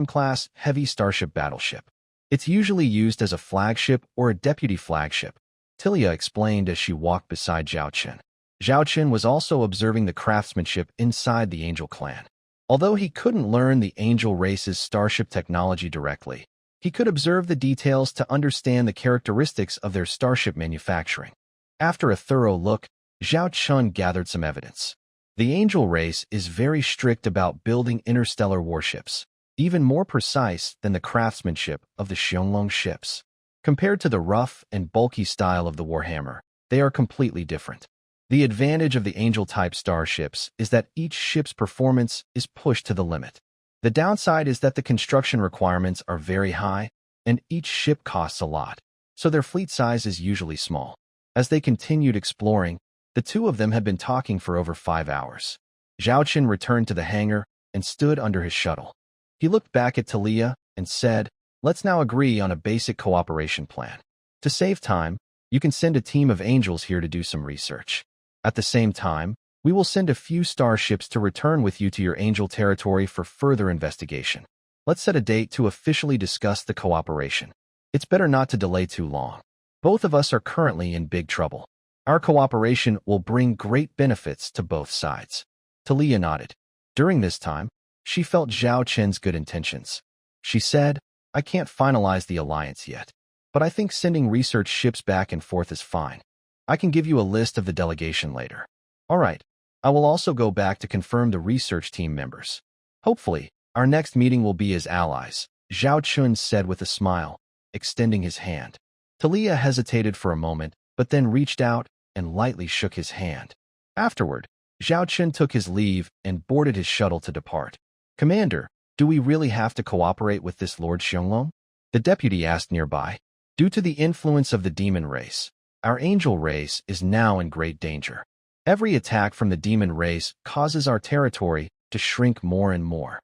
class heavy starship battleship. It's usually used as a flagship or a deputy flagship, Tilia explained as she walked beside Zhao Chen. Zhao Chen was also observing the craftsmanship inside the Angel clan. Although he couldn't learn the Angel race's starship technology directly, he could observe the details to understand the characteristics of their starship manufacturing. After a thorough look, Zhao Chen gathered some evidence. The Angel race is very strict about building interstellar warships, even more precise than the craftsmanship of the Xianglong ships. Compared to the rough and bulky style of the Warhammer, they are completely different. The advantage of the Angel-type starships is that each ship's performance is pushed to the limit. The downside is that the construction requirements are very high, and each ship costs a lot, so their fleet size is usually small. As they continued exploring, the two of them had been talking for over 5 hours. Zhao Chen returned to the hangar and stood under his shuttle. He looked back at Talia and said, "Let's now agree on a basic cooperation plan. To save time, you can send a team of angels here to do some research. At the same time, we will send a few starships to return with you to your angel territory for further investigation. Let's set a date to officially discuss the cooperation. It's better not to delay too long. Both of us are currently in big trouble. Our cooperation will bring great benefits to both sides." Talia nodded. During this time, she felt Zhao Chen's good intentions. She said, "I can't finalize the alliance yet, but I think sending research ships back and forth is fine. I can give you a list of the delegation later." "All right. I will also go back to confirm the research team members. Hopefully, our next meeting will be as allies," Zhao Chun said with a smile, extending his hand. Talia hesitated for a moment, but then reached out and lightly shook his hand. Afterward, Zhao Chun took his leave and boarded his shuttle to depart. "Commander, do we really have to cooperate with this Lord Xianglong?" the deputy asked nearby. "Due to the influence of the demon race, our angel race is now in great danger. Every attack from the demon race causes our territory to shrink more and more.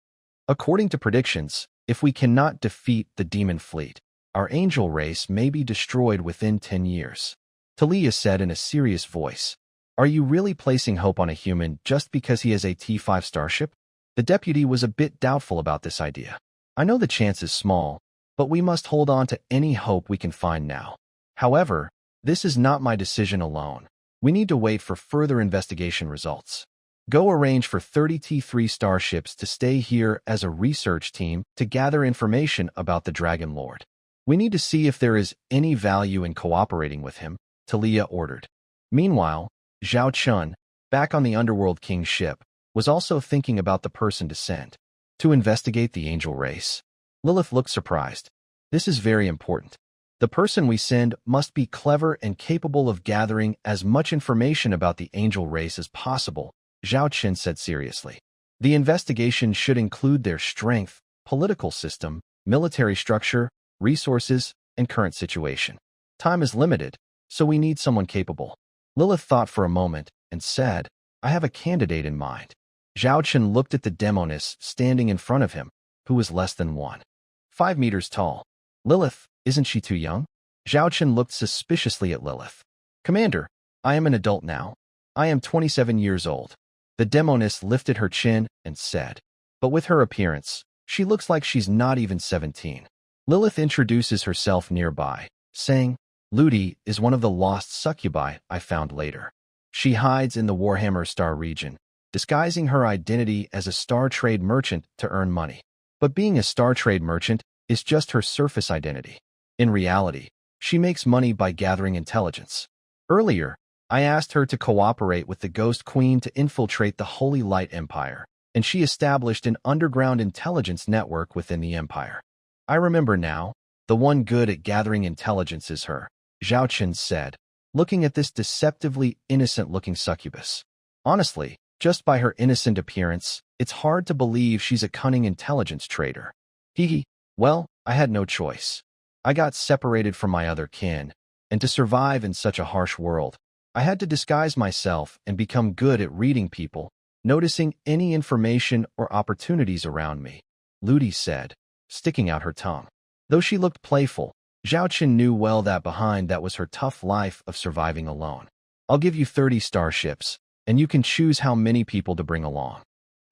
According to predictions, if we cannot defeat the demon fleet, our angel race may be destroyed within 10 years. Talia said in a serious voice. "Are you really placing hope on a human just because he has a T5 starship?" The deputy was a bit doubtful about this idea. "I know the chance is small, but we must hold on to any hope we can find now. However, this is not my decision alone. We need to wait for further investigation results. Go arrange for 30 T3 starships to stay here as a research team to gather information about the Dragon Lord. We need to see if there is any value in cooperating with him," Talia ordered. Meanwhile, Zhao Chun, back on the Underworld King's ship, was also thinking about the person to send. To investigate the angel race. Lilith looked surprised. "This is very important. The person we send must be clever and capable of gathering as much information about the angel race as possible," Zhao Chen said seriously. "The investigation should include their strength, political system, military structure, resources, and current situation. Time is limited, so we need someone capable." Lilith thought for a moment and said, "I have a candidate in mind." Zhao Chen looked at the demoness standing in front of him, who was less than 1.5 meters tall. "Lilith, isn't she too young?" Zhao Chen looked suspiciously at Lilith. "Commander, I am an adult now. I am 27 years old." The demoness lifted her chin and said, "But with her appearance, she looks like she's not even 17. Lilith introduces herself nearby, saying, "Ludi is one of the lost succubi I found later. She hides in the Warhammer Star region, disguising her identity as a star trade merchant to earn money. But being a star trade merchant is just her surface identity. In reality, she makes money by gathering intelligence. Earlier, I asked her to cooperate with the Ghost Queen to infiltrate the Holy Light Empire, and she established an underground intelligence network within the empire. I remember now, the one good at gathering intelligence is her," Zhao Chen said, looking at this deceptively innocent-looking succubus. "Honestly, just by her innocent appearance, it's hard to believe she's a cunning intelligence trader." Hee. "Well, I had no choice. I got separated from my other kin, and to survive in such a harsh world, I had to disguise myself and become good at reading people, noticing any information or opportunities around me," Ludi said, sticking out her tongue. Though she looked playful, Zhao Chen knew well that behind that was her tough life of surviving alone. "I'll give you 30 starships, and you can choose how many people to bring along.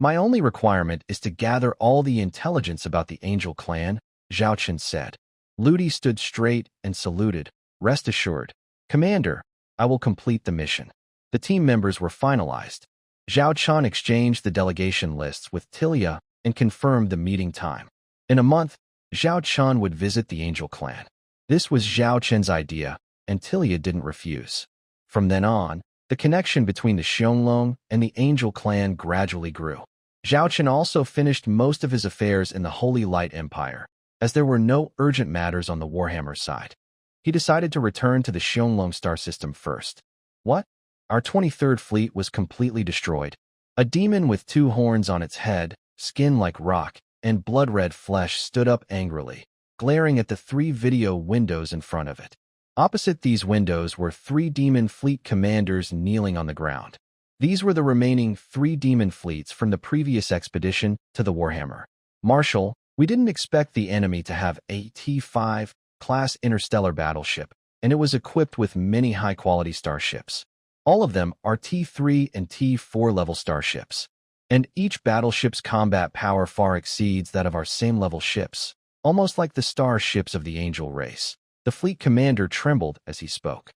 My only requirement is to gather all the intelligence about the Angel clan, Zhao said. Ludi stood straight and saluted. Rest assured, Commander, I will complete the mission. The team members were finalized. Zhao Chen exchanged the delegation lists with Tilia and confirmed the meeting time. In a month, Zhao Chen would visit the Angel clan. This was Zhao Chen's idea, and Tilia didn't refuse. From then on, the connection between the Xionglong and the Angel clan gradually grew. Zhao Chen also finished most of his affairs in the Holy Light Empire, as there were no urgent matters on the Warhammer side. He decided to return to the Xionglong star system first. What? Our 23rd fleet was completely destroyed. A demon with 2 horns on its head, skin like rock, and blood-red flesh stood up angrily, glaring at the 3 video windows in front of it. Opposite these windows were 3 demon fleet commanders kneeling on the ground. These were the remaining 3 demon fleets from the previous expedition to the Warhammer. Marshal, we didn't expect the enemy to have a T5 class interstellar battleship, and it was equipped with many high-quality starships. All of them are T3 and T4 level starships, and each battleship's combat power far exceeds that of our same-level ships, almost like the starships of the Angel race. The fleet commander trembled as he spoke.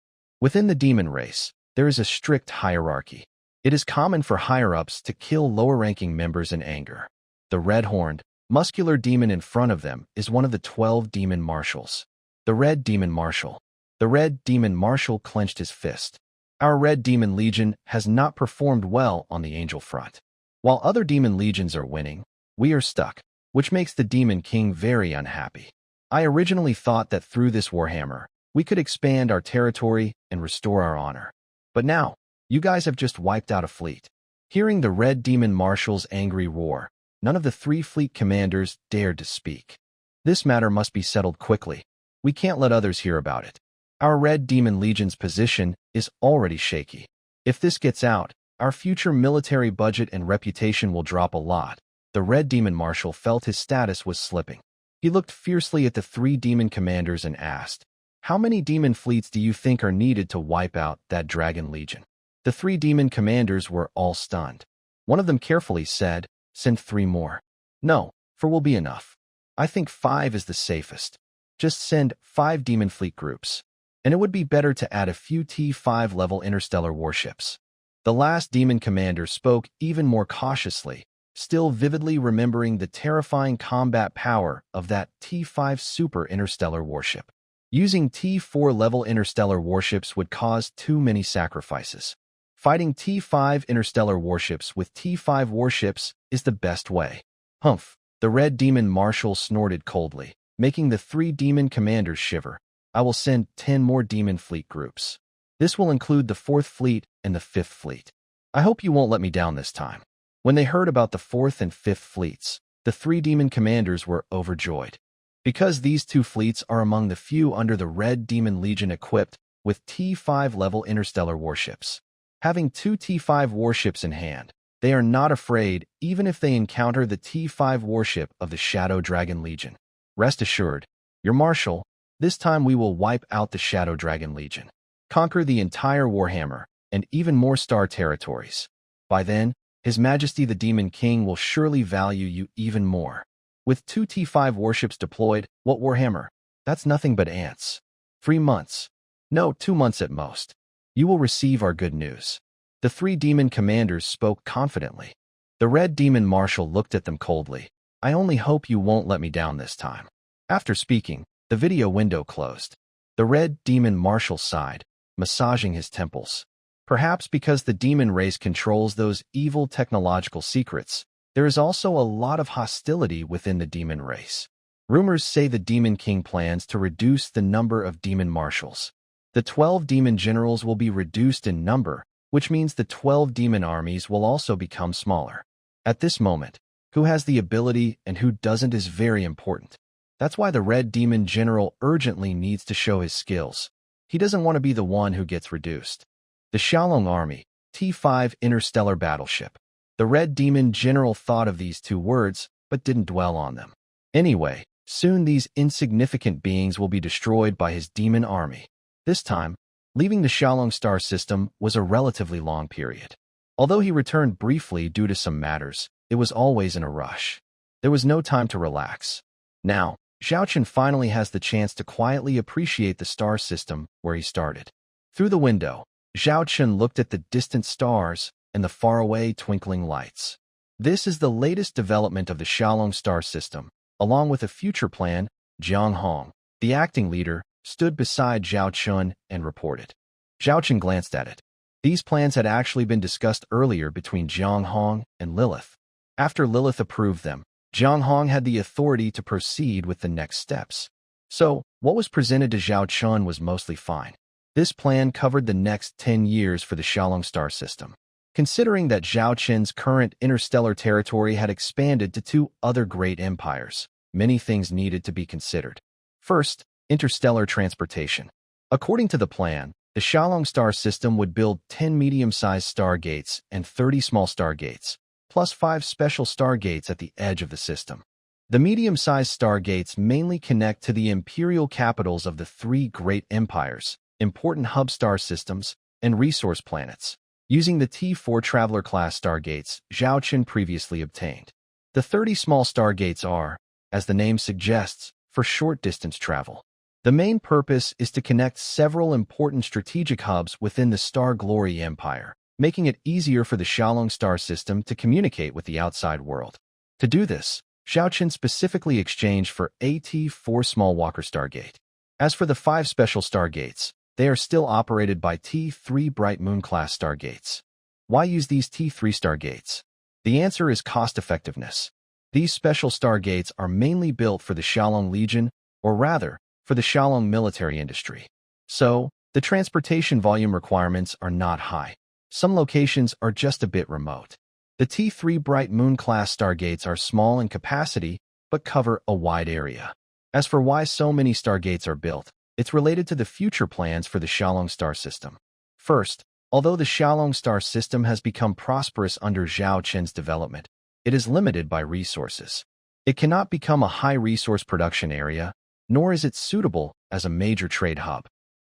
Within the demon race, there is a strict hierarchy. It is common for higher-ups to kill lower-ranking members in anger. The red-horned, muscular demon in front of them is one of the 12 demon marshals. The Red Demon Marshal. The Red Demon Marshal clenched his fist. Our Red Demon Legion has not performed well on the Angel front. While other demon legions are winning, we are stuck, which makes the Demon King very unhappy. I originally thought that through this Warhammer, we could expand our territory and restore our honor. But now, you guys have just wiped out a fleet. Hearing the Red Demon Marshal's angry roar, none of the 3 fleet commanders dared to speak. This matter must be settled quickly. We can't let others hear about it. Our Red Demon Legion's position is already shaky. If this gets out, our future military budget and reputation will drop a lot. The Red Demon Marshal felt his status was slipping. He looked fiercely at the 3 demon commanders and asked, "How many demon fleets do you think are needed to wipe out that Dragon Legion?" The 3 demon commanders were all stunned. One of them carefully said, "Send 3 more." "No, 4 will be enough. I think 5 is the safest. Just send 5 demon fleet groups. And it would be better to add a few T5 level interstellar warships." The last demon commander spoke even more cautiously, still vividly remembering the terrifying combat power of that T5 super interstellar warship. Using T4 level interstellar warships would cause too many sacrifices. Fighting T5 interstellar warships with T5 warships is the best way. Humph, the Red Demon Marshal snorted coldly, making the 3 demon commanders shiver. I will send 10 more demon fleet groups. This will include the 4th fleet and the 5th fleet. I hope you won't let me down this time. When they heard about the 4th and 5th fleets, the 3 demon commanders were overjoyed. Because these 2 fleets are among the few under the Red Demon Legion equipped with T5 level interstellar warships. Having 2 T5 warships in hand, they are not afraid even if they encounter the T5 warship of the Shadow Dragon Legion. Rest assured, your Marshal, this time we will wipe out the Shadow Dragon Legion, conquer the entire Warhammer, and even more star territories. By then, His Majesty the Demon King will surely value you even more. With 2 T5 warships deployed, what Warhammer? That's nothing but ants. 3 months. No, 2 months at most. You will receive our good news. The 3 demon commanders spoke confidently. The Red Demon Marshal looked at them coldly. I only hope you won't let me down this time. After speaking, the video window closed. The Red Demon Marshal sighed, massaging his temples. Perhaps because the demon race controls those evil technological secrets, there is also a lot of hostility within the demon race. Rumors say the Demon King plans to reduce the number of demon marshals. The 12 demon generals will be reduced in number, which means the 12 demon armies will also become smaller. At this moment, who has the ability and who doesn't is very important. That's why the Red Demon General urgently needs to show his skills. He doesn't want to be the one who gets reduced. The Xiaolong Army, T5 Interstellar Battleship. The Red Demon General thought of these 2 words, but didn't dwell on them. Anyway, soon these insignificant beings will be destroyed by his demon army. This time, leaving the Xiaolong star system was a relatively long period. Although he returned briefly due to some matters, it was always in a rush. There was no time to relax. Now, Zhaochen finally has the chance to quietly appreciate the star system where he started. Through the window, Zhaochen looked at the distant stars and the faraway twinkling lights. This is the latest development of the Xiaolong star system. Along with a future plan, Jiang Hong, the acting leader, stood beside Zhao Chun and reported. Zhao Chun glanced at it. These plans had actually been discussed earlier between Jiang Hong and Lilith. After Lilith approved them, Jiang Hong had the authority to proceed with the next steps. So, what was presented to Zhao Chun was mostly fine. This plan covered the next 10 years for the Xiaolong star system. Considering that Zhao Chun's current interstellar territory had expanded to 2 other great empires, many things needed to be considered. First, interstellar transportation. According to the plan, the Xiaolong star system would build 10 medium-sized stargates and 30 small stargates, plus 5 special stargates at the edge of the system. The medium-sized stargates mainly connect to the imperial capitals of the 3 great empires, important hub star systems, and resource planets, using the T4 Traveler-class stargates Zhao Chun previously obtained. The 30 small stargates are, as the name suggests, for short-distance travel. The main purpose is to connect several important strategic hubs within the Star Glory Empire, making it easier for the Xiaolong star system to communicate with the outside world. To do this, Zhao Chun specifically exchanged for a T4 small walker stargate. As for the 5 special stargates, they are still operated by T3 Bright Moon-class stargates. Why use these T3 stargates? The answer is cost-effectiveness. These special stargates are mainly built for the Xiaolong Legion, or rather, for the Xiaolong military industry. So, the transportation volume requirements are not high. Some locations are just a bit remote. The T3 Bright Moon-class stargates are small in capacity, but cover a wide area. As for why so many stargates are built, it's related to the future plans for the Xiaolong star system. First, although the Xiaolong star system has become prosperous under Zhao Chun's development, it is limited by resources. It cannot become a high-resource production area, nor is it suitable as a major trade hub.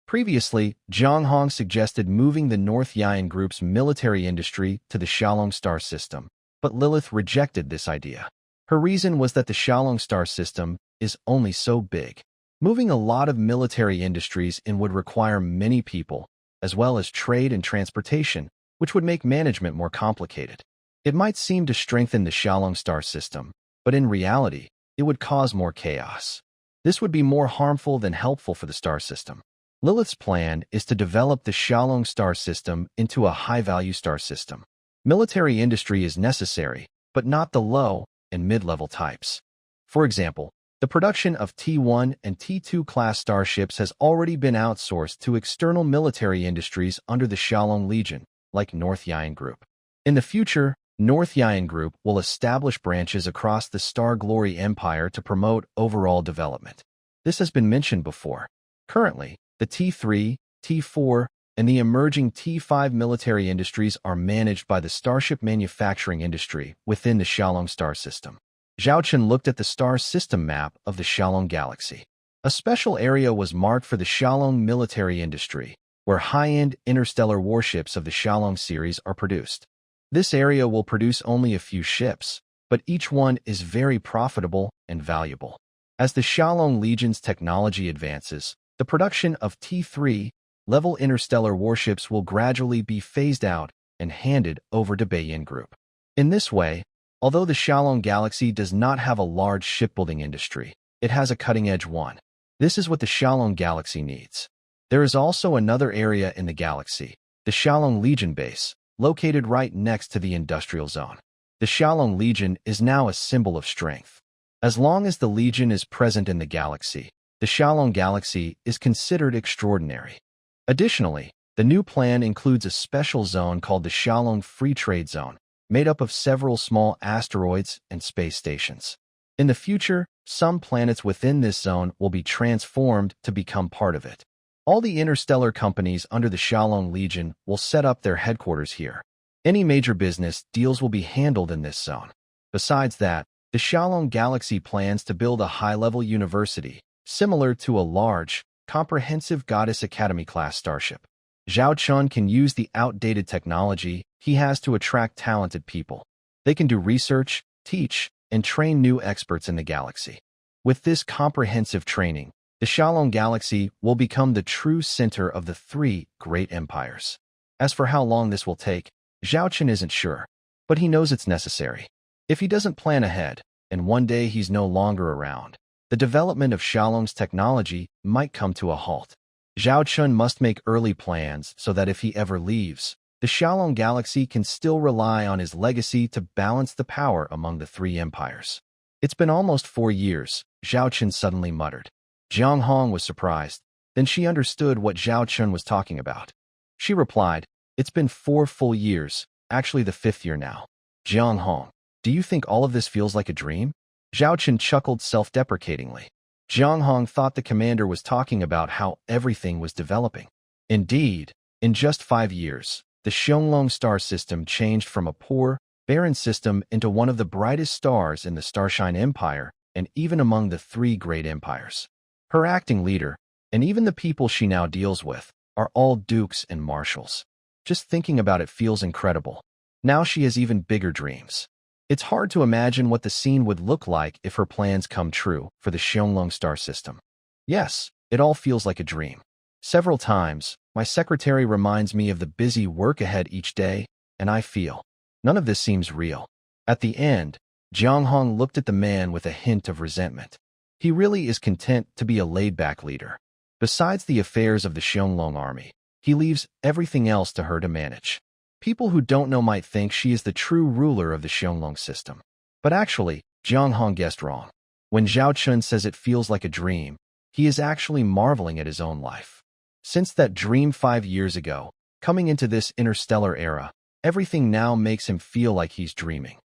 Previously, Jiang Hong suggested moving the North Yayan Group's military industry to the Xiaolong star system, but Lilith rejected this idea. Her reason was that the Xiaolong star system is only so big. Moving a lot of military industries in would require many people, as well as trade and transportation, which would make management more complicated. It might seem to strengthen the Xiaolong star system, but in reality, it would cause more chaos. This would be more harmful than helpful for the star system. Lilith's plan is to develop the Xiaolong star system into a high-value star system. Military industry is necessary, but not the low and mid-level types. For example, the production of T1 and T2 class starships has already been outsourced to external military industries under the Xiaolong Legion, like North Yayan Group. In the future, North Yayan Group will establish branches across the Star Glory Empire to promote overall development. This has been mentioned before. Currently, the T3, T4, and the emerging T5 military industries are managed by the starship manufacturing industry within the Xiaolong star system. Zhao Chun looked at the star system map of the Xiaolong galaxy. A special area was marked for the Xiaolong military industry, where high-end interstellar warships of the Xiaolong series are produced. This area will produce only a few ships, but each one is very profitable and valuable. As the Xiaolong Legion's technology advances, the production of T3-level interstellar warships will gradually be phased out and handed over to Beiyin Group. In this way, although the Xiaolong galaxy does not have a large shipbuilding industry, it has a cutting-edge one. This is what the Xiaolong galaxy needs. There is also another area in the galaxy, the Xiaolong Legion base, located right next to the industrial zone. The Xiaolong Legion is now a symbol of strength. As long as the Legion is present in the galaxy, the Xiaolong galaxy is considered extraordinary. Additionally, the new plan includes a special zone called the Xiaolong Free Trade Zone, made up of several small asteroids and space stations. In the future, some planets within this zone will be transformed to become part of it. All the interstellar companies under the Xiaolong Legion will set up their headquarters here. Any major business deals will be handled in this zone. Besides that, the Xiaolong galaxy plans to build a high-level university, similar to a large, comprehensive Goddess Academy-class starship. Zhao Chun can use the outdated technology he has to attract talented people. They can do research, teach, and train new experts in the galaxy. With this comprehensive training, the Xiaolong Galaxy will become the true center of the three great empires. As for how long this will take, Zhao Chen isn't sure, but he knows it's necessary. If he doesn't plan ahead, and one day he's no longer around, the development of Xiaolong's technology might come to a halt. Zhao Chen must make early plans so that if he ever leaves, the Xiaolong Galaxy can still rely on his legacy to balance the power among the three empires. It's been almost 4 years, Zhao Chen suddenly muttered. Jiang Hong was surprised. Then she understood what Zhao Chen was talking about. She replied, "It's been 4 full years, actually the 5th year now." Jiang Hong, do you think all of this feels like a dream? Zhao Chen chuckled self-deprecatingly. Jiang Hong thought the commander was talking about how everything was developing. Indeed, in just 5 years, the Xiaolong star system changed from a poor, barren system into one of the brightest stars in the Starshine Empire and even among the three great empires. Her acting leader, and even the people she now deals with, are all dukes and marshals. Just thinking about it feels incredible. Now she has even bigger dreams. It's hard to imagine what the scene would look like if her plans come true for the Xiaolong star system. Yes, it all feels like a dream. Several times, my secretary reminds me of the busy work ahead each day, and I feel none of this seems real. At the end, Jiang Hong looked at the man with a hint of resentment. He really is content to be a laid-back leader. Besides the affairs of the Xiaolong army, he leaves everything else to her to manage. People who don't know might think she is the true ruler of the Xiaolong system. But actually, Jiang Hong guessed wrong. When Zhao Chen says it feels like a dream, he is actually marveling at his own life. Since that dream 5 years ago, coming into this interstellar era, everything now makes him feel like he's dreaming.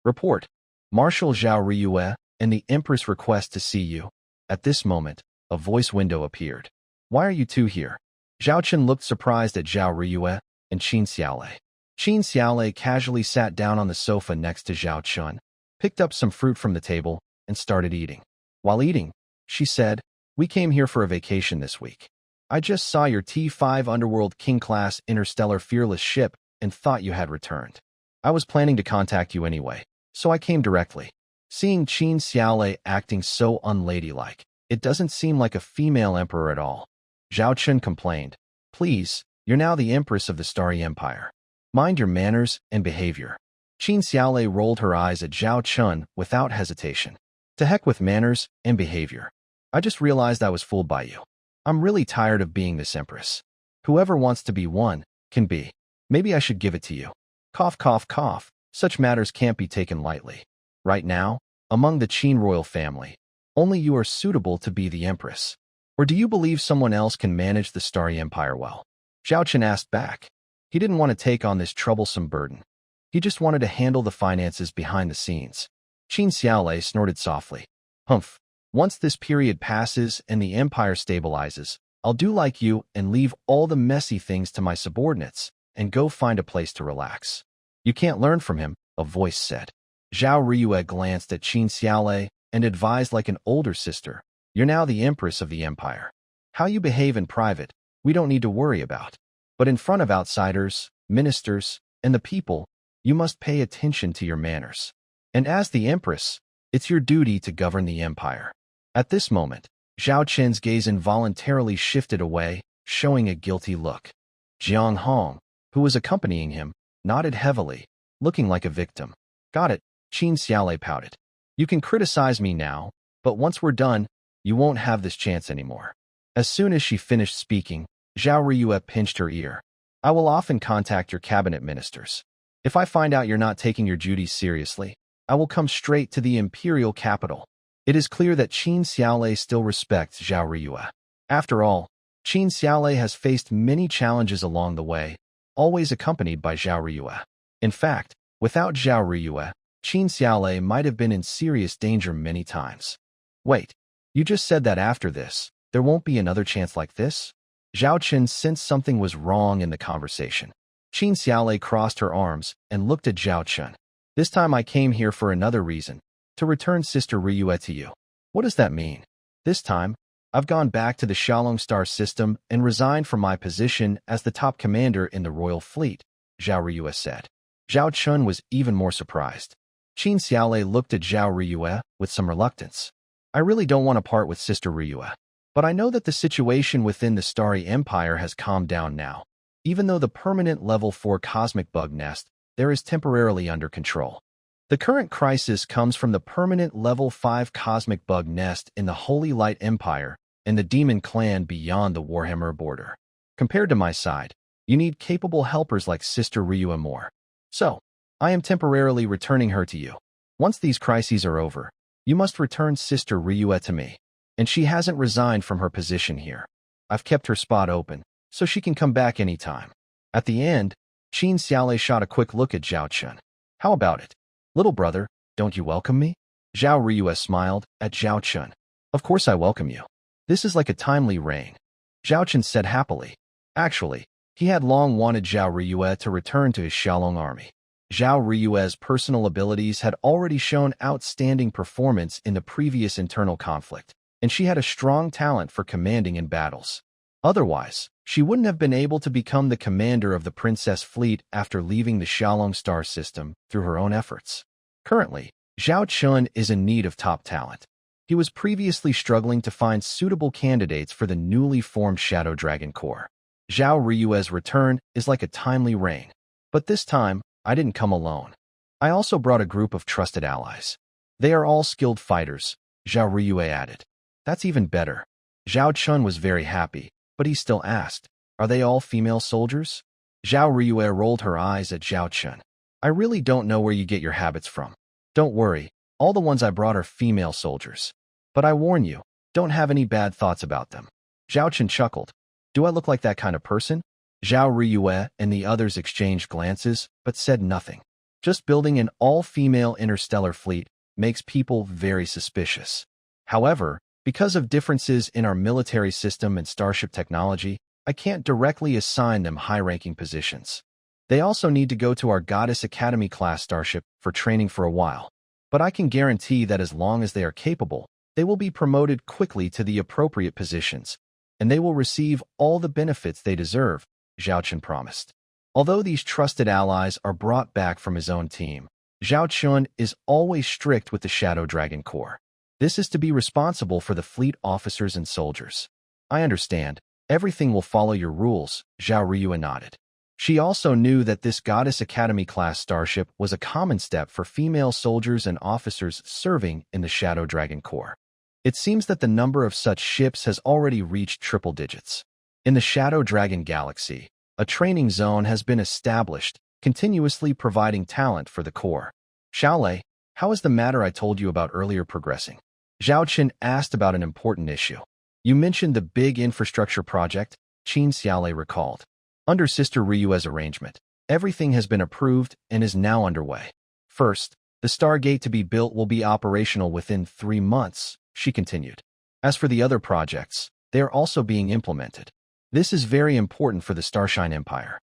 Report. Marshal Zhao Riyue and the Empress request to see you. At this moment, a voice window appeared. Why are you two here? Zhao Chen looked surprised at Zhao Riyue and Qin Xiaolei. Qin Xiaolei casually sat down on the sofa next to Zhao Chen, picked up some fruit from the table, and started eating. While eating, she said, "We came here for a vacation this week. I just saw your T5 Underworld King-class interstellar fearless ship and thought you had returned. I was planning to contact you anyway, so I came directly." Seeing Qin Xiaolei acting so unladylike, it doesn't seem like a female emperor at all. Zhao Chen complained, "Please, you're now the Empress of the Starry Empire. Mind your manners and behavior." Qin Xiaolei rolled her eyes at Zhao Chen without hesitation. To heck with manners and behavior. I just realized I was fooled by you. I'm really tired of being this Empress. Whoever wants to be one, can be. Maybe I should give it to you. Cough, cough, cough. Such matters can't be taken lightly. Right now, among the Qin royal family, only you are suitable to be the Empress. Or do you believe someone else can manage the Starry Empire well? Zhao Chen asked back. He didn't want to take on this troublesome burden. He just wanted to handle the finances behind the scenes. Qin Xiaolei snorted softly. Humph. Once this period passes and the empire stabilizes, I'll do like you and leave all the messy things to my subordinates and go find a place to relax. You can't learn from him, a voice said. Zhao Riyue glanced at Qin Xiaolei and advised like an older sister, "You're now the Empress of the Empire. How you behave in private, we don't need to worry about. But in front of outsiders, ministers, and the people, you must pay attention to your manners. And as the Empress, it's your duty to govern the Empire." At this moment, Zhao Chen's gaze involuntarily shifted away, showing a guilty look. Jiang Hong, who was accompanying him, nodded heavily, looking like a victim. "Got it," Qin Xiaolei pouted. "You can criticize me now, but once we're done, you won't have this chance anymore." As soon as she finished speaking, Zhao Riyue pinched her ear. "I will often contact your cabinet ministers. If I find out you're not taking your duties seriously, I will come straight to the imperial capital." It is clear that Qin Xiaolei still respects Zhao Riyue. After all, Qin Xiaolei has faced many challenges along the way, always accompanied by Zhao Riyue. In fact, without Zhao Riyue, Qin Xiaolei might have been in serious danger many times. Wait, you just said that after this, there won't be another chance like this? Zhao Chen sensed something was wrong in the conversation. Qin Xiaolei crossed her arms and looked at Zhao Chen. "This time I came here for another reason, to return Sister Riyue to you." "What does that mean?" "This time, I've gone back to the Xiaolong star system and resigned from my position as the top commander in the royal fleet," Zhao Riyue said. Zhao Chun was even more surprised. Qin Xiaolei looked at Zhao Riyue with some reluctance. I really don't want to part with Sister Riyue, but I know that the situation within the Starry Empire has calmed down now. Even though the permanent level 4 cosmic bug nest there is temporarily under control. The current crisis comes from the permanent level 5 cosmic bug nest in the Holy Light Empire and the demon clan beyond the Warhammer border. Compared to my side, you need capable helpers like Sister Riyue more. So, I am temporarily returning her to you. Once these crises are over, you must return Sister Riyue to me. And she hasn't resigned from her position here. I've kept her spot open, so she can come back anytime. At the end, Qin Xiaolei shot a quick look at Zhao Chun. How about it? Little brother, don't you welcome me? Zhao Riyue smiled at Zhao Chun. Of course I welcome you. This is like a timely rain. Zhao Chun said happily. Actually, he had long wanted Zhao Riyue to return to his Xiaolong army. Zhao Riyue's personal abilities had already shown outstanding performance in the previous internal conflict, and she had a strong talent for commanding in battles. Otherwise, she wouldn't have been able to become the commander of the Princess Fleet after leaving the Xiaolong star system through her own efforts. Currently, Zhao Chun is in need of top talent. He was previously struggling to find suitable candidates for the newly formed Shadow Dragon Corps. Zhao Riyue's return is like a timely rain. But this time, I didn't come alone. I also brought a group of trusted allies. They are all skilled fighters, Zhao Riyue added. That's even better. Zhao Chun was very happy, but he still asked, are they all female soldiers? Zhao Riyue rolled her eyes at Zhao Chun. I really don't know where you get your habits from. Don't worry, all the ones I brought are female soldiers. But I warn you, don't have any bad thoughts about them. Zhao Chun chuckled. Do I look like that kind of person? Zhao Riyue and the others exchanged glances, but said nothing. Just building an all-female interstellar fleet makes people very suspicious. However, because of differences in our military system and starship technology, I can't directly assign them high-ranking positions. They also need to go to our Goddess Academy class starship for training for a while. But I can guarantee that as long as they are capable, they will be promoted quickly to the appropriate positions, and they will receive all the benefits they deserve, Zhao Chun promised. Although these trusted allies are brought back from his own team, Zhao Chun is always strict with the Shadow Dragon Corps. This is to be responsible for the fleet officers and soldiers. I understand. Everything will follow your rules, Zhao Riyue nodded. She also knew that this Goddess Academy class starship was a common step for female soldiers and officers serving in the Shadow Dragon Corps. It seems that the number of such ships has already reached triple digits. In the Shadow Dragon Galaxy, a training zone has been established, continuously providing talent for the Corps. Xiaolei, how is the matter I told you about earlier progressing? Zhao Chun asked about an important issue. You mentioned the big infrastructure project, Qin Xiaolei recalled. Under Sister Riyue's arrangement, everything has been approved and is now underway. First, the Stargate to be built will be operational within 3 months, she continued. As for the other projects, they are also being implemented. This is very important for the Starshine Empire.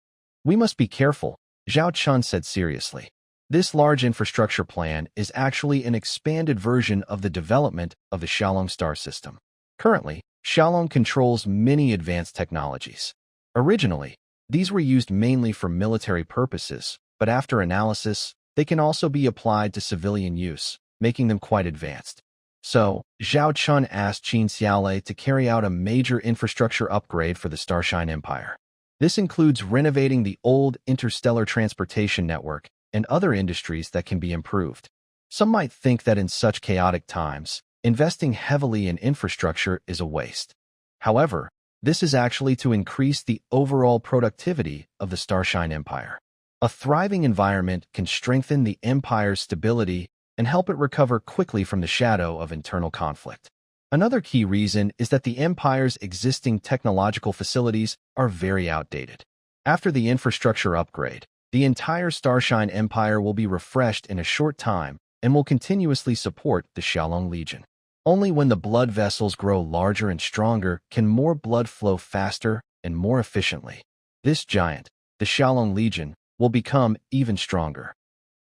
We must be careful, Zhao Chun said seriously. This large infrastructure plan is actually an expanded version of the development of the Xiaolong star system. Currently, Xiaolong controls many advanced technologies. Originally, these were used mainly for military purposes, but after analysis, they can also be applied to civilian use, making them quite advanced. So, Zhao Chun asked Qin Xiaolei to carry out a major infrastructure upgrade for the Starshine Empire. This includes renovating the old interstellar transportation network and other industries that can be improved. Some might think that in such chaotic times, investing heavily in infrastructure is a waste. However, this is actually to increase the overall productivity of the Starshine Empire. A thriving environment can strengthen the Empire's stability and help it recover quickly from the shadow of internal conflict. Another key reason is that the Empire's existing technological facilities are very outdated. After the infrastructure upgrade, the entire Starshine Empire will be refreshed in a short time and will continuously support the Xiaolong Legion. Only when the blood vessels grow larger and stronger can more blood flow faster and more efficiently. This giant, the Xiaolong Legion, will become even stronger.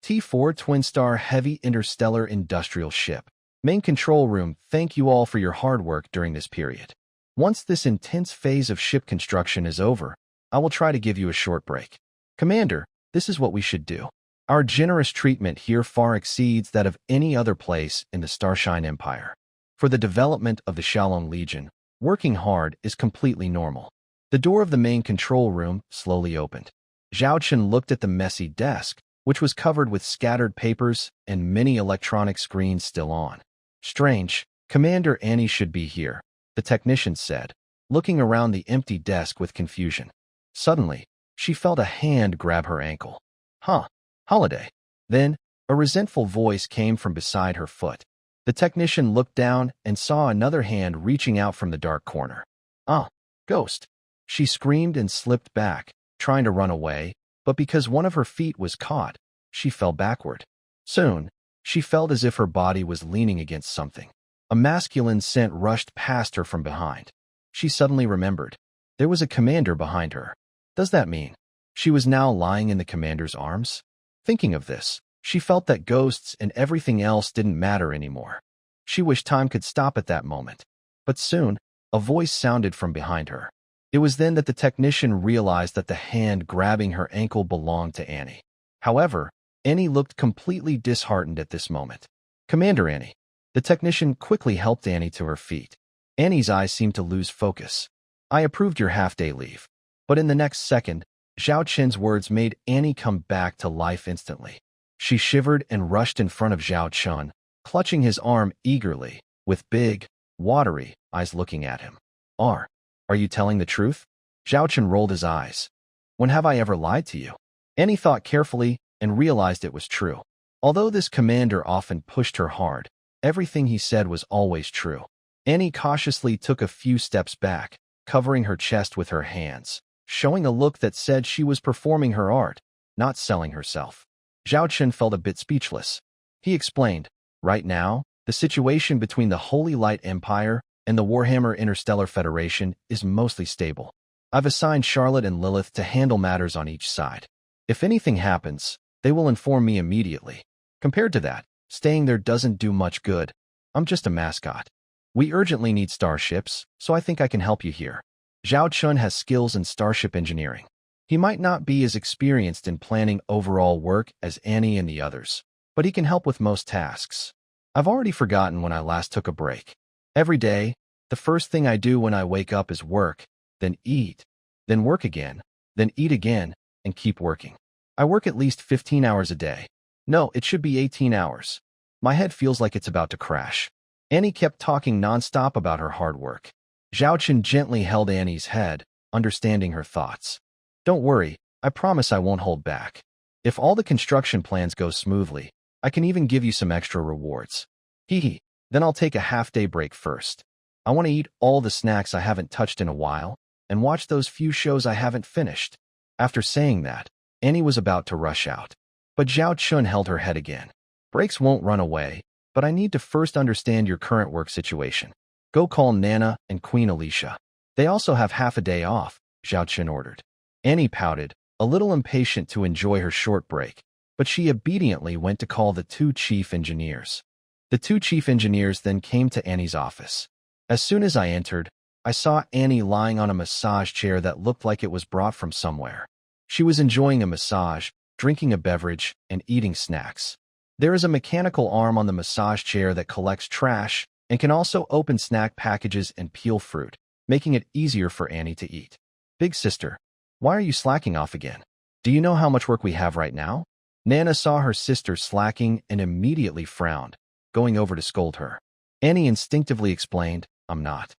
T4 Twin Star Heavy Interstellar Industrial Ship. Main Control Room, thank you all for your hard work during this period. Once this intense phase of ship construction is over, I will try to give you a short break. Commander, this is what we should do. Our generous treatment here far exceeds that of any other place in the Starshine Empire. For the development of the Shalom Legion, working hard is completely normal. The door of the main control room slowly opened. Zhao Chen looked at the messy desk, which was covered with scattered papers and many electronic screens still on. Strange, Commander Annie should be here, the technician said, looking around the empty desk with confusion. Suddenly, she felt a hand grab her ankle. Huh, holiday. Then, a resentful voice came from beside her foot. The technician looked down and saw another hand reaching out from the dark corner. Ah, ghost. She screamed and slipped back, trying to run away, but because one of her feet was caught, she fell backward. Soon, she felt as if her body was leaning against something. A masculine scent rushed past her from behind. She suddenly remembered. There was a commander behind her. Does that mean she was now lying in the commander's arms? Thinking of this, she felt that ghosts and everything else didn't matter anymore. She wished time could stop at that moment. But soon, a voice sounded from behind her. It was then that the technician realized that the hand grabbing her ankle belonged to Annie. However, Annie looked completely disheartened at this moment. Commander Annie. The technician quickly helped Annie to her feet. Annie's eyes seemed to lose focus. I approved your half-day leave. But in the next second, Zhao Chen's words made Annie come back to life instantly. She shivered and rushed in front of Zhao Chen, clutching his arm eagerly, with big, watery eyes looking at him. Are you telling the truth? Zhao Chen rolled his eyes. When have I ever lied to you? Annie thought carefully and realized it was true. Although this commander often pushed her hard, everything he said was always true. Annie cautiously took a few steps back, covering her chest with her hands, showing a look that said she was performing her art, not selling herself. Zhao Chen felt a bit speechless. He explained, right now, the situation between the Holy Light Empire and the Warhammer Interstellar Federation is mostly stable. I've assigned Charlotte and Lilith to handle matters on each side. If anything happens, they will inform me immediately. Compared to that, staying there doesn't do much good. I'm just a mascot. We urgently need starships, so I think I can help you here. Zhao Chen has skills in starship engineering. He might not be as experienced in planning overall work as Annie and the others, but he can help with most tasks. I've already forgotten when I last took a break. Every day, the first thing I do when I wake up is work, then eat, then work again, then eat again, and keep working. I work at least 15 hours a day. No, it should be 18 hours. My head feels like it's about to crash. Annie kept talking nonstop about her hard work. Zhao Chen gently held Annie's head, understanding her thoughts. Don't worry, I promise I won't hold back. If all the construction plans go smoothly, I can even give you some extra rewards. Hee. Then I'll take a half-day break first. I want to eat all the snacks I haven't touched in a while, and watch those few shows I haven't finished. After saying that, Annie was about to rush out. But Zhao Chen held her head again. Breaks won't run away, but I need to first understand your current work situation. Go call Nana and Queen Alicia. They also have half a day off, Zhao Chen ordered. Annie pouted, a little impatient to enjoy her short break, but she obediently went to call the two chief engineers. The two chief engineers then came to Annie's office. As soon as I entered, I saw Annie lying on a massage chair that looked like it was brought from somewhere. She was enjoying a massage, drinking a beverage, and eating snacks. There is a mechanical arm on the massage chair that collects trash and can also open snack packages and peel fruit, making it easier for Annie to eat. Big sister, why are you slacking off again? Do you know how much work we have right now? Nana saw her sister slacking and immediately frowned, going over to scold her. Annie instinctively explained, I'm not.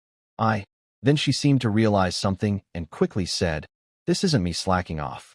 Then she seemed to realize something and quickly said, this isn't me slacking off.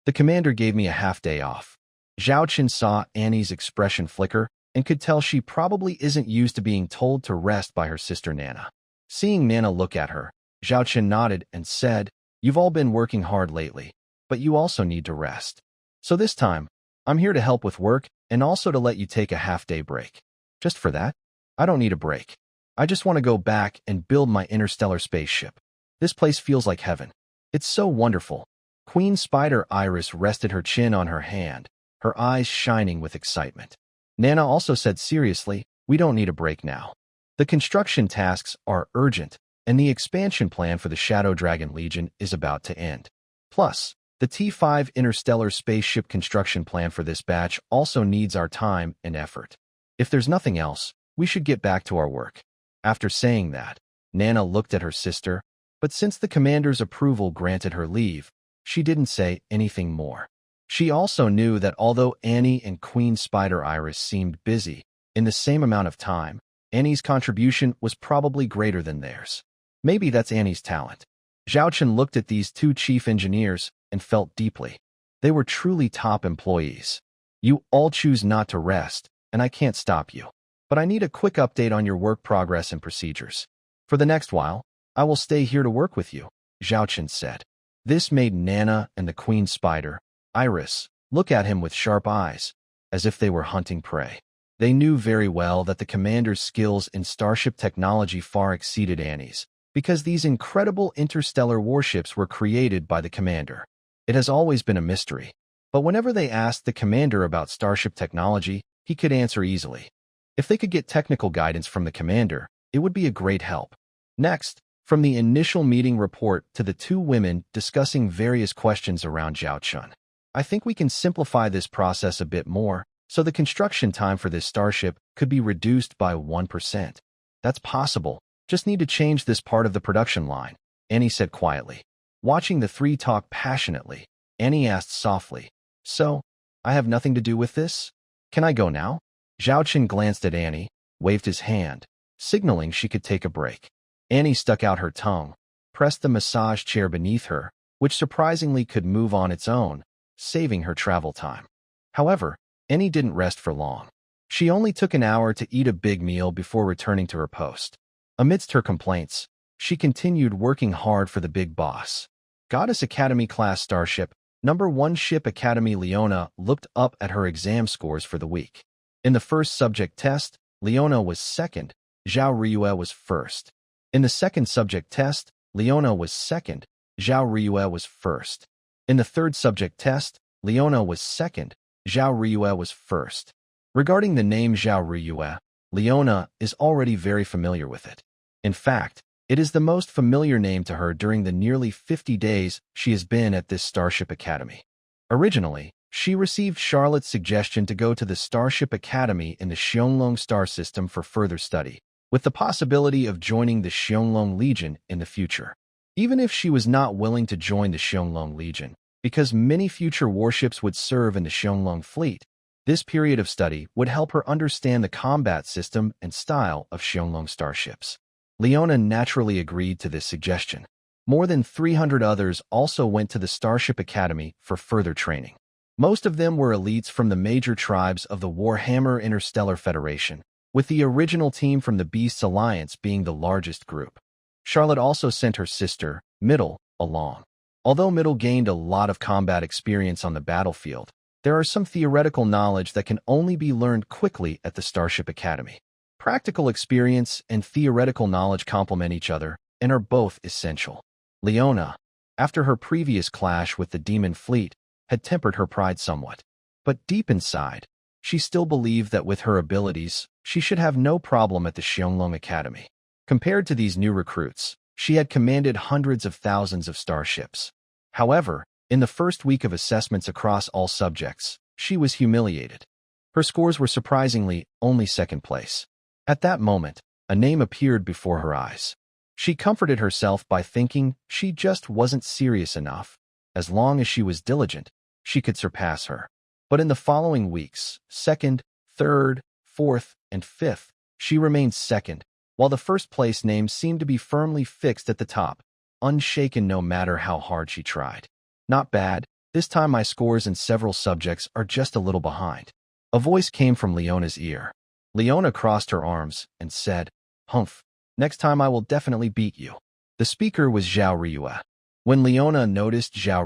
The commander gave me a half-day off. Zhao Chen saw Annie's expression flicker and could tell she probably isn't used to being told to rest by her sister Nana. Seeing Nana look at her, Zhao Chen nodded and said, you've all been working hard lately, but you also need to rest. So this time, I'm here to help with work and also to let you take a half-day break. Just for that? I don't need a break. I just want to go back and build my interstellar spaceship. This place feels like heaven. It's so wonderful. Queen Spider Iris rested her chin on her hand, her eyes shining with excitement. Nana also said seriously, we don't need a break now. The construction tasks are urgent, and the expansion plan for the Shadow Dragon Legion is about to end. Plus, The T5 interstellar spaceship construction plan for this batch also needs our time and effort. If there's nothing else, we should get back to our work. After saying that, Nana looked at her sister, but since the commander's approval granted her leave, she didn't say anything more. She also knew that although Annie and Queen Spider Iris seemed busy, in the same amount of time, Annie's contribution was probably greater than theirs. Maybe that's Annie's talent. Zhao Chen looked at these two chief engineers and felt deeply. They were truly top employees. You all choose not to rest, and I can't stop you. But I need a quick update on your work progress and procedures. For the next while, I will stay here to work with you, Zhao Chen said. This made Nana and the Queen Spider, Iris, look at him with sharp eyes, as if they were hunting prey. They knew very well that the commander's skills in starship technology far exceeded Annie's, because these incredible interstellar warships were created by the commander. It has always been a mystery, but whenever they asked the commander about starship technology, he could answer easily. If they could get technical guidance from the commander, it would be a great help. Next, from the initial meeting report to the two women discussing various questions around Zhao Chen. I think we can simplify this process a bit more, so the construction time for this starship could be reduced by 1%. That's possible. Just need to change this part of the production line, Annie said quietly. Watching the three talk passionately, Annie asked softly, So, I have nothing to do with this? Can I go now? Zhao Chen glanced at Annie, waved his hand, signaling she could take a break. Annie stuck out her tongue, pressed the massage chair beneath her, which surprisingly could move on its own, saving her travel time. However, Annie didn't rest for long. She only took an hour to eat a big meal before returning to her post. Amidst her complaints, she continued working hard for the big boss. Goddess Academy-class starship, number 1 Ship Academy Leona looked up at her exam scores for the week. In the first subject test, Leona was second, Zhao Riyue was first. In the second subject test, Leona was second, Zhao Riyue was first. In the third subject test, Leona was second, Zhao Riyue was first. Regarding the name Zhao Riyue, Leona is already very familiar with it. In fact, it is the most familiar name to her during the nearly 50 days she has been at this Starship Academy. Originally, she received Charlotte's suggestion to go to the Starship Academy in the Xianglong star system for further study, with the possibility of joining the Xianglong Legion in the future. Even if she was not willing to join the Xianglong Legion, because many future warships would serve in the Xianglong fleet, this period of study would help her understand the combat system and style of Xianglong starships. Leona naturally agreed to this suggestion. More than 300 others also went to the Starship Academy for further training. Most of them were elites from the major tribes of the Warhammer Interstellar Federation, with the original team from the Beasts Alliance being the largest group. Charlotte also sent her sister, Middle, along. Although Middle gained a lot of combat experience on the battlefield, there are some theoretical knowledge that can only be learned quickly at the Starship Academy. Practical experience and theoretical knowledge complement each other and are both essential. Leona, after her previous clash with the Demon Fleet, had tempered her pride somewhat. But deep inside, she still believed that with her abilities, she should have no problem at the Xianglong Academy. Compared to these new recruits, she had commanded hundreds of thousands of starships. However, in the first week of assessments across all subjects, she was humiliated. Her scores were surprisingly only second place. At that moment, a name appeared before her eyes. She comforted herself by thinking she just wasn't serious enough. As long as she was diligent, she could surpass her. But in the following weeks, second, third, fourth, and fifth, she remained second, while the first-place name seemed to be firmly fixed at the top, unshaken no matter how hard she tried. Not bad, this time my scores in several subjects are just a little behind. A voice came from Leona's ear. Leona crossed her arms and said, Humph, next time I will definitely beat you. The speaker was Zhao Riyue. When Leona noticed Zhao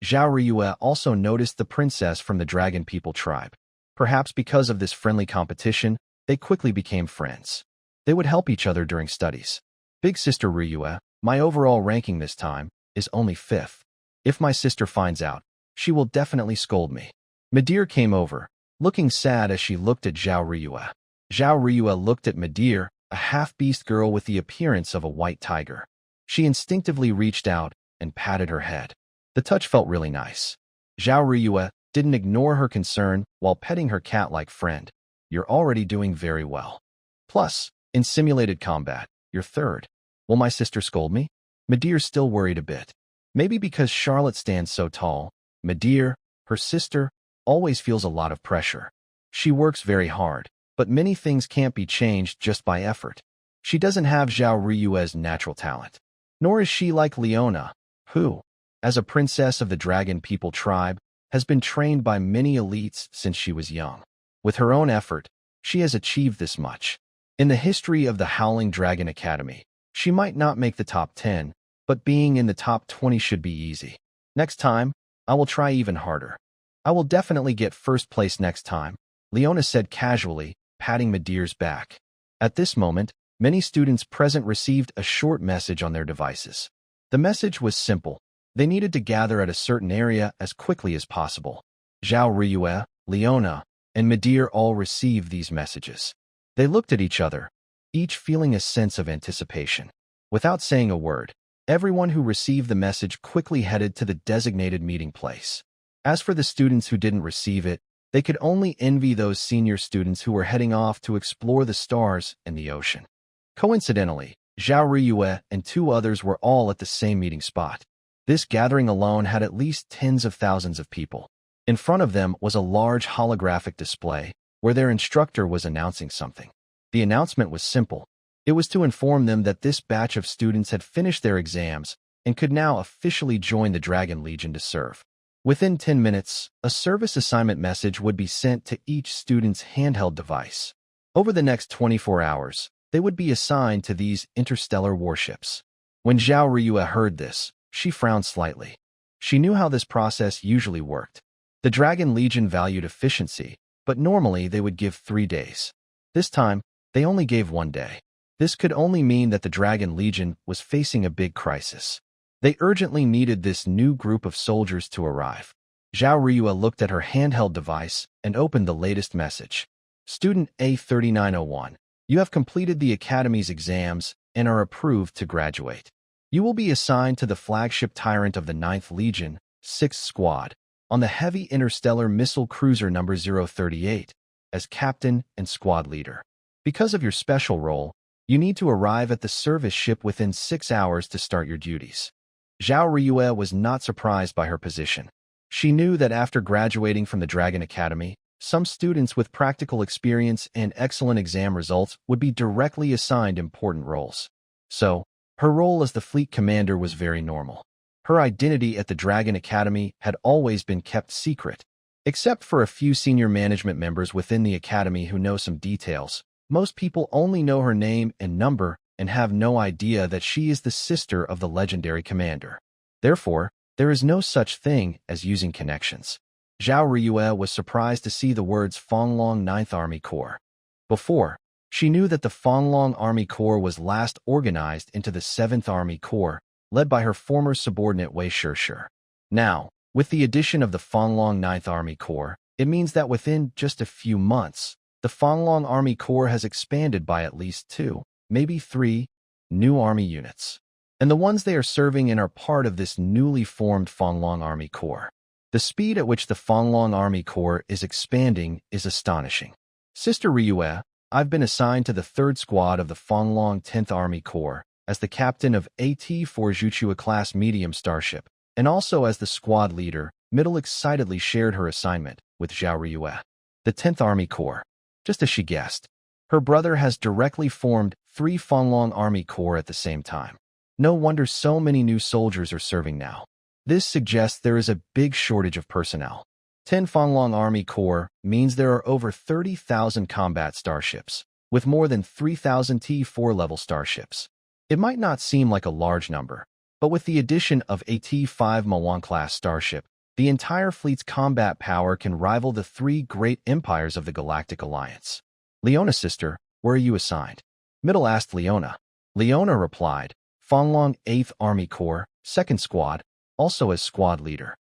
Riyue also noticed the princess from the Dragon People tribe. Perhaps because of this friendly competition, they quickly became friends. They would help each other during studies. Big sister Riyue, my overall ranking this time, is only 5th. If my sister finds out, she will definitely scold me. Midir came over, looking sad as she looked at Zhao Riyue. Zhao Riyue looked at Midir, a half-beast girl with the appearance of a white tiger. She instinctively reached out and patted her head. The touch felt really nice. Zhao Riyue didn't ignore her concern while petting her cat-like friend. You're already doing very well. Plus, in simulated combat, you're third. Will my sister scold me? Madir's still worried a bit. Maybe because Charlotte stands so tall, Madir, her sister, always feels a lot of pressure. She works very hard, but many things can't be changed just by effort. She doesn't have Zhao Riyue's natural talent. Nor is she like Leona, who, as a princess of the Dragon People tribe, has been trained by many elites since she was young. With her own effort, she has achieved this much. In the history of the Howling Dragon Academy, she might not make the top 10, but being in the top 20 should be easy. Next time, I will try even harder. I will definitely get first place next time, Leona said casually, patting Madir's back. At this moment, many students present received a short message on their devices. The message was simple. They needed to gather at a certain area as quickly as possible. Zhao Riyue, Leona, and Madir all received these messages. They looked at each other, each feeling a sense of anticipation. Without saying a word, everyone who received the message quickly headed to the designated meeting place. As for the students who didn't receive it, they could only envy those senior students who were heading off to explore the stars and the ocean. Coincidentally, Zhao Riyue and two others were all at the same meeting spot. This gathering alone had at least tens of thousands of people. In front of them was a large holographic display where their instructor was announcing something. The announcement was simple. It was to inform them that this batch of students had finished their exams and could now officially join the Dragon Legion to serve. Within 10 minutes, a service assignment message would be sent to each student's handheld device. Over the next 24 hours, they would be assigned to these interstellar warships. When Zhao Riyue heard this, she frowned slightly. She knew how this process usually worked. The Dragon Legion valued efficiency, but normally they would give 3 days. This time, they only gave 1 day. This could only mean that the Dragon Legion was facing a big crisis. They urgently needed this new group of soldiers to arrive. Zhao Riyue looked at her handheld device and opened the latest message. Student A3901, you have completed the Academy's exams and are approved to graduate. You will be assigned to the flagship Tyrant of the 9th Legion, 6th Squad, on the Heavy Interstellar Missile Cruiser number 038, as captain and squad leader. Because of your special role, you need to arrive at the service ship within 6 hours to start your duties. Zhao Riyue was not surprised by her position. She knew that after graduating from the Dragon Academy, some students with practical experience and excellent exam results would be directly assigned important roles. So, her role as the fleet commander was very normal. Her identity at the Dragon Academy had always been kept secret. Except for a few senior management members within the Academy who know some details, most people only know her name and number and have no idea that she is the sister of the legendary commander. Therefore, there is no such thing as using connections. Zhao Riyue was surprised to see the words Fanglong 9th Army Corps. Before, she knew that the Fanglong Army Corps was last organized into the 7th Army Corps, led by her former subordinate Wei Shishir. Now, with the addition of the Fanglong 9th Army Corps, it means that within just a few months, the Fanglong Army Corps has expanded by at least 2, maybe 3, new army units. And the ones they are serving in are part of this newly formed Fanglong Army Corps. The speed at which the Fanglong Army Corps is expanding is astonishing. Sister Riyue, I've been assigned to the 3rd Squad of the Fanglong 10th Army Corps as the captain of AT-4 Juchua-class medium starship, and also as the squad leader. Middle excitedly shared her assignment with Zhao Riyue. The 10th Army Corps. Just as she guessed, her brother has directly formed 3 Fanglong Army Corps at the same time. No wonder so many new soldiers are serving now. This suggests there is a big shortage of personnel. 10 Fanglong Army Corps means there are over 30,000 combat starships, with more than 3,000 T4 level starships. It might not seem like a large number, but with the addition of a T5 Mawan-class starship, the entire fleet's combat power can rival the 3 great empires of the Galactic Alliance. Leona, sister, where are you assigned? Middle asked Leona. Leona replied, Fanglong 8th Army Corps, 2nd Squad, also as squad leader.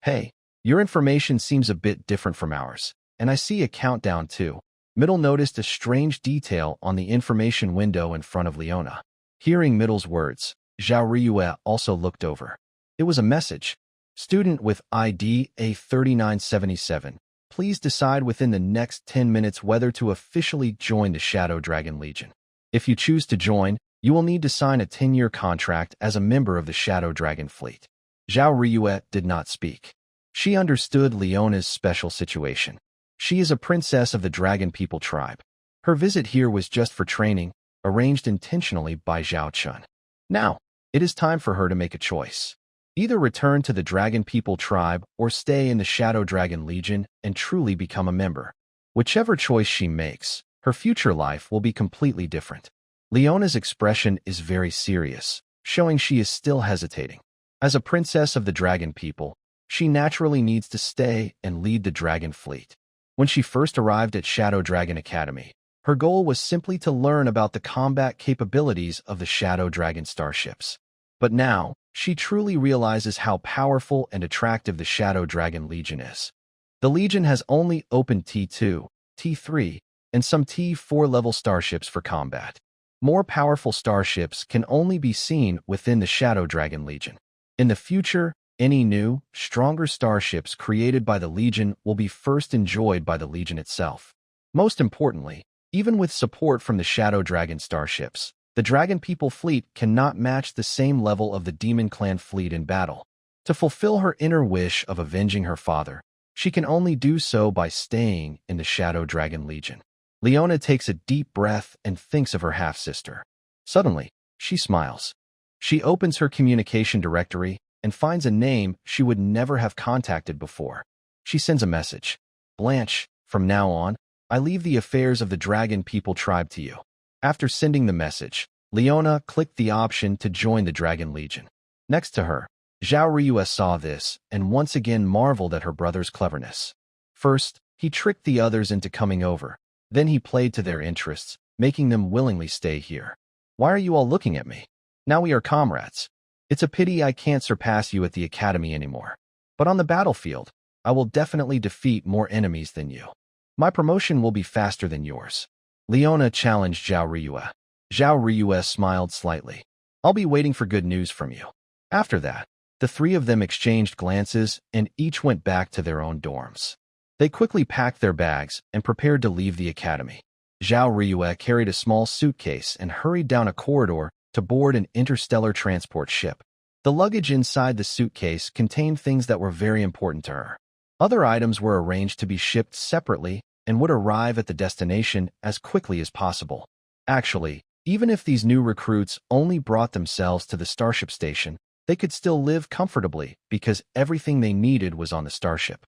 Hey, your information seems a bit different from ours, and I see a countdown too. Middle noticed a strange detail on the information window in front of Leona. Hearing Middle's words, Zhao Riyue also looked over. It was a message. Student with ID A3977, please decide within the next 10 minutes whether to officially join the Shadow Dragon Legion. If you choose to join, you will need to sign a 10-year contract as a member of the Shadow Dragon fleet. Zhao Ryue did not speak. She understood Leona's special situation. She is a princess of the Dragon People tribe. Her visit here was just for training, arranged intentionally by Zhao Chun. Now, it is time for her to make a choice. Either return to the Dragon People tribe or stay in the Shadow Dragon Legion and truly become a member. Whichever choice she makes, her future life will be completely different. Leona's expression is very serious, showing she is still hesitating. As a princess of the Dragon People, she naturally needs to stay and lead the Dragon Fleet. When she first arrived at Shadow Dragon Academy, her goal was simply to learn about the combat capabilities of the Shadow Dragon starships. But now, she truly realizes how powerful and attractive the Shadow Dragon Legion is. The Legion has only opened T2, T3, and some T4 level starships for combat. More powerful starships can only be seen within the Shadow Dragon Legion. In the future, any new, stronger starships created by the Legion will be first enjoyed by the Legion itself. Most importantly, even with support from the Shadow Dragon starships, the Dragon People fleet cannot match the same level of the Demon Clan fleet in battle. To fulfill her inner wish of avenging her father, she can only do so by staying in the Shadow Dragon Legion. Leona takes a deep breath and thinks of her half-sister. Suddenly, she smiles. She opens her communication directory and finds a name she would never have contacted before. She sends a message. Blanche, from now on, I leave the affairs of the Dragon People tribe to you. After sending the message, Leona clicked the option to join the Dragon Legion. Next to her, Zhao Ryue saw this and once again marveled at her brother's cleverness. First, he tricked the others into coming over. Then he played to their interests, making them willingly stay here. Why are you all looking at me? Now we are comrades. It's a pity I can't surpass you at the academy anymore. But on the battlefield, I will definitely defeat more enemies than you. My promotion will be faster than yours. Leona challenged Zhao Ryue. Zhao Ryue smiled slightly. I'll be waiting for good news from you. After that, the three of them exchanged glances and each went back to their own dorms. They quickly packed their bags and prepared to leave the academy. Zhao Ryue carried a small suitcase and hurried down a corridor to board an interstellar transport ship. The luggage inside the suitcase contained things that were very important to her. Other items were arranged to be shipped separately and would arrive at the destination as quickly as possible. Actually, even if these new recruits only brought themselves to the starship station, they could still live comfortably because everything they needed was on the starship.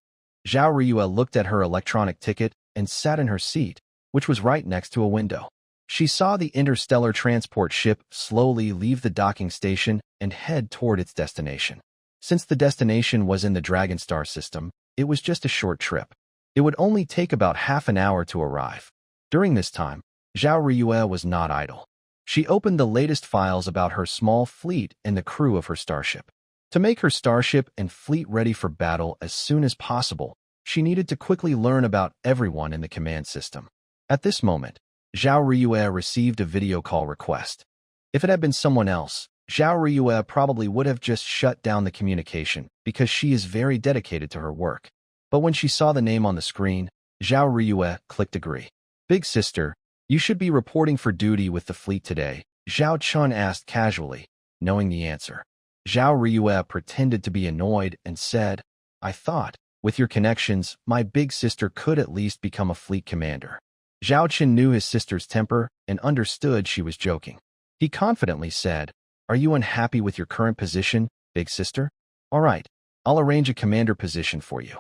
Zhao Ryue looked at her electronic ticket and sat in her seat, which was right next to a window. She saw the interstellar transport ship slowly leave the docking station and head toward its destination. Since the destination was in the Dragon Star system, it was just a short trip. It would only take about half an hour to arrive. During this time, Zhao Ryue was not idle. She opened the latest files about her small fleet and the crew of her starship. To make her starship and fleet ready for battle as soon as possible, she needed to quickly learn about everyone in the command system. At this moment, Zhao Ryue received a video call request. If it had been someone else, Zhao Ryue probably would have just shut down the communication because she is very dedicated to her work. But when she saw the name on the screen, Zhao Ryue clicked agree. Big sister, you should be reporting for duty with the fleet today, Zhao Chun asked casually, knowing the answer. Zhao Ryue pretended to be annoyed and said, I thought, with your connections, my big sister could at least become a fleet commander. Zhao Chun knew his sister's temper and understood she was joking. He confidently said, Are you unhappy with your current position, big sister? All right, I'll arrange a commander position for you.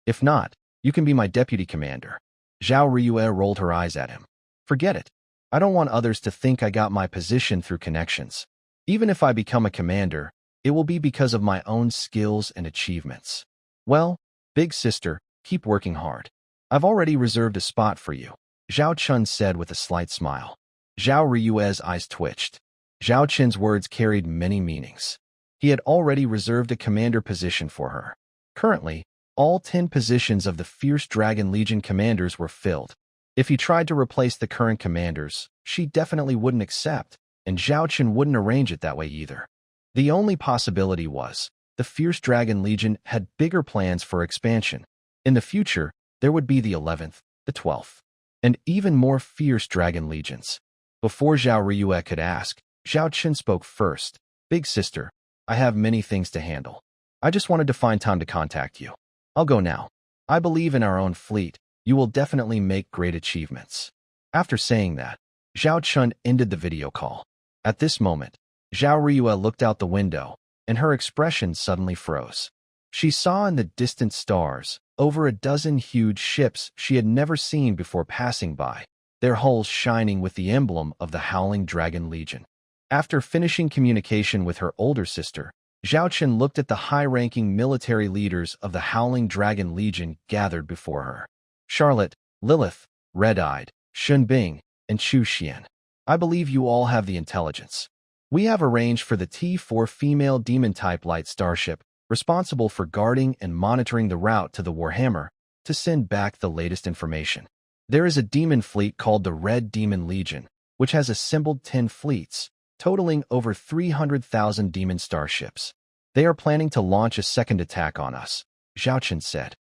If not, you can be my deputy commander. Zhao Ryue rolled her eyes at him. Forget it. I don't want others to think I got my position through connections. Even if I become a commander, it will be because of my own skills and achievements. Well, big sister, keep working hard. I've already reserved a spot for you, Zhao Chun said with a slight smile. Zhao Ryue's eyes twitched. Zhao Chun's words carried many meanings. He had already reserved a commander position for her. Currently, all 10 positions of the Fierce Dragon Legion commanders were filled. If he tried to replace the current commanders, she definitely wouldn't accept, and Zhao Chun wouldn't arrange it that way either. The only possibility was the Fierce Dragon Legion had bigger plans for expansion. In the future, there would be the 11th, the 12th, and even more fierce dragon legions. Before Zhao Riyue could ask, Zhao Qin spoke first. Big sister, I have many things to handle. I just wanted to find time to contact you. I'll go now. I believe in our own fleet. You will definitely make great achievements. After saying that, Zhao Chun ended the video call. At this moment, Zhao Riyue looked out the window, and her expression suddenly froze. She saw in the distant stars over a dozen huge ships she had never seen before passing by, their hulls shining with the emblem of the Howling Dragon Legion. After finishing communication with her older sister, Zhao Qin looked at the high-ranking military leaders of the Howling Dragon Legion gathered before her. Charlotte, Lilith, Red-Eyed, Shunbing, and Chu Xian. I believe you all have the intelligence. We have arranged for the T4 female demon-type light starship, responsible for guarding and monitoring the route to the Warhammer, to send back the latest information. There is a demon fleet called the Red Demon Legion, which has assembled 10 fleets, totaling over 300,000 demon starships. They are planning to launch a second attack on us, Zhao Qin said.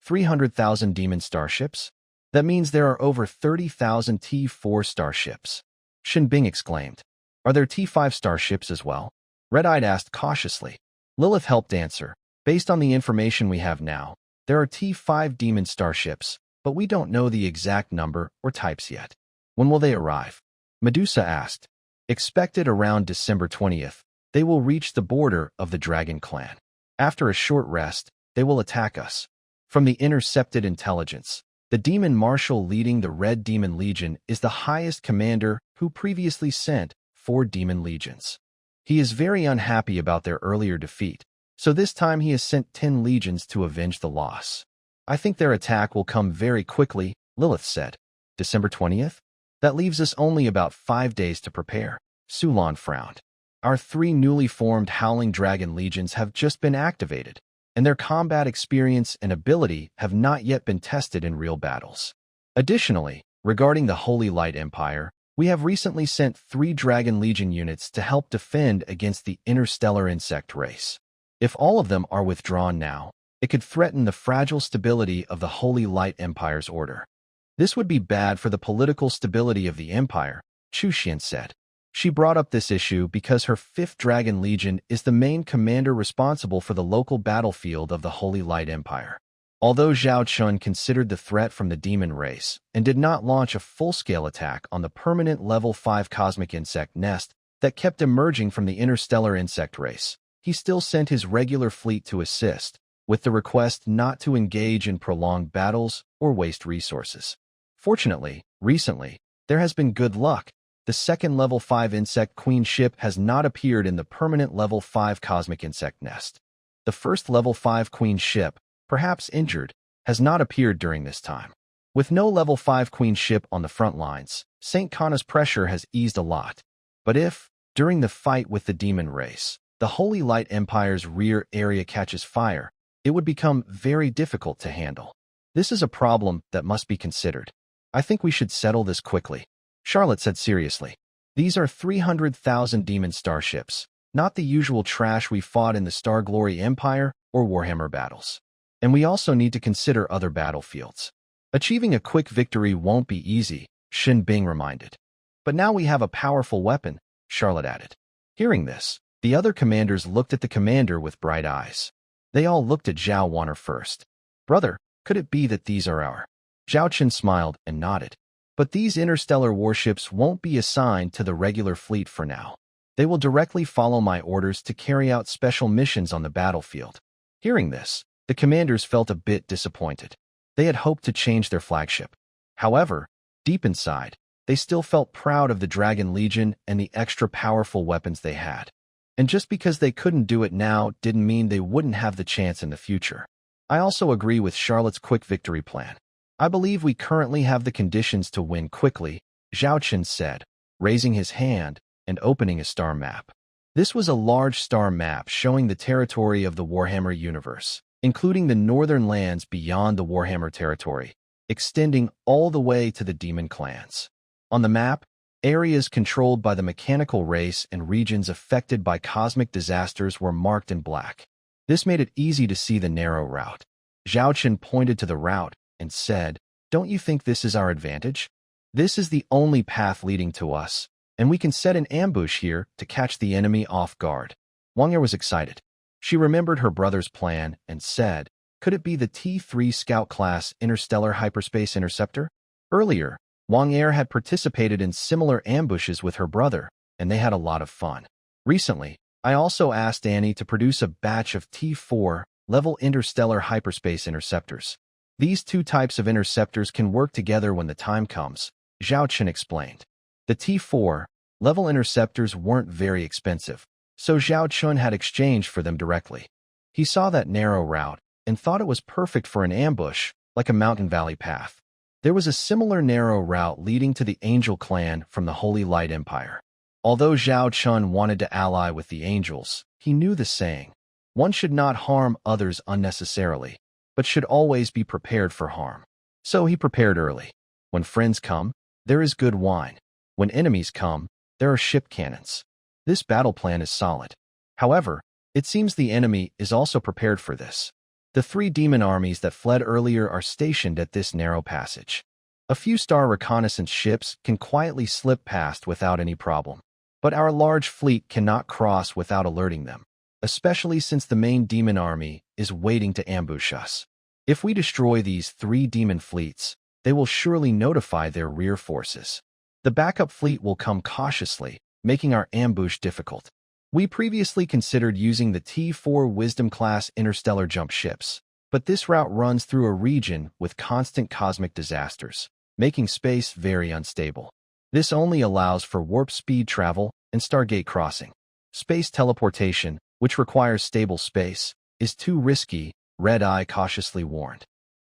300,000 demon starships? That means there are over 30,000 T4 starships. Shinbing exclaimed. Are there T5 starships as well? Red-Eyed asked cautiously. Lilith helped answer. Based on the information we have now, there are T5 demon starships, but we don't know the exact number or types yet. When will they arrive? Medusa asked. Expected around December 20th, they will reach the border of the Dragon Clan. After a short rest, they will attack us. From the intercepted intelligence, the demon marshal leading the Red Demon Legion is the highest commander who previously sent 4 demon legions. He is very unhappy about their earlier defeat, so this time he has sent 10 legions to avenge the loss. I think their attack will come very quickly, Lilith said. December 20th? That leaves us only about 5 days to prepare. Sulan frowned. Our 3 newly formed Howling Dragon Legions have just been activated, and their combat experience and ability have not yet been tested in real battles. Additionally, regarding the Holy Light Empire, we have recently sent 3 Dragon Legion units to help defend against the interstellar insect race. If all of them are withdrawn now, it could threaten the fragile stability of the Holy Light Empire's order. This would be bad for the political stability of the Empire, Chu Xian said. She brought up this issue because her 5th Dragon Legion is the main commander responsible for the local battlefield of the Holy Light Empire. Although Zhao Chun considered the threat from the demon race and did not launch a full-scale attack on the permanent level 5 cosmic insect nest that kept emerging from the interstellar insect race, he still sent his regular fleet to assist, with the request not to engage in prolonged battles or waste resources. Fortunately, recently, there has been good luck. The second level 5 insect queen ship has not appeared in the permanent level 5 cosmic insect nest. The first level 5 queen ship, perhaps injured, has not appeared during this time. With no level 5 queen ship on the front lines, St. Kana's pressure has eased a lot. But if, during the fight with the demon race, the Holy Light Empire's rear area catches fire, it would become very difficult to handle. This is a problem that must be considered. I think we should settle this quickly, Charlotte said seriously. These are 300,000 demon starships, not the usual trash we fought in the Starglory Empire or Warhammer battles. And we also need to consider other battlefields. Achieving a quick victory won't be easy, Shin Bing reminded. But now we have a powerful weapon, Charlotte added. Hearing this, the other commanders looked at the commander with bright eyes. They all looked at Zhao Wan'er first. Brother, could it be that these are our? Zhao Qin smiled and nodded. But these interstellar warships won't be assigned to the regular fleet for now. They will directly follow my orders to carry out special missions on the battlefield. Hearing this, the commanders felt a bit disappointed. They had hoped to change their flagship. However, deep inside, they still felt proud of the Dragon Legion and the extra powerful weapons they had. And just because they couldn't do it now didn't mean they wouldn't have the chance in the future. I also agree with Charlotte's quick victory plan. I believe we currently have the conditions to win quickly, Zhao Qin said, raising his hand and opening a star map. This was a large star map showing the territory of the Warhammer universe, including the northern lands beyond the Warhammer territory, extending all the way to the demon clans. On the map, areas controlled by the mechanical race and regions affected by cosmic disasters were marked in black. This made it easy to see the narrow route. Zhao Chen pointed to the route and said, "Don't you think this is our advantage? This is the only path leading to us, and we can set an ambush here to catch the enemy off guard." Wang Er was excited. She remembered her brother's plan and said, "Could it be the T3 Scout-class interstellar hyperspace interceptor?" Earlier, Wang Er had participated in similar ambushes with her brother, and they had a lot of fun. Recently, I also asked Annie to produce a batch of T4-level interstellar hyperspace interceptors. These two types of interceptors can work together when the time comes, Zhao Chen explained. The T4-level interceptors weren't very expensive, so Zhao Chen had exchanged for them directly. He saw that narrow route and thought it was perfect for an ambush, like a mountain valley path. There was a similar narrow route leading to the Angel clan from the Holy Light Empire. Although Zhao Chen wanted to ally with the angels, he knew the saying, "One should not harm others unnecessarily, but should always be prepared for harm." So he prepared early. When friends come, there is good wine. When enemies come, there are ship cannons. This battle plan is solid. However, it seems the enemy is also prepared for this. The 3 demon armies that fled earlier are stationed at this narrow passage. A few star reconnaissance ships can quietly slip past without any problem. But our large fleet cannot cross without alerting them, especially since the main demon army is waiting to ambush us. If we destroy these 3 demon fleets, they will surely notify their rear forces. The backup fleet will come cautiously, making our ambush difficult. We previously considered using the T4 Wisdom-class interstellar jump ships, but this route runs through a region with constant cosmic disasters, making space very unstable. This only allows for warp speed travel and Stargate crossing. Space teleportation, which requires stable space, is too risky, Red Eye cautiously warned.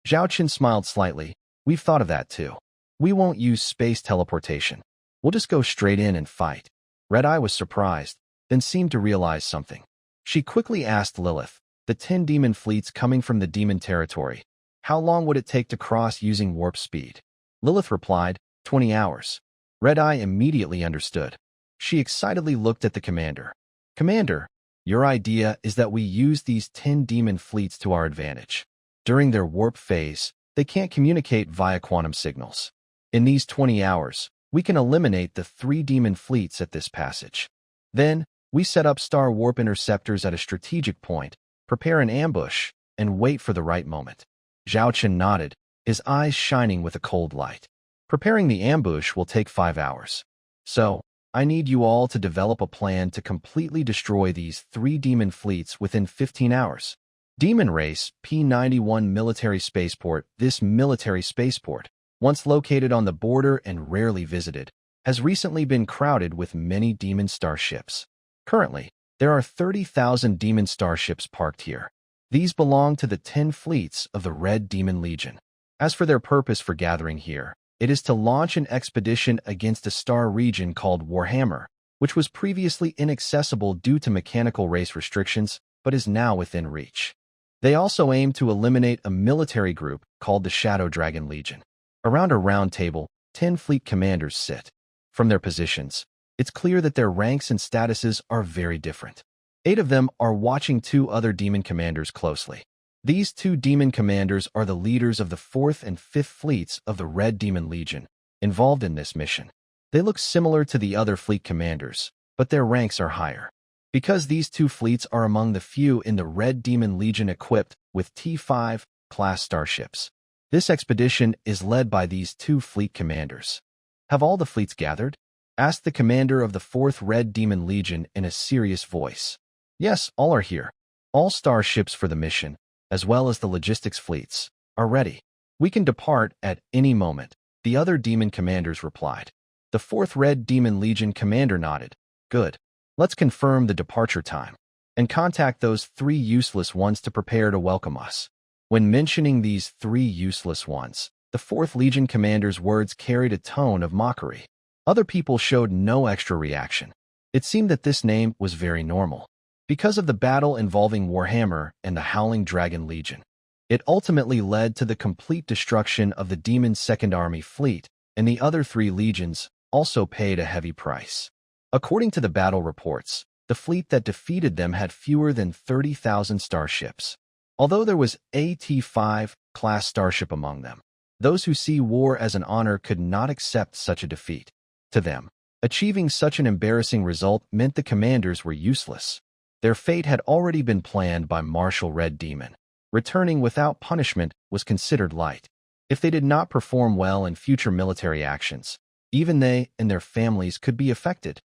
Zhao Chen smiled slightly. "We've thought of that too. We won't use space teleportation. We'll just go straight in and fight." Red Eye was surprised, then seemed to realize something. She quickly asked Lilith, "The 10 demon fleets coming from the demon territory, how long would it take to cross using warp speed?" Lilith replied, 20 hours. Red Eye immediately understood. She excitedly looked at the commander. "Commander, your idea is that we use these 10 demon fleets to our advantage. During their warp phase, they can't communicate via quantum signals. In these 20 hours, we can eliminate the 3 demon fleets at this passage. Then, we set up star warp interceptors at a strategic point, prepare an ambush, and wait for the right moment." Zhao Chen nodded, his eyes shining with a cold light. "Preparing the ambush will take 5 hours. So, I need you all to develop a plan to completely destroy these 3 demon fleets within 15 hours. Demon Race P91 Military Spaceport. This military spaceport, once located on the border and rarely visited, has recently been crowded with many demon starships. Currently, there are 30,000 demon starships parked here. These belong to the 10 fleets of the Red Demon Legion. As for their purpose for gathering here, it is to launch an expedition against a star region called Warhammer, which was previously inaccessible due to mechanical race restrictions, but is now within reach. They also aim to eliminate a military group called the Shadow Dragon Legion. Around a round table, 10 fleet commanders sit. From their positions, it's clear that their ranks and statuses are very different. 8 of them are watching 2 other demon commanders closely. These 2 demon commanders are the leaders of the 4th and 5th fleets of the Red Demon Legion, involved in this mission. They look similar to the other fleet commanders, but their ranks are higher. Because these 2 fleets are among the few in the Red Demon Legion equipped with T5-class starships. This expedition is led by these 2 fleet commanders. "Have all the fleets gathered?" asked the commander of the 4th Red Demon Legion in a serious voice. "Yes, all are here. All starships for the mission, as well as the logistics fleets, are ready. We can depart at any moment," the other demon commanders replied. The 4th Red Demon Legion commander nodded. "Good. Let's confirm the departure time, and contact those 3 useless ones to prepare to welcome us." When mentioning these 3 useless ones, the 4th Legion commander's words carried a tone of mockery. Other people showed no extra reaction. It seemed that this name was very normal. Because of the battle involving Warhammer and the Howling Dragon Legion, it ultimately led to the complete destruction of the Demon Second Army fleet, and the other 3 legions also paid a heavy price. According to the battle reports, The fleet that defeated them had fewer than 30,000 starships. Although there was a T5 class starship among them, those who see war as an honor could not accept such a defeat. To them, achieving such an embarrassing result meant the commanders were useless. Their fate had already been planned by Marshal Red Demon. Returning without punishment was considered light. If they did not perform well in future military actions, even they and their families could be affected.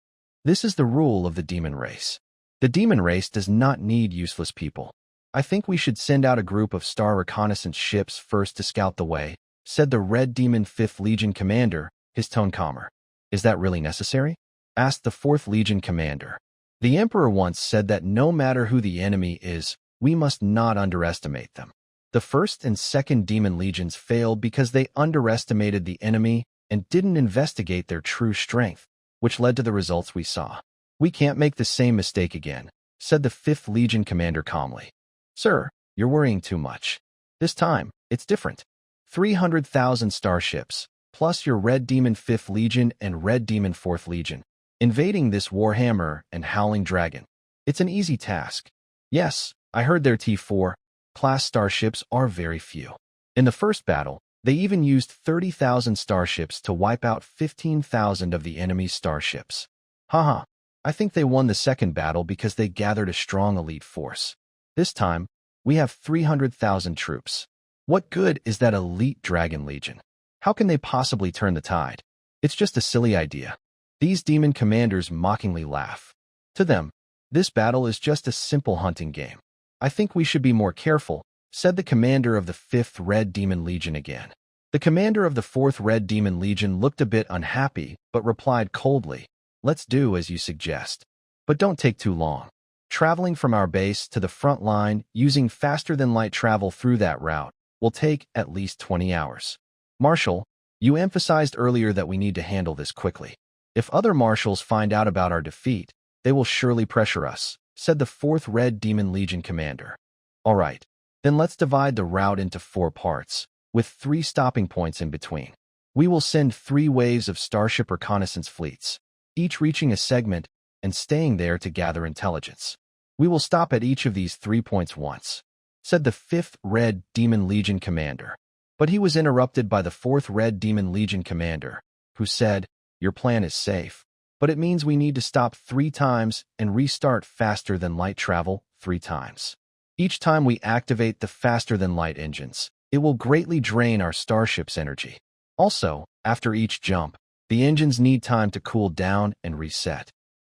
This is the rule of the demon race. The demon race does not need useless people. I think we should send out a group of star reconnaissance ships first to scout the way, said the Red Demon 5th Legion commander, his tone calmer. Is that really necessary? Asked the 4th Legion commander. The Emperor once said that no matter who the enemy is, we must not underestimate them. The 1st and 2nd Demon Legions failed because they underestimated the enemy and didn't investigate their true strength, which led to the results we saw. We can't make the same mistake again, said the 5th Legion commander calmly. Sir, you're worrying too much. This time, it's different. 300,000 starships, plus your Red Demon 5th Legion and Red Demon 4th Legion, invading this Warhammer and Howling Dragon. It's an easy task. Yes, I heard their T4 class starships are very few. In the first battle, they even used 30,000 starships to wipe out 15,000 of the enemy's starships. Haha, I think they won the second battle because they gathered a strong elite force. This time, we have 300,000 troops. What good is that elite Dragon Legion? How can they possibly turn the tide? It's just a silly idea. These demon commanders mockingly laugh. To them, this battle is just a simple hunting game. I think we should be more careful, said the commander of the 5th Red Demon Legion again. The commander of the 4th Red Demon Legion looked a bit unhappy, but replied coldly, Let's do as you suggest. But don't take too long. Traveling from our base to the front line using faster-than-light travel through that route will take at least 20 hours. Marshal, you emphasized earlier that we need to handle this quickly. If other marshals find out about our defeat, they will surely pressure us, said the 4th Red Demon Legion commander. All right, then let's divide the route into 4 parts, with 3 stopping points in between. We will send 3 waves of starship reconnaissance fleets, each reaching a segment and staying there to gather intelligence. We will stop at each of these 3 points once, said the 5th Red Demon Legion commander. But he was interrupted by the 4th Red Demon Legion commander, who said, Your plan is safe, but it means we need to stop 3 times and restart faster-than-light travel 3 times. Each time we activate the faster-than-light engines, it will greatly drain our starship's energy. Also, after each jump, the engines need time to cool down and reset.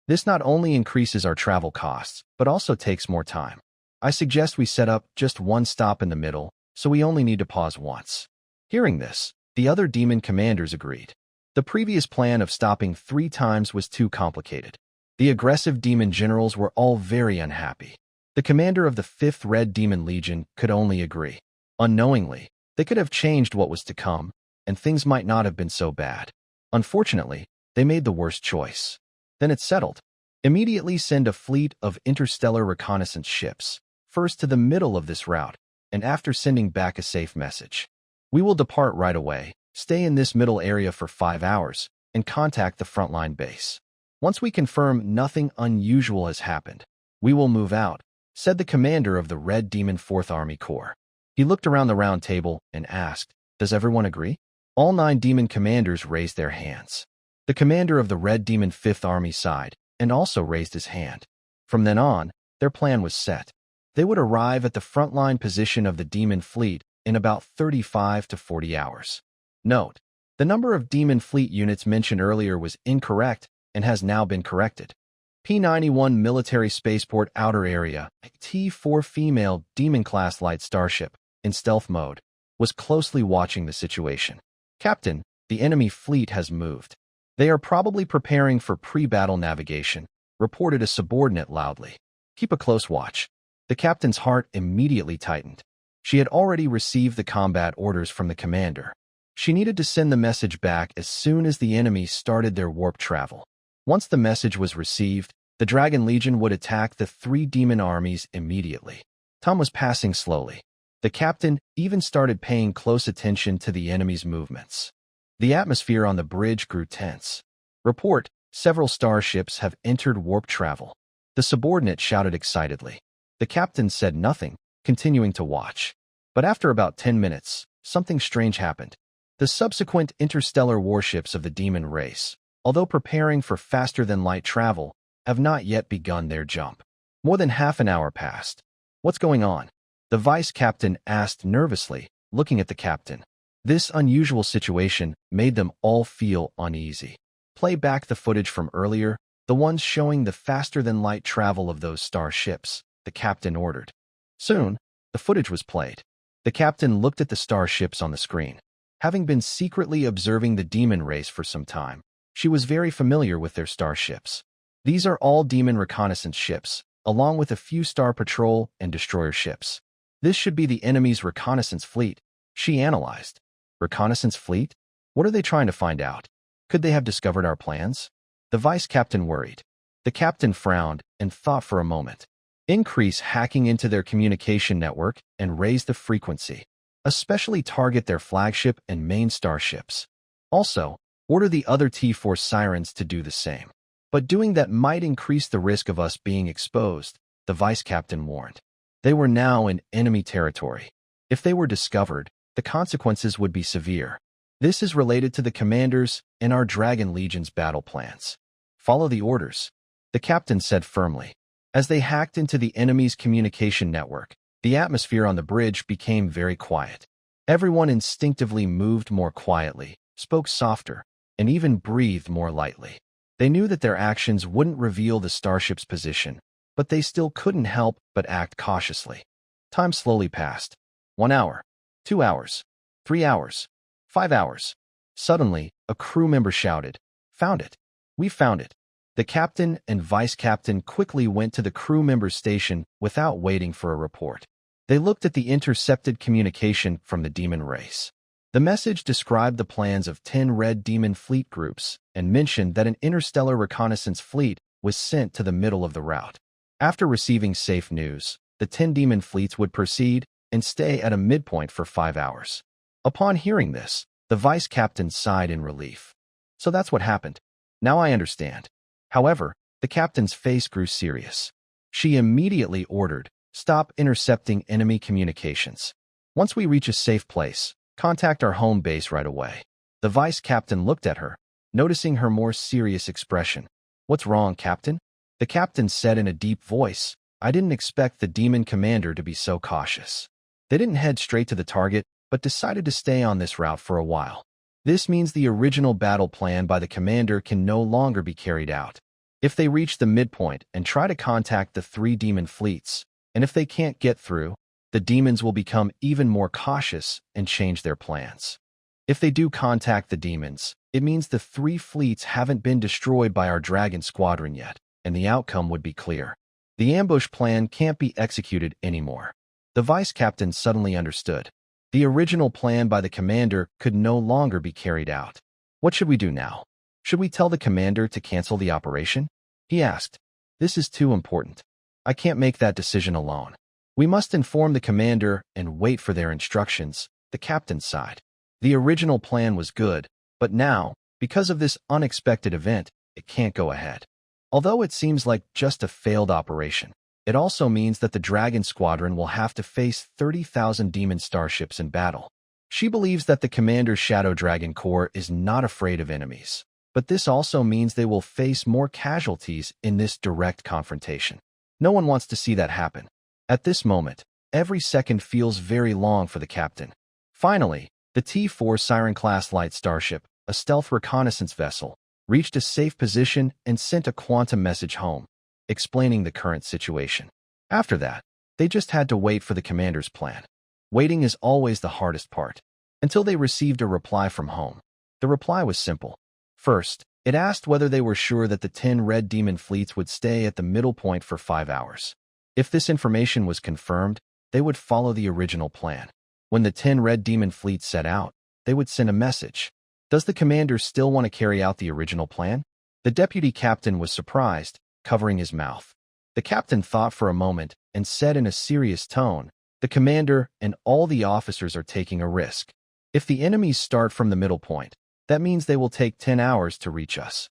This not only increases our travel costs, but also takes more time. I suggest we set up just 1 stop in the middle, so we only need to pause once. Hearing this, the other demon commanders agreed. The previous plan of stopping 3 times was too complicated. The aggressive demon generals were all very unhappy. The commander of the 5th Red Demon Legion could only agree. Unknowingly, they could have changed what was to come, and things might not have been so bad. Unfortunately, they made the worst choice. Then it's settled. Immediately send a fleet of interstellar reconnaissance ships, first to the middle of this route, and after sending back a safe message. We will depart right away, stay in this middle area for 5 hours, and contact the frontline base. Once we confirm nothing unusual has happened, we will move out, said the commander of the Red Demon 4th Army Corps. He looked around the round table and asked, Does everyone agree? All 9 demon commanders raised their hands. The commander of the Red Demon 5th Army sighed and also raised his hand. From then on, their plan was set. They would arrive at the frontline position of the demon fleet in about 35 to 40 hours. Note, the number of demon fleet units mentioned earlier was incorrect and has now been corrected. P-91 Military Spaceport Outer Area, a T-4 female demon-class light starship, in stealth mode, was closely watching the situation. Captain, the enemy fleet has moved. They are probably preparing for pre-battle navigation, reported a subordinate loudly. Keep a close watch. The captain's heart immediately tightened. She had already received the combat orders from the commander. She needed to send the message back as soon as the enemy started their warp travel. Once the message was received, the Dragon Legion would attack the 3 demon armies immediately. Time was passing slowly. The captain even started paying close attention to the enemy's movements. The atmosphere on the bridge grew tense. Report, several starships have entered warp travel. The subordinate shouted excitedly. The captain said nothing, continuing to watch. But after about 10 minutes, something strange happened. The subsequent interstellar warships of the demon race, although preparing for faster-than-light travel, have not yet begun their jump. More than half an hour passed. What's going on? The vice captain asked nervously, looking at the captain. This unusual situation made them all feel uneasy. Play back the footage from earlier, the ones showing the faster-than-light travel of those starships, the captain ordered. Soon, the footage was played. The captain looked at the starships on the screen. Having been secretly observing the demon race for some time, she was very familiar with their starships. These are all demon reconnaissance ships, along with a few star patrol and destroyer ships. This should be the enemy's reconnaissance fleet, she analyzed. Reconnaissance fleet? What are they trying to find out? Could they have discovered our plans? The vice captain worried. The captain frowned and thought for a moment. Increase hacking into their communication network and raise the frequency. Especially target their flagship and main starships. Also, order the other T4 sirens to do the same. But doing that might increase the risk of us being exposed, the vice captain warned. They were now in enemy territory. If they were discovered, the consequences would be severe. This is related to the commanders and our Dragon Legion's battle plans. Follow the orders, the captain said firmly. As they hacked into the enemy's communication network, the atmosphere on the bridge became very quiet. Everyone instinctively moved more quietly, spoke softer, and even breathed more lightly. They knew that their actions wouldn't reveal the starship's position, but they still couldn't help but act cautiously. Time slowly passed. 1 hour, 2 hours, 3 hours, 5 hours. Suddenly, a crew member shouted, "Found it! We found it!" The captain and vice captain quickly went to the crew member's station without waiting for a report. They looked at the intercepted communication from the demon race. The message described the plans of 10 red demon fleet groups and mentioned that an interstellar reconnaissance fleet was sent to the middle of the route. After receiving safe news, the 10 demon fleets would proceed and stay at a midpoint for 5 hours. Upon hearing this, the vice captain sighed in relief. So that's what happened. Now I understand. However, the captain's face grew serious. She immediately ordered, "Stop intercepting enemy communications. Once we reach a safe place, contact our home base right away." The vice captain looked at her, noticing her more serious expression. "What's wrong, Captain?" The captain said in a deep voice, "I didn't expect the demon commander to be so cautious." They didn't head straight to the target, but decided to stay on this route for a while. This means the original battle plan by the commander can no longer be carried out. If they reach the midpoint and try to contact the 3 demon fleets, and if they can't get through, the demons will become even more cautious and change their plans. If they do contact the demons, it means the 3 fleets haven't been destroyed by our Dragon Squadron yet, and the outcome would be clear. The ambush plan can't be executed anymore. The vice captain suddenly understood. The original plan by the commander could no longer be carried out. What should we do now? Should we tell the commander to cancel the operation? He asked. This is too important. I can't make that decision alone. We must inform the commander and wait for their instructions, the captain sighed. The original plan was good, but now, because of this unexpected event, it can't go ahead. Although it seems like just a failed operation, it also means that the Dragon Squadron will have to face 30,000 demon starships in battle. She believes that the commander's Shadow Dragon Corps is not afraid of enemies, but this also means they will face more casualties in this direct confrontation. No one wants to see that happen. At this moment, every second feels very long for the captain. Finally, the T4 Siren-class light starship, a stealth reconnaissance vessel, reached a safe position and sent a quantum message home, explaining the current situation. After that, they just had to wait for the commander's plan. Waiting is always the hardest part, until they received a reply from home. The reply was simple. First, it asked whether they were sure that the 10 red demon fleets would stay at the middle point for 5 hours. If this information was confirmed, they would follow the original plan. When the 10 red demon fleets set out, they would send a message. Does the commander still want to carry out the original plan? The deputy captain was surprised, covering his mouth. The captain thought for a moment and said in a serious tone, "The commander and all the officers are taking a risk. If the enemies start from the middle point, that means they will take 10 hours to reach us.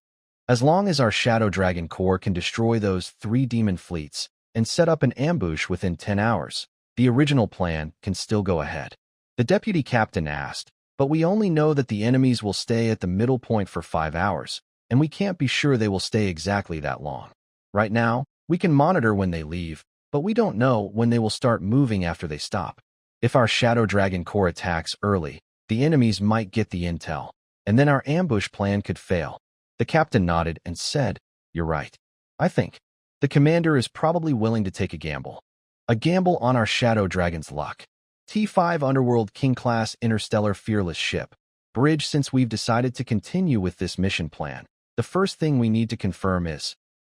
As long as our Shadow Dragon Corps can destroy those 3 demon fleets and set up an ambush within 10 hours, the original plan can still go ahead. The deputy captain asked, but we only know that the enemies will stay at the middle point for 5 hours, and we can't be sure they will stay exactly that long. Right now, we can monitor when they leave, but we don't know when they will start moving after they stop. If our Shadow Dragon Corps attacks early, the enemies might get the intel, and then our ambush plan could fail. The captain nodded and said, "You're right. I think the commander is probably willing to take a gamble. A gamble on our Shadow Dragon's luck. T5 Underworld King-class interstellar fearless ship. Bridge, since we've decided to continue with this mission plan, the first thing we need to confirm is,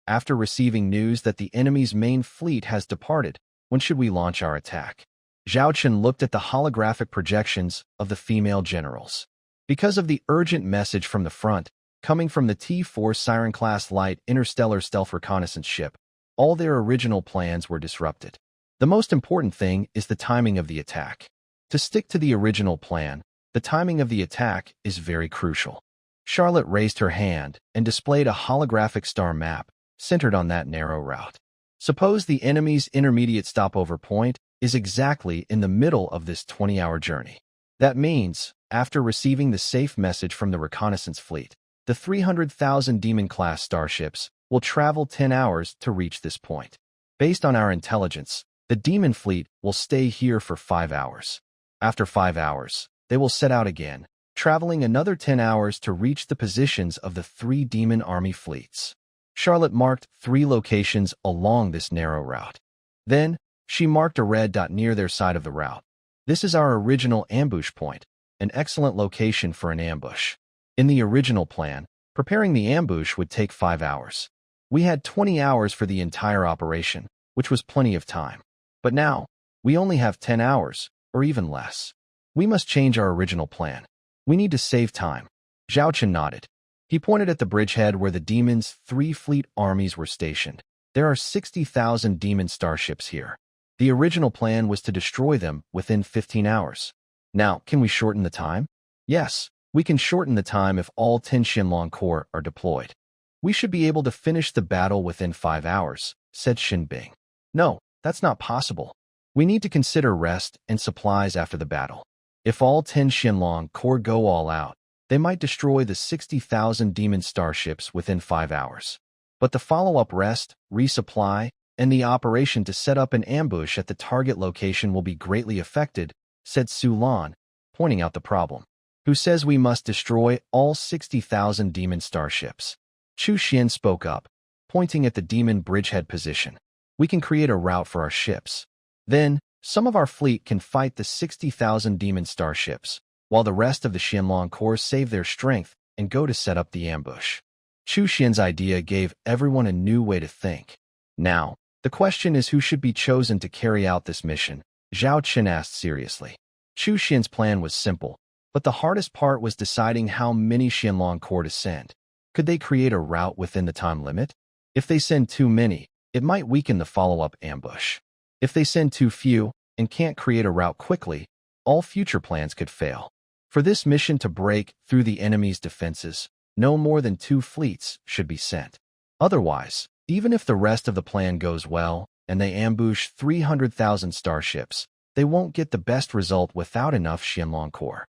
after receiving news that the enemy's main fleet has departed, when should we launch our attack?" Zhao Chen looked at the holographic projections of the female generals. Because of the urgent message from the front, coming from the T4 Siren-class light interstellar stealth reconnaissance ship, all their original plans were disrupted. The most important thing is the timing of the attack. To stick to the original plan, the timing of the attack is very crucial. Charlotte raised her hand and displayed a holographic star map centered on that narrow route. Suppose the enemy's intermediate stopover point is exactly in the middle of this 20-hour journey. That means, after receiving the safe message from the reconnaissance fleet, the 300,000 Demon-class starships will travel 10 hours to reach this point. Based on our intelligence, the Demon fleet will stay here for 5 hours. After 5 hours, they will set out again, traveling another 10 hours to reach the positions of the 3 Demon army fleets. Charlotte marked 3 locations along this narrow route. Then, she marked a red dot near their side of the route. This is our original ambush point, an excellent location for an ambush. In the original plan, preparing the ambush would take 5 hours. We had 20 hours for the entire operation, which was plenty of time. But now, we only have 10 hours, or even less. We must change our original plan. We need to save time. Zhao Chen nodded. He pointed at the bridgehead where the Demon's 3 fleet armies were stationed. There are 60,000 Demon starships here. The original plan was to destroy them within 15 hours. Now, can we shorten the time? Yes, we can shorten the time if all 10 Shenlong Corps are deployed. We should be able to finish the battle within 5 hours, said Shin Bing. No, that's not possible. We need to consider rest and supplies after the battle. If all 10 Shenlong Corps go all out, they might destroy the 60,000 Demon starships within 5 hours. But the follow-up rest, resupply, and the operation to set up an ambush at the target location will be greatly affected, said Su Lan, pointing out the problem. Who says we must destroy all 60,000 Demon starships? Chu Xian spoke up, pointing at the Demon bridgehead position. We can create a route for our ships. Then, some of our fleet can fight the 60,000 Demon starships, while the rest of the Shenlong Corps save their strength and go to set up the ambush. Chu Xian's idea gave everyone a new way to think. Now, the question is who should be chosen to carry out this mission, Zhao Chen asked seriously. Chu Xian's plan was simple, but the hardest part was deciding how many Shenlong Corps to send. Could they create a route within the time limit? If they send too many, it might weaken the follow-up ambush. If they send too few and can't create a route quickly, all future plans could fail. For this mission to break through the enemy's defenses, no more than 2 fleets should be sent. Otherwise, even if the rest of the plan goes well and they ambush 300,000 starships, they won't get the best result without enough Shenlong Corps.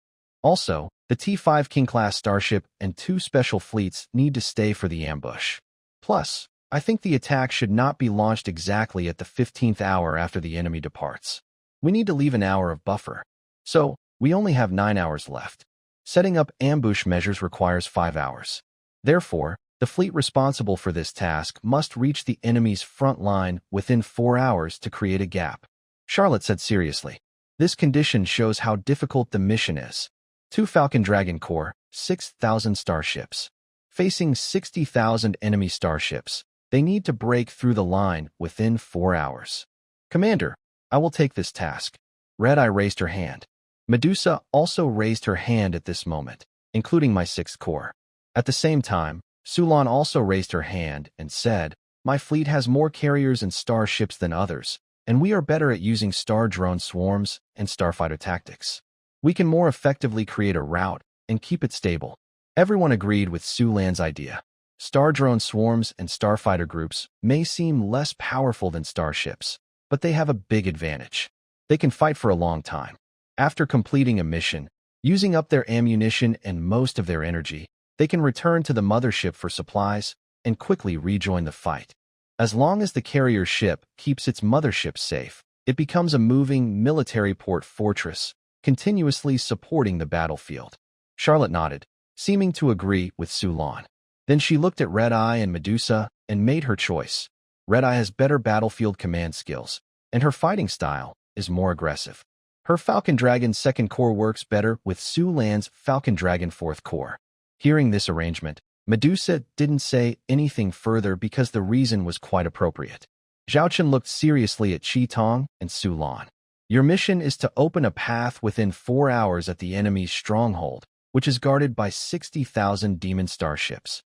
Also, the T5 King-class starship and 2 special fleets need to stay for the ambush. Plus, I think the attack should not be launched exactly at the 15th hour after the enemy departs. We need to leave an hour of buffer. So, we only have 9 hours left. Setting up ambush measures requires 5 hours. Therefore, the fleet responsible for this task must reach the enemy's front line within 4 hours to create a gap. Charlotte said seriously. This condition shows how difficult the mission is. 2 Falcon Dragon Corps, 6,000 starships. Facing 60,000 enemy starships, they need to break through the line within 4 hours. Commander, I will take this task. Red Eye raised her hand. Medusa also raised her hand at this moment, including my 6th Corps. At the same time, Sulan also raised her hand and said, my fleet has more carriers and starships than others, and we are better at using star drone swarms and starfighter tactics. We can more effectively create a route and keep it stable. Everyone agreed with Su Lan's idea. Star drone swarms and starfighter groups may seem less powerful than starships, but they have a big advantage. They can fight for a long time. After completing a mission, using up their ammunition and most of their energy, they can return to the mothership for supplies and quickly rejoin the fight. As long as the carrier ship keeps its mothership safe, it becomes a moving military port fortress, continuously supporting the battlefield. Charlotte nodded, seeming to agree with Sulan. Then she looked at Red Eye and Medusa and made her choice. Red Eye has better battlefield command skills, and her fighting style is more aggressive. Her Falcon Dragon 2nd Corps works better with Sulan's Falcon Dragon 4th Corps. Hearing this arrangement, Medusa didn't say anything further because the reason was quite appropriate. Zhaochen looked seriously at Qi Tong and Sulan. Your mission is to open a path within 4 hours at the enemy's stronghold, which is guarded by 60,000 demon starships.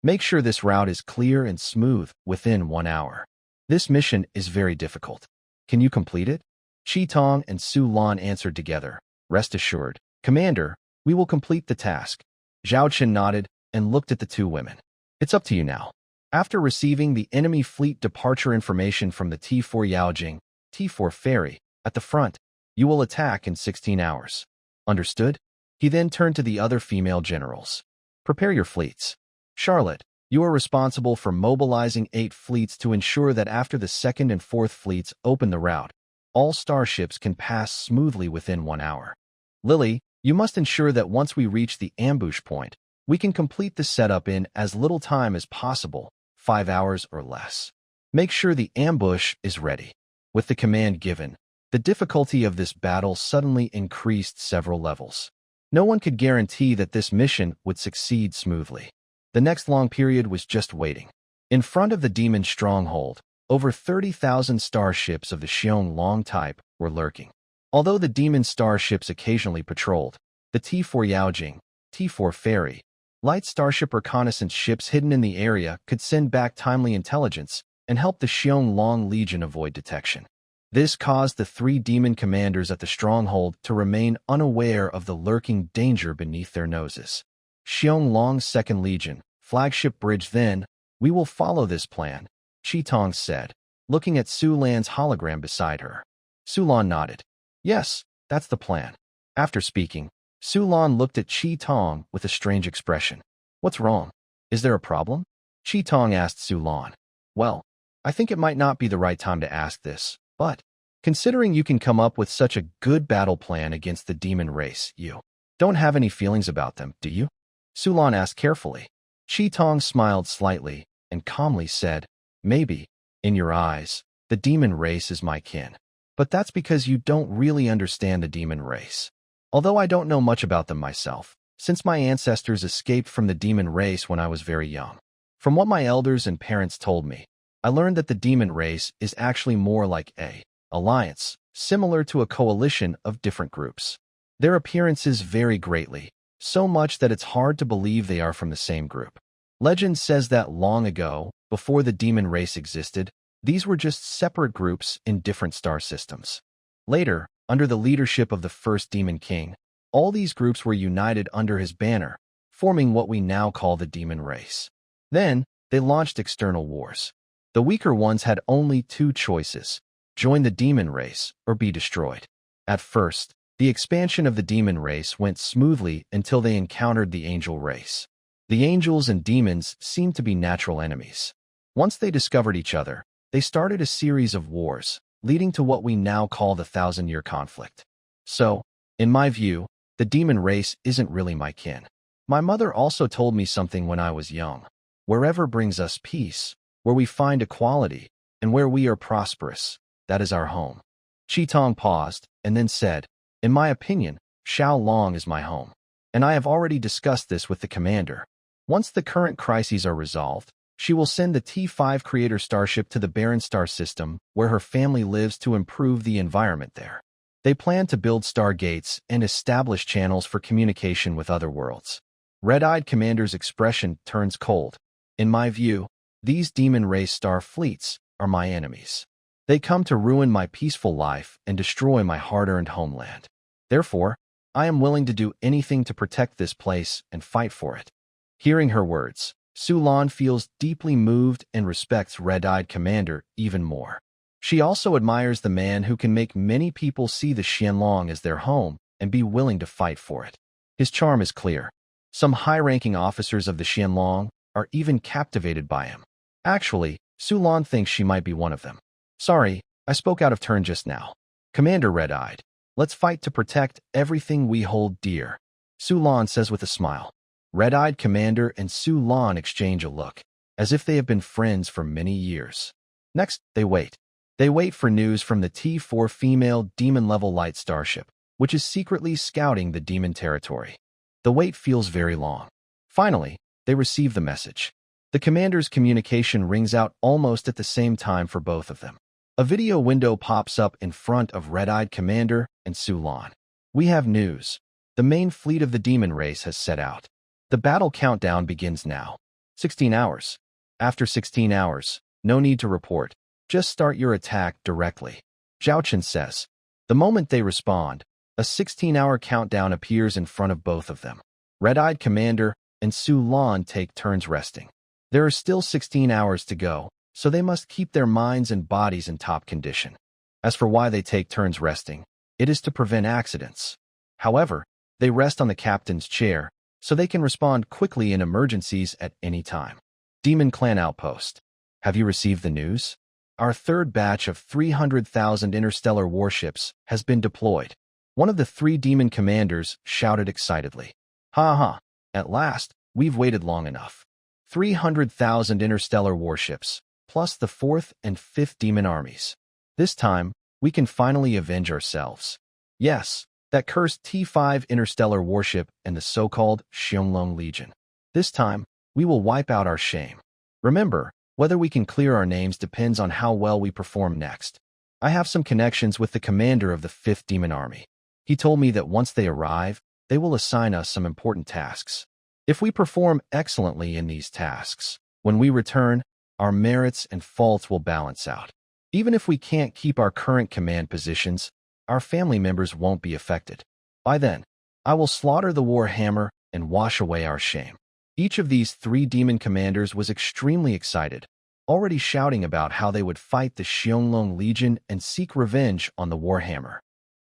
Make sure this route is clear and smooth within 1 hour. This mission is very difficult. Can you complete it? Qi Tong and Sulan answered together. Rest assured, Commander, we will complete the task. Zhaochen nodded and looked at the two women. It's up to you now. After receiving the enemy fleet departure information from the T4 Yaojing, T4 ferry, at the front, you will attack in 16 hours. Understood? He then turned to the other female generals. Prepare your fleets. Charlotte, you are responsible for mobilizing 8 fleets to ensure that after the 2nd and 4th fleets open the route, all starships can pass smoothly within 1 hour. Lily, you must ensure that once we reach the ambush point, we can complete the setup in as little time as possible, 5 hours or less. Make sure the ambush is ready. With the command given, the difficulty of this battle suddenly increased several levels. No one could guarantee that this mission would succeed smoothly. The next long period was just waiting. In front of the demon stronghold, over 30,000 starships of the Xiong Long type were lurking. Although the demon starships occasionally patrolled, the T4 Yaojing, T4 ferry, light starship reconnaissance ships hidden in the area could send back timely intelligence and help the Xiong Long Legion avoid detection. This caused the 3 demon commanders at the stronghold to remain unaware of the lurking danger beneath their noses. Xiong Long's 2nd Legion, flagship bridge then, we will follow this plan, Qi Tong said, looking at Sulan's hologram beside her. Sulan nodded. Yes, that's the plan. After speaking, Sulan looked at Qi Tong with a strange expression. What's wrong? Is there a problem? Qi Tong asked Sulan. Well, I think it might not be the right time to ask this, but considering you can come up with such a good battle plan against the demon race, you don't have any feelings about them, do you? Sulan asked carefully. Qi Tong smiled slightly and calmly said, maybe, in your eyes, the demon race is my kin. But that's because you don't really understand the demon race. Although I don't know much about them myself, since my ancestors escaped from the demon race when I was very young. From what my elders and parents told me, I learned that the demon race is actually more like a alliance, similar to a coalition of different groups. Their appearances vary greatly, so much that it's hard to believe they are from the same group. Legend says that long ago, before the demon race existed, these were just separate groups in different star systems. Later, under the leadership of the first demon king, all these groups were united under his banner, forming what we now call the demon race. Then, they launched external wars. The weaker ones had only 2 choices: join the demon race or be destroyed. At first, the expansion of the demon race went smoothly until they encountered the angel race. The angels and demons seemed to be natural enemies. Once they discovered each other, they started a series of wars, leading to what we now call the 1,000-year conflict. So, in my view, the demon race isn't really my kin. My mother also told me something when I was young. Wherever brings us peace, where we find equality, and where we are prosperous, that is our home. Qi Tong paused, and then said, in my opinion, Xiao Long is my home. And I have already discussed this with the commander. Once the current crises are resolved, she will send the T5 Creator Starship to the Barren Star System, where her family lives, to improve the environment there. They plan to build stargates and establish channels for communication with other worlds. Red-eyed commander's expression turns cold. In my view, these demon race star fleets are my enemies. They come to ruin my peaceful life and destroy my hard-earned homeland. Therefore, I am willing to do anything to protect this place and fight for it. Hearing her words, Sulan feels deeply moved and respects Red-Eyed Commander even more. She also admires the man who can make many people see the Xianlong as their home and be willing to fight for it. His charm is clear. Some high-ranking officers of the Xianlong are even captivated by him. Actually, Sulan thinks she might be one of them. Sorry, I spoke out of turn just now. Commander Red-Eyed, let's fight to protect everything we hold dear, Sulan says with a smile. Red-Eyed Commander and Sulan exchange a look, as if they have been friends for many years. Next, they wait. They wait for news from the T4 female demon-level light starship, which is secretly scouting the demon territory. The wait feels very long. Finally, they receive the message. The commander's communication rings out almost at the same time for both of them. A video window pops up in front of Red-Eyed Commander and Sulan. We have news. The main fleet of the demon race has set out. The battle countdown begins now. 16 hours. After 16 hours, no need to report. Just start your attack directly, Chen says. The moment they respond, a 16-hour countdown appears in front of both of them. Red-Eyed Commander and Sulan take turns resting. There are still 16 hours to go, so they must keep their minds and bodies in top condition. As for why they take turns resting, it is to prevent accidents. However, they rest on the captain's chair, so they can respond quickly in emergencies at any time. Demon Clan Outpost. Have you received the news? Our third batch of 300,000 interstellar warships has been deployed. One of the 3 demon commanders shouted excitedly. Ha ha, at last, we've waited long enough. 300,000 interstellar warships, plus the 4th and 5th demon armies. This time, we can finally avenge ourselves. Yes, that cursed T5 interstellar warship and the so-called Xianlong Legion. This time, we will wipe out our shame. Remember, whether we can clear our names depends on how well we perform next. I have some connections with the commander of the 5th Demon Army. He told me that once they arrive, they will assign us some important tasks. If we perform excellently in these tasks, when we return, our merits and faults will balance out. Even if we can't keep our current command positions, our family members won't be affected. By then, I will slaughter the war hammer and wash away our shame. Each of these 3 demon commanders was extremely excited, already shouting about how they would fight the Xianlong Legion and seek revenge on the Warhammer.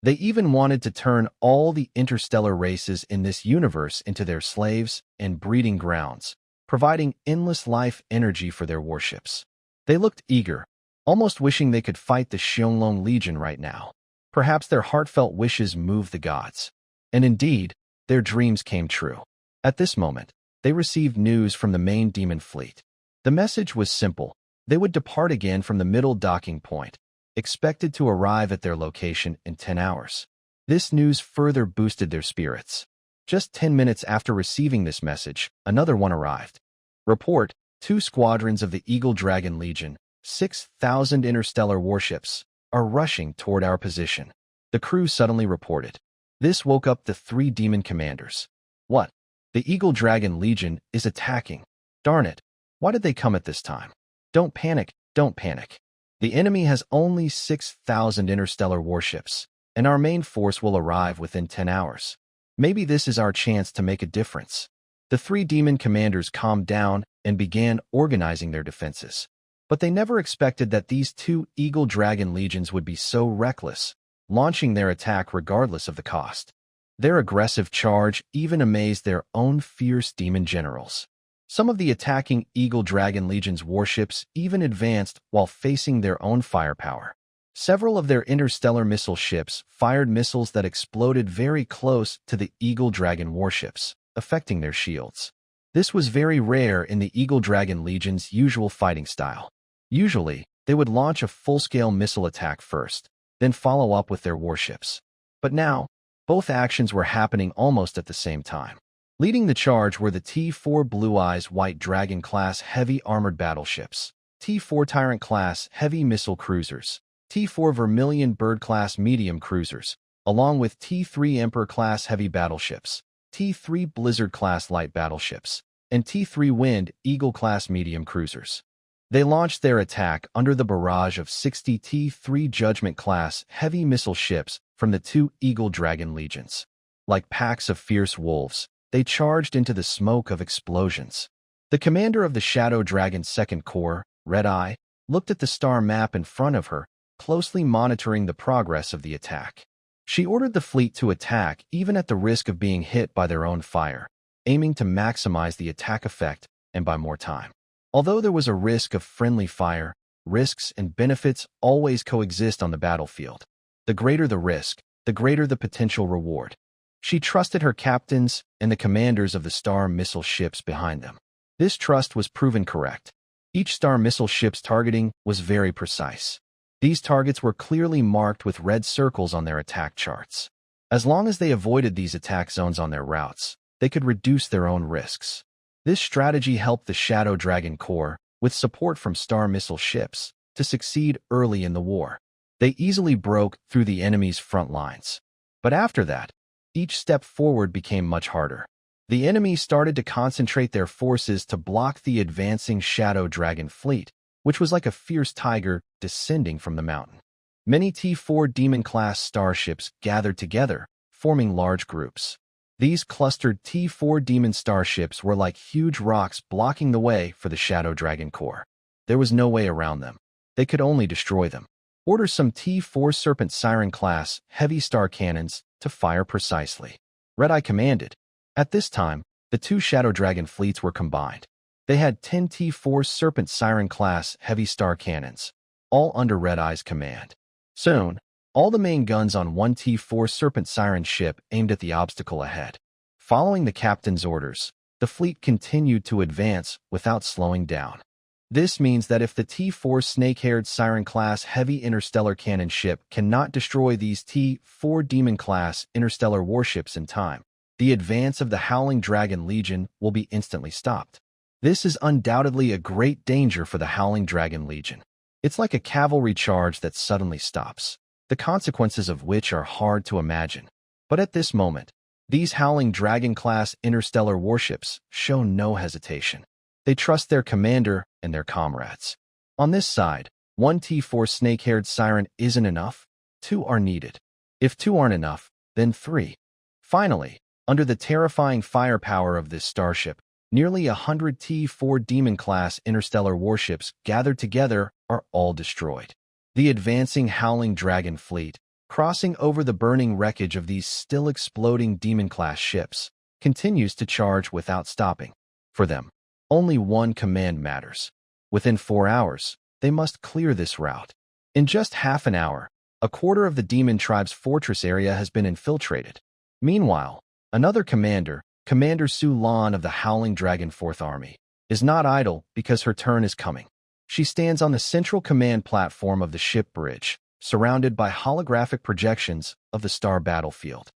They even wanted to turn all the interstellar races in this universe into their slaves and breeding grounds, providing endless life energy for their warships. They looked eager, almost wishing they could fight the Xianlong Legion right now. Perhaps their heartfelt wishes moved the gods. And indeed, their dreams came true. At this moment, they received news from the main demon fleet. The message was simple. They would depart again from the middle docking point, expected to arrive at their location in 10 hours. This news further boosted their spirits. Just 10 minutes after receiving this message, another one arrived. Report, 2 squadrons of the Eagle Dragon Legion, 6,000 interstellar warships, are rushing toward our position. The crew suddenly reported. This woke up the 3 demon commanders. What? The Eagle Dragon Legion is attacking. Darn it. Why did they come at this time? Don't panic, don't panic. The enemy has only 6,000 interstellar warships, and our main force will arrive within 10 hours. Maybe this is our chance to make a difference. The 3 demon commanders calmed down and began organizing their defenses. But they never expected that these 2 Eagle Dragon Legions would be so reckless, launching their attack regardless of the cost. Their aggressive charge even amazed their own fierce demon generals. Some of the attacking Eagle Dragon Legion's warships even advanced while facing their own firepower. Several of their interstellar missile ships fired missiles that exploded very close to the Eagle Dragon warships, affecting their shields. This was very rare in the Eagle Dragon Legion's usual fighting style. Usually, they would launch a full-scale missile attack first, then follow up with their warships. But now, both actions were happening almost at the same time. Leading the charge were the T4 Blue Eyes White Dragon class heavy armored battleships, T4 Tyrant class heavy missile cruisers, T4 Vermilion Bird class medium cruisers, along with T3 Emperor class heavy battleships, T3 Blizzard class light battleships, and T3 Wind Eagle class medium cruisers. They launched their attack under the barrage of 60 T3 Judgment class heavy missile ships from the 2 Eagle Dragon Legions. Like packs of fierce wolves, they charged into the smoke of explosions. The commander of the Shadow Dragon's Second Corps, Red Eye, looked at the star map in front of her, closely monitoring the progress of the attack. She ordered the fleet to attack even at the risk of being hit by their own fire, aiming to maximize the attack effect and buy more time. Although there was a risk of friendly fire, risks and benefits always coexist on the battlefield. The greater the risk, the greater the potential reward. She trusted her captains and the commanders of the Star missile ships behind them. This trust was proven correct. Each Star missile ship's targeting was very precise. These targets were clearly marked with red circles on their attack charts. As long as they avoided these attack zones on their routes, they could reduce their own risks. This strategy helped the Shadow Dragon Corps, with support from Star missile ships, to succeed early in the war. They easily broke through the enemy's front lines. But after that, each step forward became much harder. The enemy started to concentrate their forces to block the advancing Shadow Dragon fleet, which was like a fierce tiger descending from the mountain. Many T4 Demon-class starships gathered together, forming large groups. These clustered T4 Demon starships were like huge rocks blocking the way for the Shadow Dragon Corps. There was no way around them. They could only destroy them. Order some T4 Serpent Siren-class heavy star cannons to fire precisely. Red Eye commanded. At this time, the two Shadow Dragon fleets were combined. They had 10 T4 Serpent Siren-class heavy star cannons, all under Red Eye's command. Soon, all the main guns on one T4 Serpent Siren ship aimed at the obstacle ahead. Following the captain's orders, the fleet continued to advance without slowing down. This means that if the T4 Snake-haired Siren-class heavy interstellar cannon ship cannot destroy these T4 Demon-class interstellar warships in time, the advance of the Howling Dragon Legion will be instantly stopped. This is undoubtedly a great danger for the Howling Dragon Legion. It's like a cavalry charge that suddenly stops, the consequences of which are hard to imagine. But at this moment, these Howling Dragon-class interstellar warships show no hesitation. They trust their commander and their comrades. On this side, one T4 Snake-haired Siren isn't enough. 2 are needed. If 2 aren't enough, then 3. Finally, under the terrifying firepower of this starship, nearly 100 T4 Demon-class interstellar warships gathered together are all destroyed. The advancing Howling Dragon fleet, crossing over the burning wreckage of these still exploding Demon-class ships, continues to charge without stopping. For them, only one command matters. Within 4 hours, they must clear this route. In just half an hour, a quarter of the Demon Tribe's fortress area has been infiltrated. Meanwhile, another commander, Commander Su Lan of the Howling Dragon Fourth Army, is not idle because her turn is coming. She stands on the central command platform of the ship bridge, surrounded by holographic projections of the star battlefield.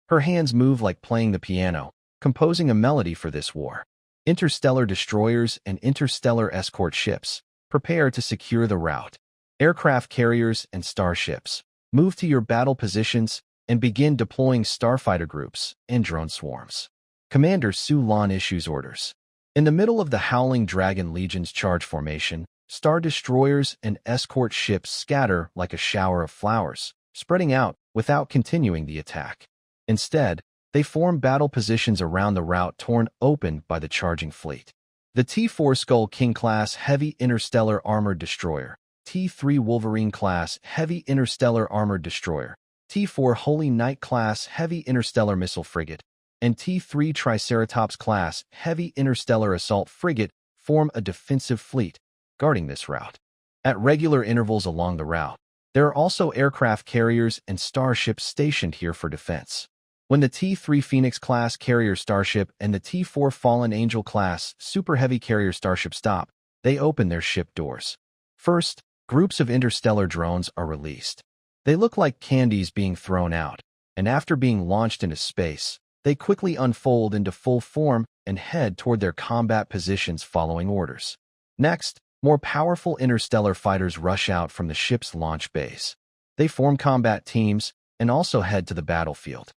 Her hands move like playing the piano, composing a melody for this war. Interstellar destroyers and interstellar escort ships, prepare to secure the route. Aircraft carriers and starships, move to your battle positions and begin deploying starfighter groups and drone swarms. Commander Su Lan issues orders. In the middle of the Howling Dragon Legion's charge formation, star destroyers and escort ships scatter like a shower of flowers, spreading out without continuing the attack. Instead, they form battle positions around the route torn open by the charging fleet. The T4 Skull King-class heavy interstellar armored destroyer, T3 Wolverine-class heavy interstellar armored destroyer, T4 Holy Knight-class heavy interstellar missile frigate, and T3 Triceratops-class heavy interstellar assault frigate form a defensive fleet, guarding this route. At regular intervals along the route, there are also aircraft carriers and starships stationed here for defense. When the T3 Phoenix-class carrier starship and the T4 Fallen Angel-class super heavy carrier starship stop, they open their ship doors. First, groups of interstellar drones are released. They look like candies being thrown out, and after being launched into space, they quickly unfold into full form and head toward their combat positions following orders. Next, more powerful interstellar fighters rush out from the ship's launch base. They form combat teams and also head to the battlefield.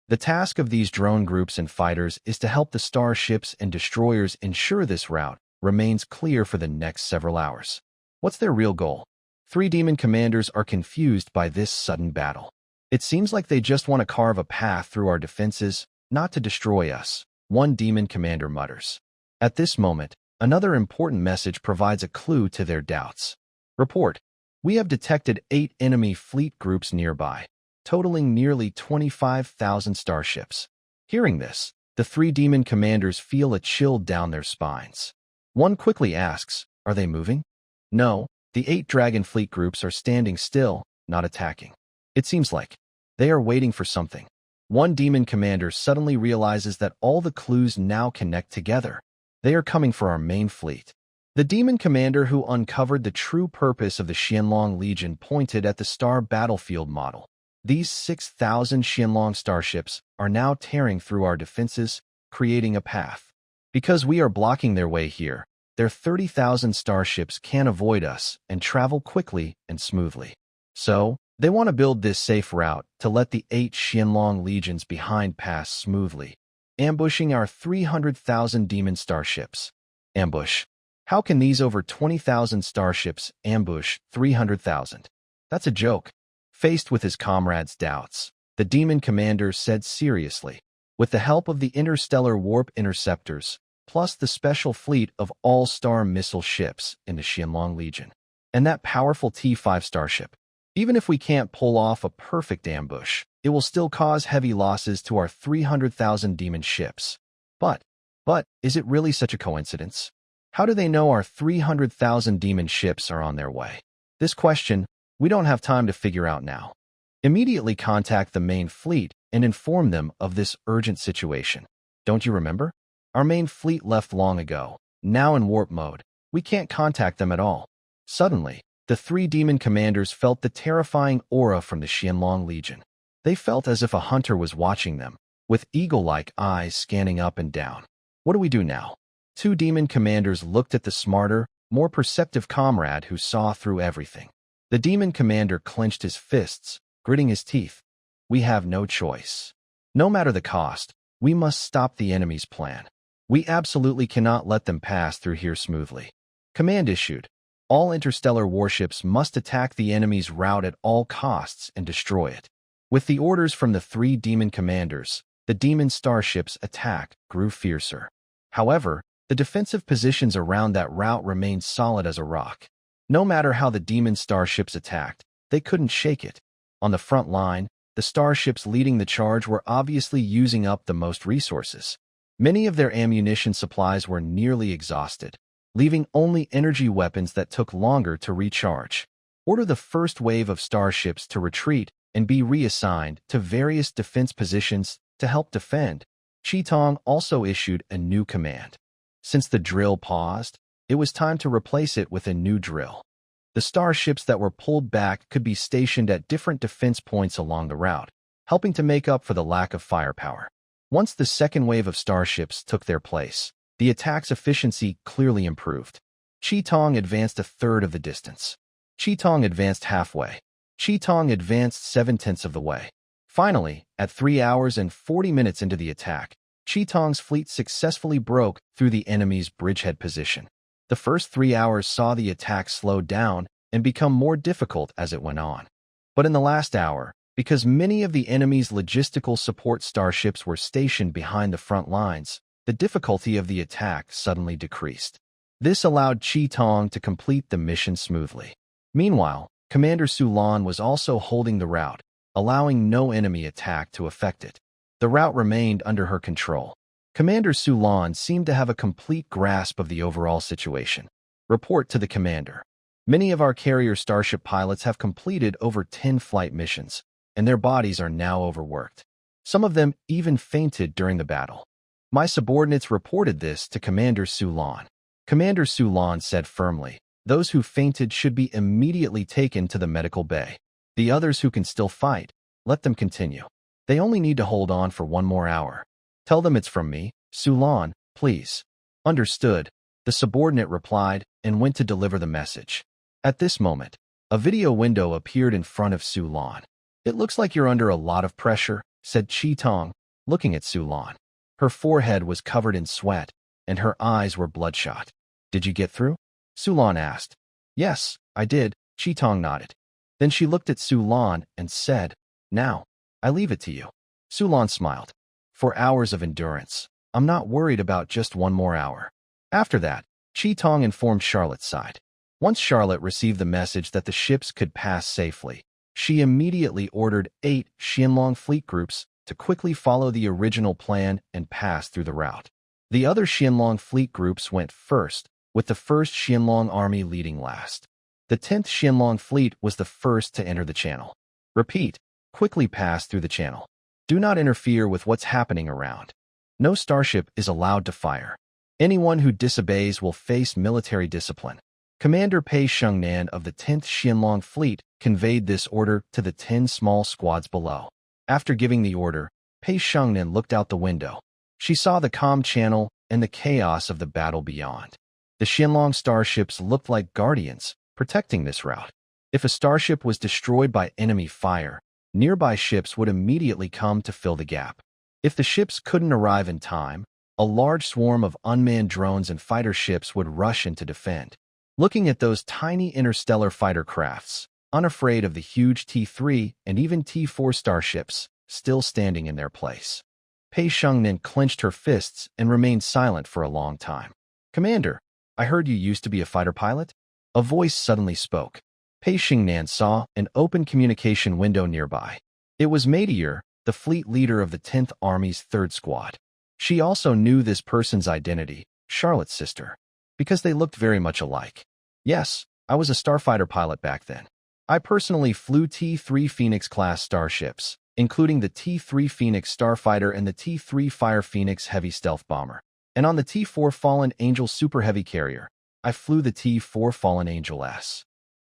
The task of these drone groups and fighters is to help the starships and destroyers ensure this route remains clear for the next several hours. What's their real goal? 3 demon commanders are confused by this sudden battle. It seems like they just want to carve a path through our defenses, not to destroy us, one demon commander mutters. At this moment, Another important message provides a clue to their doubts. Report: we have detected 8 enemy fleet groups nearby, totaling nearly 25,000 starships. Hearing this, the 3 demon commanders feel a chill down their spines. One quickly asks, are they moving? No, the 8 dragon fleet groups are standing still, not attacking. It seems like they are waiting for something. One demon commander suddenly realizes that all the clues now connect together. They are coming for our main fleet. The demon commander who uncovered the true purpose of the Qianlong Legion pointed at the star battlefield model. These 6,000 Qianlong starships are now tearing through our defenses, creating a path. Because we are blocking their way here, their 30,000 starships can avoid us and travel quickly and smoothly. So, they want to build this safe route to let the 8 Qianlong legions behind pass smoothly, ambushing our 300,000 demon starships. Ambush. How can these over 20,000 starships ambush 300,000? That's a joke. Faced with his comrades' doubts, the demon commander said seriously, with the help of the interstellar warp interceptors, plus the special fleet of all-star missile ships in the Qianlong Legion, and that powerful T5 starship, even if we can't pull off a perfect ambush, it will still cause heavy losses to our 300,000 demon ships. But, is it really such a coincidence? How do they know our 300,000 demon ships are on their way? This question, we don't have time to figure out now. Immediately contact the main fleet and inform them of this urgent situation. Don't you remember? Our main fleet left long ago, now in warp mode. We can't contact them at all. Suddenly, the 3 demon commanders felt the terrifying aura from the Qianlong Legion. They felt as if a hunter was watching them, with eagle-like eyes scanning up and down. What do we do now? 2 demon commanders looked at the smarter, more perceptive comrade who saw through everything. The demon commander clenched his fists, gritting his teeth. We have no choice. No matter the cost, we must stop the enemy's plan. We absolutely cannot let them pass through here smoothly. Command issued. All interstellar warships must attack the enemy's route at all costs and destroy it. With the orders from the 3 demon commanders, the demon starships' attack grew fiercer. However, the defensive positions around that route remained solid as a rock. No matter how the demon starships attacked, they couldn't shake it. On the front line, the starships leading the charge were obviously using up the most resources. Many of their ammunition supplies were nearly exhausted, leaving only energy weapons that took longer to recharge. Order the first wave of starships to retreat and be reassigned to various defense positions to help defend. Qitong also issued a new command. Since the drill paused, it was time to replace it with a new drill. The starships that were pulled back could be stationed at different defense points along the route, helping to make up for the lack of firepower. Once the second wave of starships took their place, the attack's efficiency clearly improved. Qitong advanced a third of the distance. Qitong advanced halfway. Qitong advanced 7/10 of the way. Finally, at 3 hours and 40 minutes into the attack, Qitong's fleet successfully broke through the enemy's bridgehead position. The first 3 hours saw the attack slow down and become more difficult as it went on. But in the last hour, because many of the enemy's logistical support starships were stationed behind the front lines, the difficulty of the attack suddenly decreased. This allowed Qitong to complete the mission smoothly. Meanwhile, Commander Sulan was also holding the route, allowing no enemy attack to affect it. The route remained under her control. Commander Sulan seemed to have a complete grasp of the overall situation. Report to the commander. Many of our carrier starship pilots have completed over 10 flight missions, and their bodies are now overworked. Some of them even fainted during the battle. My subordinates reported this to Commander Sulan. Commander Sulan said firmly, those who fainted should be immediately taken to the medical bay. The others who can still fight, let them continue. They only need to hold on for 1 more hour. Tell them it's from me, Sulan, please. Understood, the subordinate replied and went to deliver the message. At this moment, a video window appeared in front of Sulan. It looks like you're under a lot of pressure, said Qitong, looking at Sulan. Her forehead was covered in sweat, and her eyes were bloodshot. Did you get through? Sulan asked. Yes, I did, Qitong nodded. Then she looked at Sulan and said, now, I leave it to you. Sulan smiled. For hours of endurance, I'm not worried about just 1 more hour. After that, Tong informed Charlotte's side. Once Charlotte received the message that the ships could pass safely, she immediately ordered 8 Qianlong fleet groups to quickly follow the original plan and pass through the route. The other Qianlong fleet groups went first, with the 1st Qianlong army leading last. The 10th Qianlong fleet was the first to enter the channel. Repeat, quickly pass through the channel. Do not interfere with what's happening around. No starship is allowed to fire. Anyone who disobeys will face military discipline. Commander Pei Shengnan of the 10th Qianlong Fleet conveyed this order to the 10 small squads below. After giving the order, Pei Shengnan looked out the window. She saw the comm channel and the chaos of the battle beyond. The Qianlong starships looked like guardians, protecting this route. If a starship was destroyed by enemy fire, nearby ships would immediately come to fill the gap. If the ships couldn't arrive in time, a large swarm of unmanned drones and fighter ships would rush in to defend. Looking at those tiny interstellar fighter crafts, unafraid of the huge T3 and even T4 starships, still standing in their place. Pei Shengnan clenched her fists and remained silent for a long time. "Commander, I heard you used to be a fighter pilot?" A voice suddenly spoke. Pei Shengnan saw an open communication window nearby. It was Meteor, the fleet leader of the 10th Army's 3rd Squad. She also knew this person's identity, Charlotte's sister, because they looked very much alike. "Yes, I was a starfighter pilot back then. I personally flew T3 Phoenix-class starships, including the T3 Phoenix Starfighter and the T3 Fire Phoenix Heavy Stealth Bomber. And on the T4 Fallen Angel Super Heavy Carrier, I flew the T4 Fallen Angel S.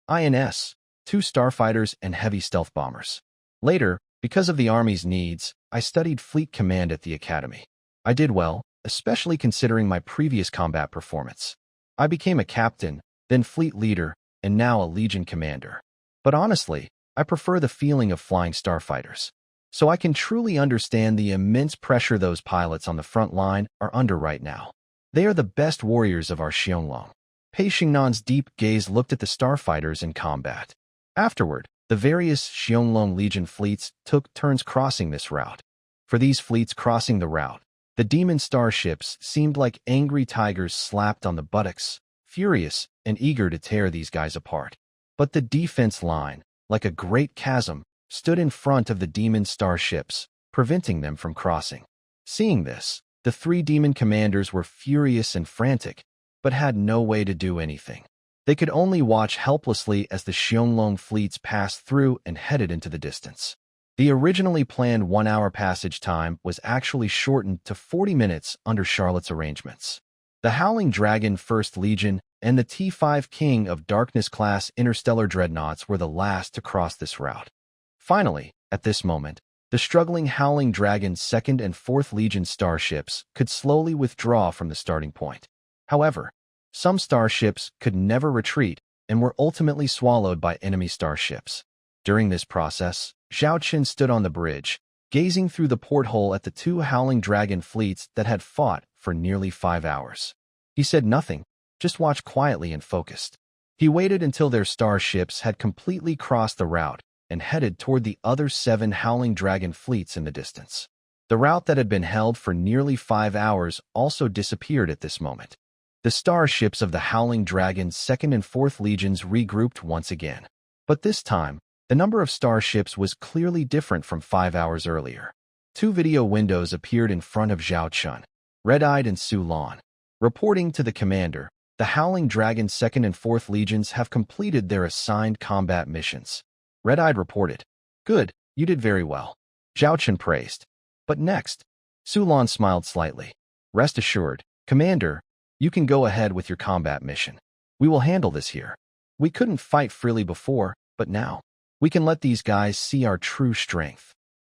INS, 2 starfighters and heavy stealth bombers. Later, because of the Army's needs, I studied fleet command at the Academy. I did well, especially considering my previous combat performance. I became a captain, then fleet leader, and now a Legion commander. But honestly, I prefer the feeling of flying starfighters. So I can truly understand the immense pressure those pilots on the front line are under right now. They are the best warriors of our Qianlong." Pei Shengnan's deep gaze looked at the starfighters in combat. Afterward, the various Qianlong Legion fleets took turns crossing this route. For these fleets crossing the route, the demon starships seemed like angry tigers slapped on the buttocks, furious and eager to tear these guys apart. But the defense line, like a great chasm, stood in front of the demon starships, preventing them from crossing. Seeing this, the 3 demon commanders were furious and frantic, but had no way to do anything. They could only watch helplessly as the Qianlong fleets passed through and headed into the distance. The originally planned 1-hour passage time was actually shortened to 40 minutes under Charlotte's arrangements. The Howling Dragon 1st Legion and the T5 King of Darkness-class interstellar dreadnoughts were the last to cross this route. Finally, at this moment, the struggling Howling Dragon 2nd and 4th Legion starships could slowly withdraw from the starting point. However, some starships could never retreat and were ultimately swallowed by enemy starships. During this process, Zhao Qin stood on the bridge, gazing through the porthole at the 2 Howling Dragon fleets that had fought for nearly 5 hours. He said nothing, just watched quietly and focused. He waited until their starships had completely crossed the route and headed toward the other 7 Howling Dragon fleets in the distance. The route that had been held for nearly 5 hours also disappeared at this moment. The starships of the Howling Dragon's 2nd and 4th Legions regrouped once again. But this time, the number of starships was clearly different from 5 hours earlier. 2 video windows appeared in front of Zhao Chun, Red-Eyed and Su Lan. Reporting to the commander, the Howling Dragon's 2nd and 4th Legions have completed their assigned combat missions. Red-Eyed reported, "Good, you did very well." Zhao Chun praised. "But next?" Su Lan smiled slightly. "Rest assured, Commander, you can go ahead with your combat mission. We will handle this here. We couldn't fight freely before, but now, we can let these guys see our true strength."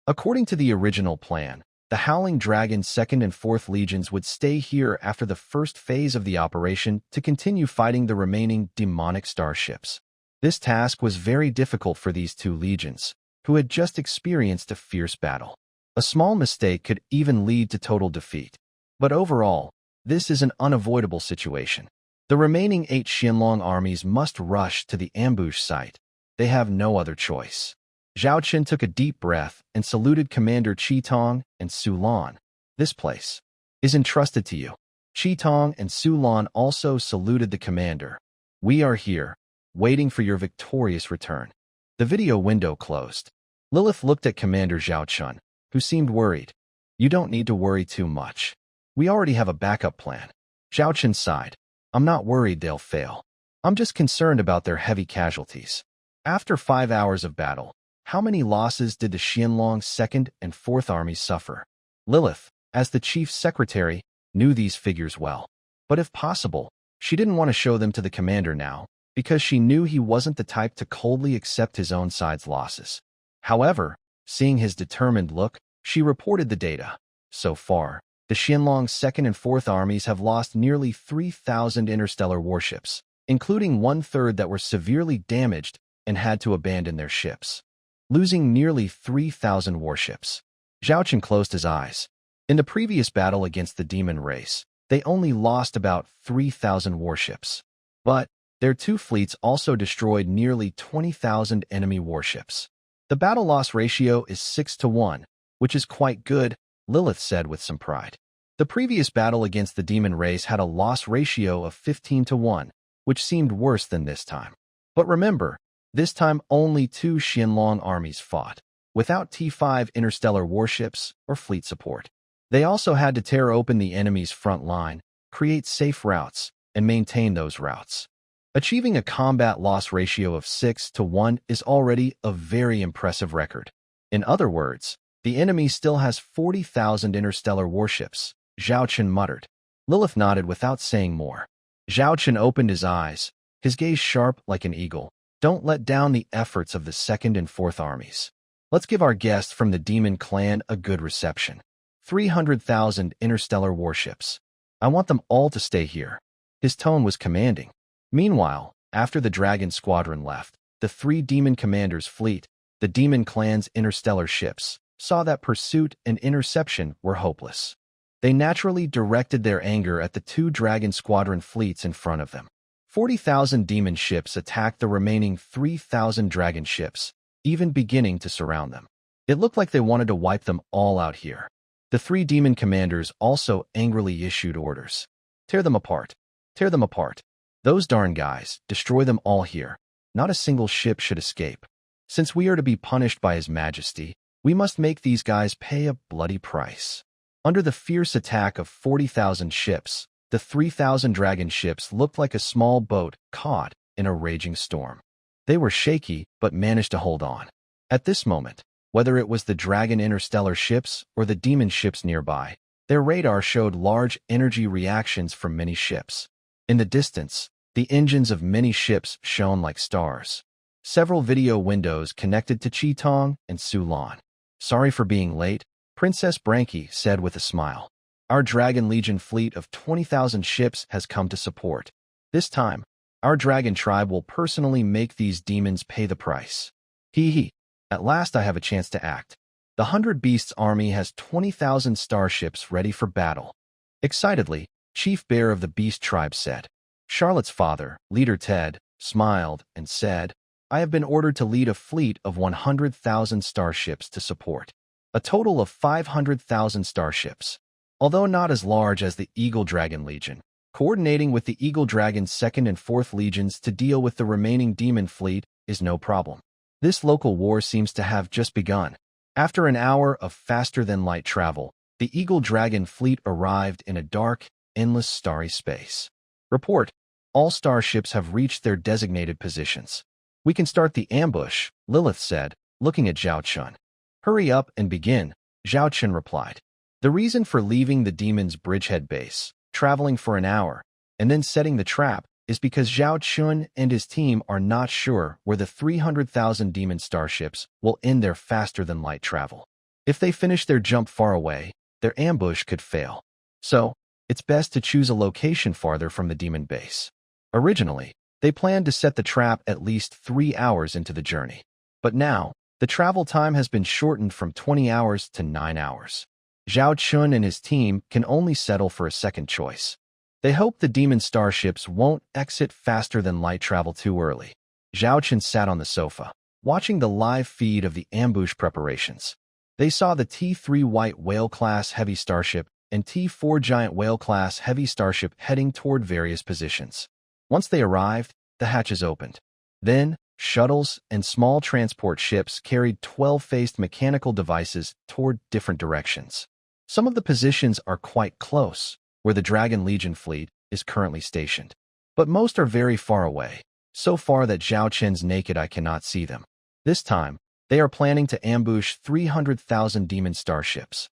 According to the original plan, the Howling Dragon 2nd and 4th Legions would stay here after the first phase of the operation to continue fighting the remaining demonic starships. This task was very difficult for these 2 legions, who had just experienced a fierce battle. A small mistake could even lead to total defeat. But overall, this is an unavoidable situation. The remaining 8 Qianlong armies must rush to the ambush site. They have no other choice. Zhao Qin took a deep breath and saluted Commander Tong and Su Lan. "This place is entrusted to you." Tong and Lan also saluted the commander. "We are here, waiting for your victorious return." The video window closed. Lilith looked at Commander Zhao Chun, who seemed worried. "You don't need to worry too much. We already have a backup plan." Zhao Chun sighed. "I'm not worried they'll fail. I'm just concerned about their heavy casualties." After 5 hours of battle, how many losses did the Qianlong 2nd and 4th armies suffer? Lilith, as the chief secretary, knew these figures well. But if possible, she didn't want to show them to the commander now, because she knew he wasn't the type to coldly accept his own side's losses. However, seeing his determined look, she reported the data. So far, the Qianlong 2nd and 4th armies have lost nearly 3,000 interstellar warships, including 1/3 that were severely damaged and had to abandon their ships. Losing nearly 3,000 warships. Zhao Chun closed his eyes. In the previous battle against the demon race, they only lost about 3,000 warships. But their 2 fleets also destroyed nearly 20,000 enemy warships. The battle loss ratio is 6-1, which is quite good, Lilith said with some pride. The previous battle against the demon race had a loss ratio of 15-1, which seemed worse than this time. But remember, this time only 2 Qianlong armies fought, without T5 interstellar warships or fleet support. They also had to tear open the enemy's front line, create safe routes, and maintain those routes. Achieving a combat loss ratio of 6-1 is already a very impressive record. In other words, the enemy still has 40,000 interstellar warships, Zhao Chun muttered. Lilith nodded without saying more. Zhao Chun opened his eyes, his gaze sharp like an eagle. "Don't let down the efforts of the 2nd and 4th armies. Let's give our guest from the demon clan a good reception. 300,000 interstellar warships. I want them all to stay here." His tone was commanding. Meanwhile, after the Dragon Squadron left, the 3 demon commanders' fleet, the demon clan's interstellar ships, saw that pursuit and interception were hopeless. They naturally directed their anger at the 2 Dragon Squadron fleets in front of them. 40,000 demon ships attacked the remaining 3,000 dragon ships, even beginning to surround them. It looked like they wanted to wipe them all out here. The 3 demon commanders also angrily issued orders. "Tear them apart. Tear them apart. Those darn guys, destroy them all here. Not a single ship should escape. Since we are to be punished by His Majesty, we must make these guys pay a bloody price." Under the fierce attack of 40,000 ships, the 3,000 dragon ships looked like a small boat caught in a raging storm. They were shaky, but managed to hold on. At this moment, whether it was the dragon interstellar ships or the demon ships nearby, their radar showed large energy reactions from many ships. In the distance, the engines of many ships shone like stars. Several video windows connected to Tong and Lan. "Sorry for being late," Princess Branky said with a smile. "Our Dragon Legion fleet of 20,000 ships has come to support. This time, our dragon tribe will personally make these demons pay the price. Hee hee. At last I have a chance to act. The 100 Beasts army has 20,000 starships ready for battle." Excitedly, Chief Bear of the Beast tribe said. Charlotte's father, Leader Ted, smiled and said, "I have been ordered to lead a fleet of 100,000 starships to support. A total of 500,000 starships. Although not as large as the Eagle Dragon Legion, coordinating with the Eagle Dragon's 2nd and 4th legions to deal with the remaining demon fleet is no problem. This local war seems to have just begun." After an hour of faster-than-light travel, the Eagle Dragon fleet arrived in a dark, endless starry space. "Report. All starships have reached their designated positions. We can start the ambush," Lilith said, looking at Zhao Chun. "Hurry up and begin," Zhao Chun replied. The reason for leaving the demon's bridgehead base, traveling for an hour, and then setting the trap is because Zhao Chun and his team are not sure where the 300,000 demon starships will end their faster-than-light travel. If they finish their jump far away, their ambush could fail. So, it's best to choose a location farther from the demon base. Originally, they planned to set the trap at least 3 hours into the journey. But now, the travel time has been shortened from 20 hours to 9 hours. Zhao Chun and his team can only settle for a second choice. They hope the demon starships won't exit faster-than-light travel too early. Zhao Chun sat on the sofa, watching the live feed of the ambush preparations. They saw the T3 White Whale-class heavy starship and T4 giant whale-class heavy starship heading toward various positions. Once they arrived, the hatches opened. Then, shuttles and small transport ships carried 12-faced mechanical devices toward different directions. Some of the positions are quite close, where the Dragon Legion fleet is currently stationed. But most are very far away, so far that Zhao Chen's naked eye cannot see them. This time, they are planning to ambush 300,000 demon starships.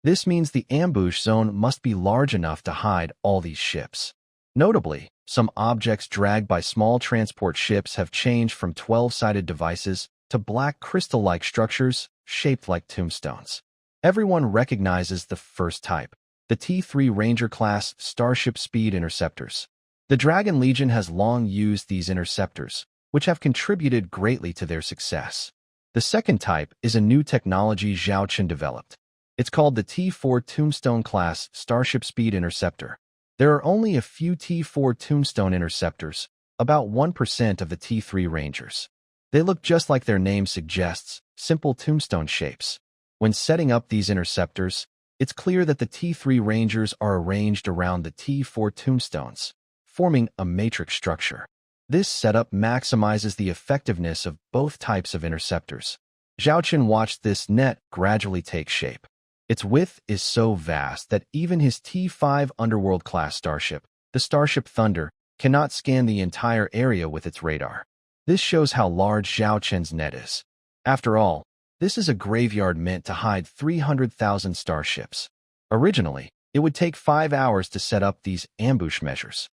This means the ambush zone must be large enough to hide all these ships. Notably, some objects dragged by small transport ships have changed from 12-sided devices to black crystal-like structures shaped like tombstones. Everyone recognizes the first type, the T3 Ranger-class Starship Speed Interceptors. The Dragon Legion has long used these interceptors, which have contributed greatly to their success. The second type is a new technology Zhao Chen developed. It's called the T4 Tombstone-class Starship Speed Interceptor. There are only a few T4 Tombstone Interceptors, about 1% of the T3 Rangers. They look just like their name suggests, simple tombstone shapes. When setting up these interceptors, it's clear that the T3 Rangers are arranged around the T4 tombstones, forming a matrix structure. This setup maximizes the effectiveness of both types of interceptors. Zhao Chen watched this net gradually take shape. Its width is so vast that even his T5 Underworld-class starship, the Starship Thunder, cannot scan the entire area with its radar. This shows how large Zhao Chen's net is. After all, this is a graveyard meant to hide 300,000 starships. Originally, it would take 5 hours to set up these ambush measures.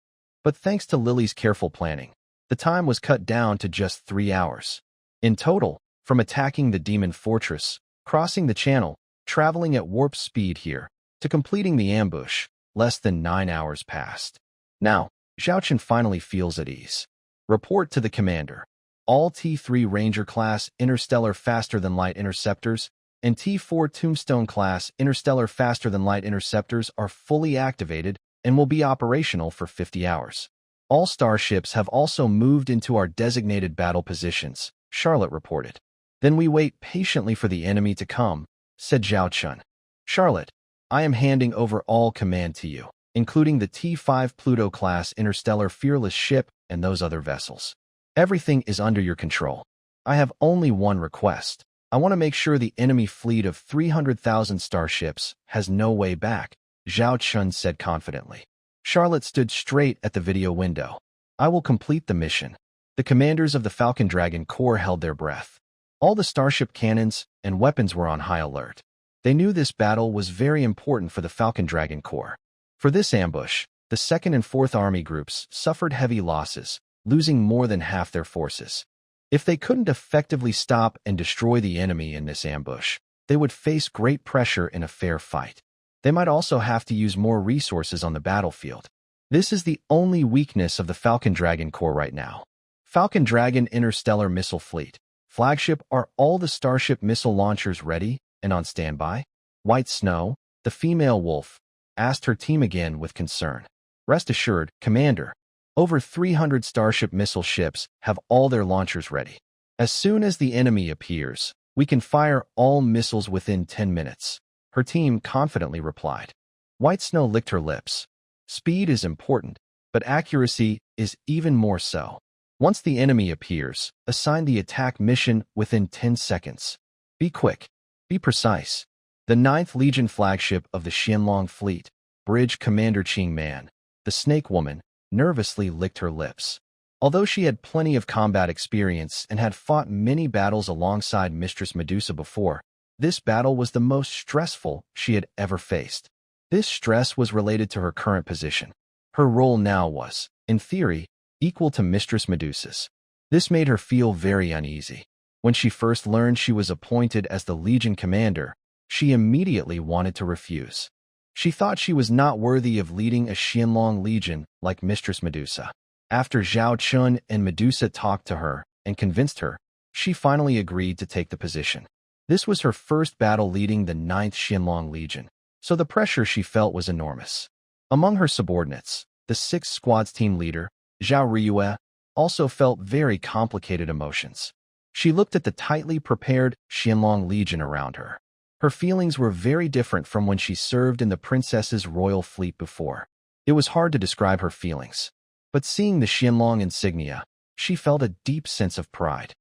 But thanks to Lily's careful planning, the time was cut down to just 3 hours. In total, from attacking the Demon Fortress, crossing the channel, traveling at warp speed here, to completing the ambush, less than 9 hours passed. Now, Zhao Chen finally feels at ease. Report to the commander. All T3 Ranger-class Interstellar Faster-than-Light Interceptors and T4 Tombstone-class Interstellar Faster-than-Light Interceptors are fully activated and will be operational for 50 hours. All starships have also moved into our designated battle positions, Charlotte reported. Then we wait patiently for the enemy to come, said Zhao Chen. Charlotte, I am handing over all command to you, including the T5 Pluto-class Interstellar Fearless ship and those other vessels. Everything is under your control. I have only one request. I want to make sure the enemy fleet of 300,000 starships has no way back, Zhao Chen said confidently. Charlotte stood straight at the video window. I will complete the mission. The commanders of the Falcon Dragon Corps held their breath. All the starship cannons and weapons were on high alert. They knew this battle was very important for the Falcon Dragon Corps. For this ambush, the 2nd and 4th Army groups suffered heavy losses, losing more than half their forces. If they couldn't effectively stop and destroy the enemy in this ambush, they would face great pressure in a fair fight. They might also have to use more resources on the battlefield. This is the only weakness of the Falcon Dragon Corps right now. Falcon Dragon Interstellar Missile Fleet. Flagship, are all the Starship missile launchers ready and on standby? White Snow, the female wolf, asked her team again with concern. Rest assured, Commander. Over 300 Starship missile ships have all their launchers ready. As soon as the enemy appears, we can fire all missiles within 10 minutes, her team confidently replied. White Snow licked her lips. Speed is important, but accuracy is even more so. Once the enemy appears, assign the attack mission within 10 seconds. Be quick. Be precise. The 9th Legion flagship of the Xianlong Fleet, Bridge Commander Qing Man, the Snake Woman, nervously licked her lips. Although she had plenty of combat experience and had fought many battles alongside Mistress Medusa before, this battle was the most stressful she had ever faced. This stress was related to her current position. Her role now was, in theory, equal to Mistress Medusa's. This made her feel very uneasy. When she first learned she was appointed as the Legion commander, she immediately wanted to refuse. She thought she was not worthy of leading a Xianlong Legion like Mistress Medusa. After Zhao Chun and Medusa talked to her and convinced her, she finally agreed to take the position. This was her first battle leading the 9th Xianlong Legion, so the pressure she felt was enormous. Among her subordinates, the 6th Squad's team leader, Zhao Riyue, also felt very complicated emotions. She looked at the tightly prepared Xianlong Legion around her. Her feelings were very different from when she served in the princess's royal fleet before. It was hard to describe her feelings. But seeing the Xianlong insignia, she felt a deep sense of pride.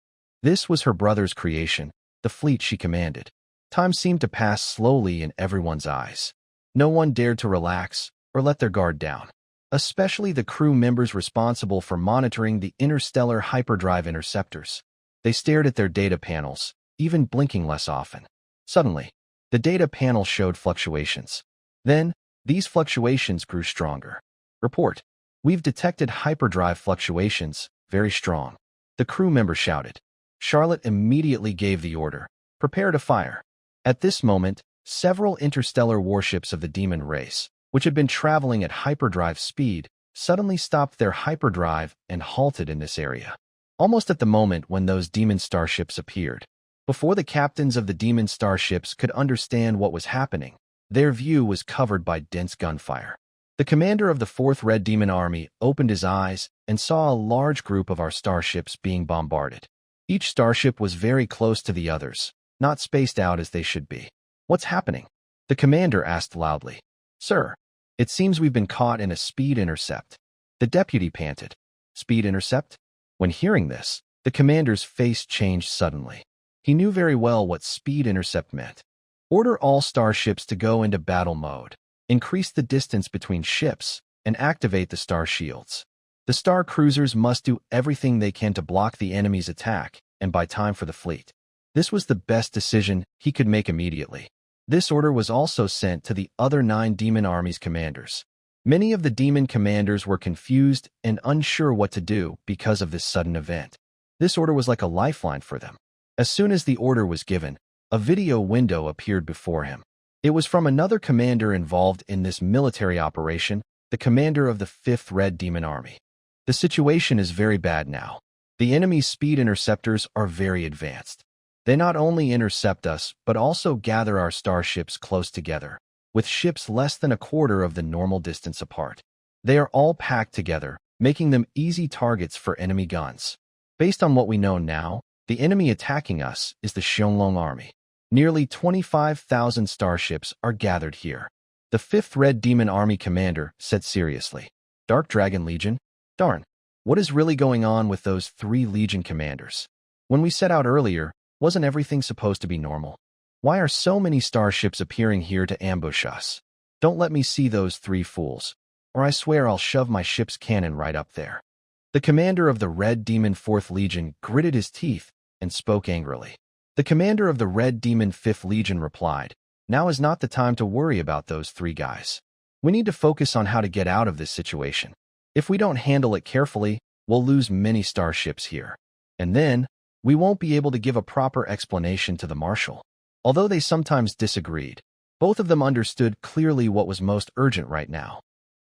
This was her brother's creation, the fleet she commanded. Time seemed to pass slowly in everyone's eyes. No one dared to relax or let their guard down, especially the crew members responsible for monitoring the interstellar hyperdrive interceptors. They stared at their data panels, even blinking less often. Suddenly, the data panel showed fluctuations. Then, these fluctuations grew stronger. Report. We've detected hyperdrive fluctuations, very strong. The crew member shouted. Charlotte immediately gave the order. Prepare to fire. At this moment, several interstellar warships of the demon race, which had been traveling at hyperdrive speed, suddenly stopped their hyperdrive and halted in this area. Almost at the moment when those demon starships appeared. Before the captains of the demon starships could understand what was happening, their view was covered by dense gunfire. The commander of the 4th Red Demon Army opened his eyes and saw a large group of our starships being bombarded. Each starship was very close to the others, not spaced out as they should be. What's happening? The commander asked loudly. Sir, it seems we've been caught in a speed intercept. The deputy panted. Speed intercept? When hearing this, the commander's face changed suddenly. He knew very well what speed intercept meant. Order all starships to go into battle mode. Increase the distance between ships, and activate the star shields. The star cruisers must do everything they can to block the enemy's attack and buy time for the fleet. This was the best decision he could make immediately. This order was also sent to the other 9 demon armies commanders. Many of the demon commanders were confused and unsure what to do because of this sudden event. This order was like a lifeline for them. As soon as the order was given, a video window appeared before him. It was from another commander involved in this military operation, the commander of the 5th Red Demon Army. The situation is very bad now. The enemy's speed interceptors are very advanced. They not only intercept us, but also gather our starships close together, with ships less than a quarter of the normal distance apart. They are all packed together, making them easy targets for enemy guns. Based on what we know now, the enemy attacking us is the Xianlong Army. Nearly 25,000 starships are gathered here. The 5th Red Demon Army commander said seriously. Dark Dragon Legion? Darn, what is really going on with those 3 Legion commanders? When we set out earlier, wasn't everything supposed to be normal? Why are so many starships appearing here to ambush us? Don't let me see those 3 fools, or I swear I'll shove my ship's cannon right up there. The commander of the Red Demon 4th Legion gritted his teeth and spoke angrily. The commander of the Red Demon 5th Legion replied, Now is not the time to worry about those 3 guys. We need to focus on how to get out of this situation. If we don't handle it carefully, we'll lose many starships here. And then, we won't be able to give a proper explanation to the marshal. Although they sometimes disagreed, both of them understood clearly what was most urgent right now.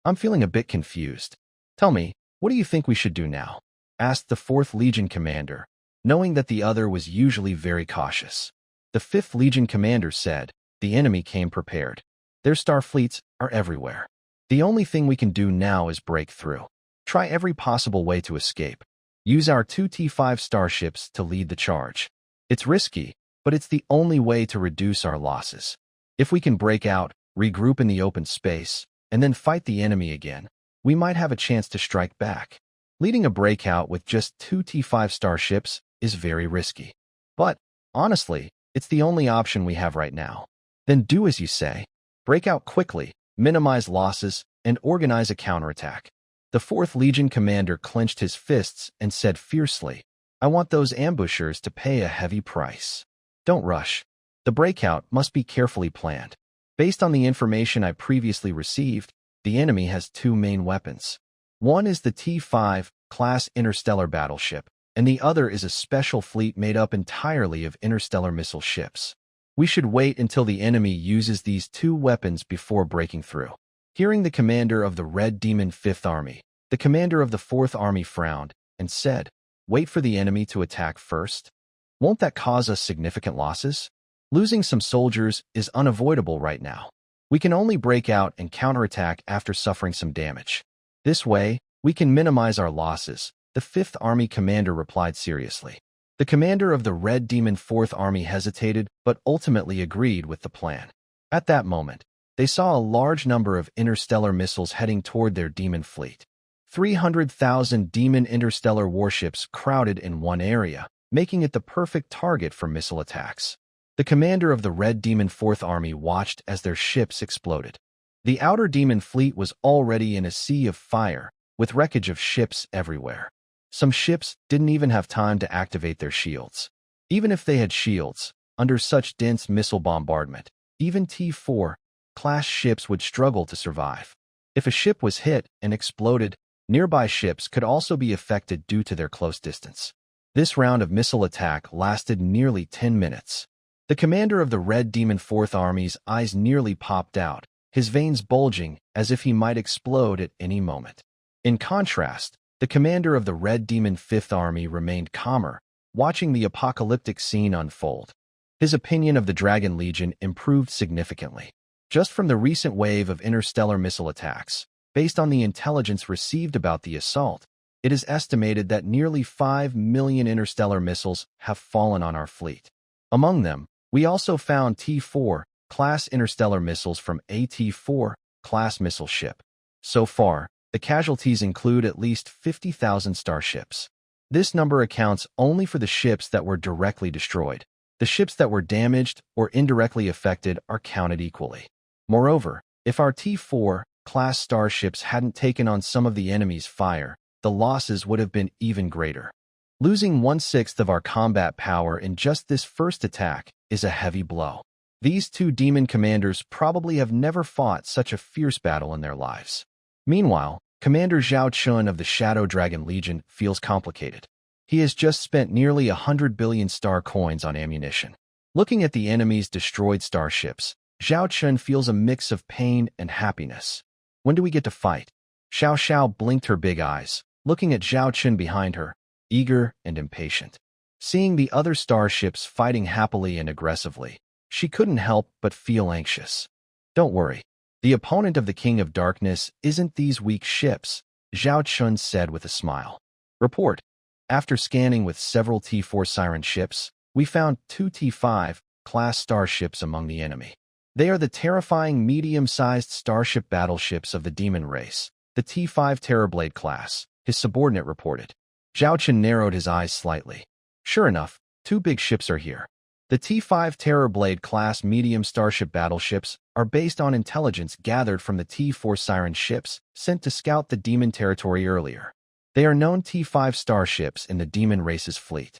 I'm feeling a bit confused. Tell me, what do you think we should do now? Asked the 4th Legion commander, knowing that the other was usually very cautious. The 5th Legion commander said, The enemy came prepared. Their star fleets are everywhere. The only thing we can do now is break through. Try every possible way to escape. Use our 2 T5 starships to lead the charge. It's risky, but it's the only way to reduce our losses. If we can break out, regroup in the open space, and then fight the enemy again, we might have a chance to strike back. Leading a breakout with just 2 T5 starships is very risky. But, honestly, it's the only option we have right now. Then do as you say. Break out quickly, minimize losses, and organize a counterattack. The 4th Legion commander clenched his fists and said fiercely, I want those ambushers to pay a heavy price. Don't rush. The breakout must be carefully planned. Based on the information I previously received, the enemy has 2 main weapons. One is the T5 class interstellar battleship, and the other is a special fleet made up entirely of interstellar missile ships. We should wait until the enemy uses these 2 weapons before breaking through. Hearing the commander of the Red Demon 5th Army, the commander of the 4th Army frowned and said, Wait for the enemy to attack first? Won't that cause us significant losses? Losing some soldiers is unavoidable right now. We can only break out and counterattack after suffering some damage. This way, we can minimize our losses, the 5th Army commander replied seriously. The commander of the Red Demon Fourth Army hesitated but ultimately agreed with the plan. At that moment, they saw a large number of interstellar missiles heading toward their demon fleet. 300,000 demon interstellar warships crowded in one area, making it the perfect target for missile attacks. The commander of the Red Demon Fourth Army watched as their ships exploded. The outer demon fleet was already in a sea of fire, with wreckage of ships everywhere. Some ships didn't even have time to activate their shields. Even if they had shields, under such dense missile bombardment, even T4 class ships would struggle to survive. If a ship was hit and exploded, nearby ships could also be affected due to their close distance. This round of missile attack lasted nearly 10 minutes. The commander of the Red Demon Fourth Army's eyes nearly popped out, his veins bulging as if he might explode at any moment. In contrast, the commander of the Red Demon Fifth Army remained calmer, watching the apocalyptic scene unfold. His opinion of the Dragon Legion improved significantly. Just from the recent wave of interstellar missile attacks, based on the intelligence received about the assault, it is estimated that nearly 5 million interstellar missiles have fallen on our fleet. Among them, we also found T4 class interstellar missiles from a T4 class missile ship. So far, the casualties include at least 50,000 starships. This number accounts only for the ships that were directly destroyed. The ships that were damaged or indirectly affected are counted equally. Moreover, if our T4 class starships hadn't taken on some of the enemy's fire, the losses would have been even greater. Losing 1/6 of our combat power in just this first attack is a heavy blow. These two demon commanders probably have never fought such a fierce battle in their lives. Meanwhile, Commander Zhao Chun of the Shadow Dragon Legion feels complicated. He has just spent nearly 100 billion star coins on ammunition. Looking at the enemy's destroyed starships, Zhao Chun feels a mix of pain and happiness. When do we get to fight? Xiao Xiao blinked her big eyes, looking at Zhao Chun behind her, eager and impatient. Seeing the other starships fighting happily and aggressively, she couldn't help but feel anxious. Don't worry. The opponent of the King of Darkness isn't these weak ships, Zhao Chun said with a smile. Report. After scanning with several T4 Siren ships, we found 2 T5 class starships among the enemy. They are the terrifying medium-sized starship battleships of the demon race, the T5 Terrorblade class, his subordinate reported. Zhao Chun narrowed his eyes slightly. Sure enough, 2 big ships are here. The T5 Terrorblade class medium starship battleships are based on intelligence gathered from the T4 Siren ships sent to scout the demon territory earlier. They are known T5 starships in the demon race's fleet.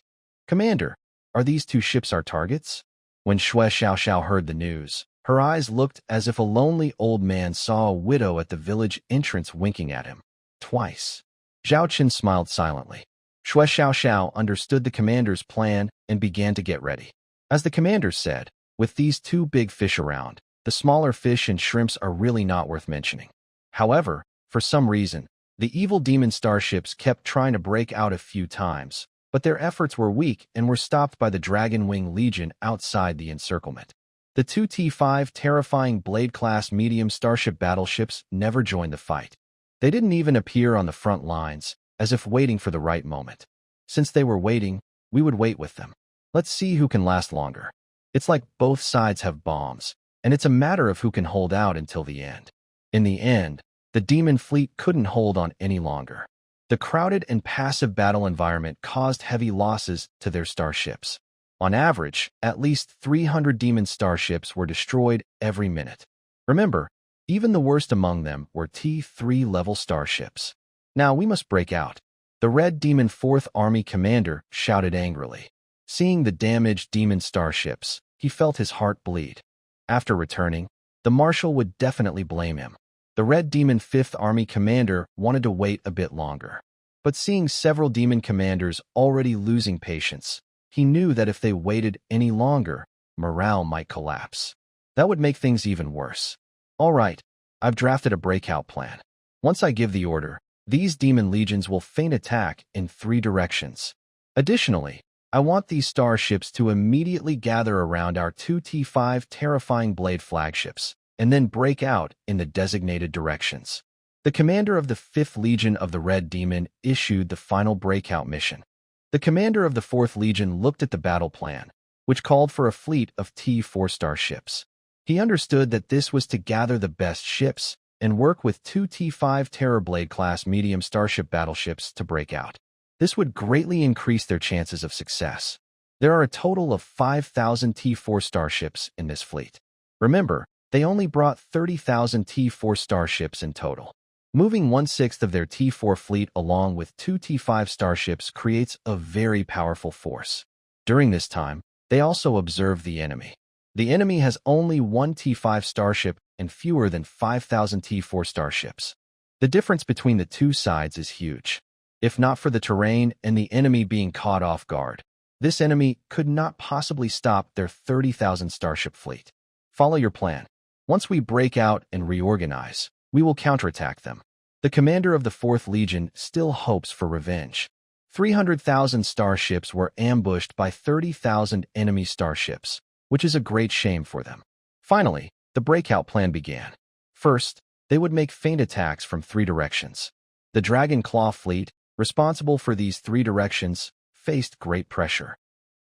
Commander, are these 2 ships our targets? When Shui Xiaoxiao heard the news, her eyes looked as if a lonely old man saw a widow at the village entrance winking at him. Twice. Zhao Chun smiled silently. Shui Xiaoxiao understood the commander's plan and began to get ready. As the commander said, with these 2 big fish around, the smaller fish and shrimps are really not worth mentioning. However, for some reason, the evil demon starships kept trying to break out a few times, but their efforts were weak and were stopped by the Dragon Wing Legion outside the encirclement. The 2 T5 terrifying Blade-class medium starship battleships never joined the fight. They didn't even appear on the front lines, as if waiting for the right moment. Since they were waiting, we would wait with them. Let's see who can last longer. It's like both sides have bombs, and it's a matter of who can hold out until the end. In the end, the demon fleet couldn't hold on any longer. The crowded and passive battle environment caused heavy losses to their starships. On average, at least 300 demon starships were destroyed every minute. Remember, even the worst among them were T3 level starships. Now we must break out. The Red Demon Fourth Army commander shouted angrily. Seeing the damaged demon starships, he felt his heart bleed. After returning, the marshal would definitely blame him. The Red Demon Fifth Army commander wanted to wait a bit longer. But seeing several demon commanders already losing patience, he knew that if they waited any longer, morale might collapse. That would make things even worse. All right, I've drafted a breakout plan. Once I give the order, these demon legions will feint attack in 3 directions. Additionally, I want these starships to immediately gather around our 2 T5 terrifying blade flagships, and then break out in the designated directions. The commander of the 5th Legion of the Red Demon issued the final breakout mission. The commander of the 4th Legion looked at the battle plan, which called for a fleet of T4-star ships. He understood that this was to gather the best ships and work with 2 T5 Terrorblade-class medium starship battleships to break out. This would greatly increase their chances of success. There are a total of 5,000 T4 starships in this fleet. Remember, they only brought 30,000 T4 starships in total. Moving 1/6 of their T4 fleet along with 2 T5 starships creates a very powerful force. During this time, they also observe the enemy. The enemy has only 1 T5 starship and fewer than 5,000 T4 starships. The difference between the two sides is huge. If not for the terrain and the enemy being caught off guard, this enemy could not possibly stop their 30,000 starship fleet. Follow your plan. Once we break out and reorganize, we will counterattack them. The commander of the 4th Legion still hopes for revenge. 300,000 starships were ambushed by 30,000 enemy starships, which is a great shame for them. Finally, the breakout plan began. First, they would make feint attacks from 3 directions. The Dragon Claw fleet, responsible for these 3 directions, faced great pressure.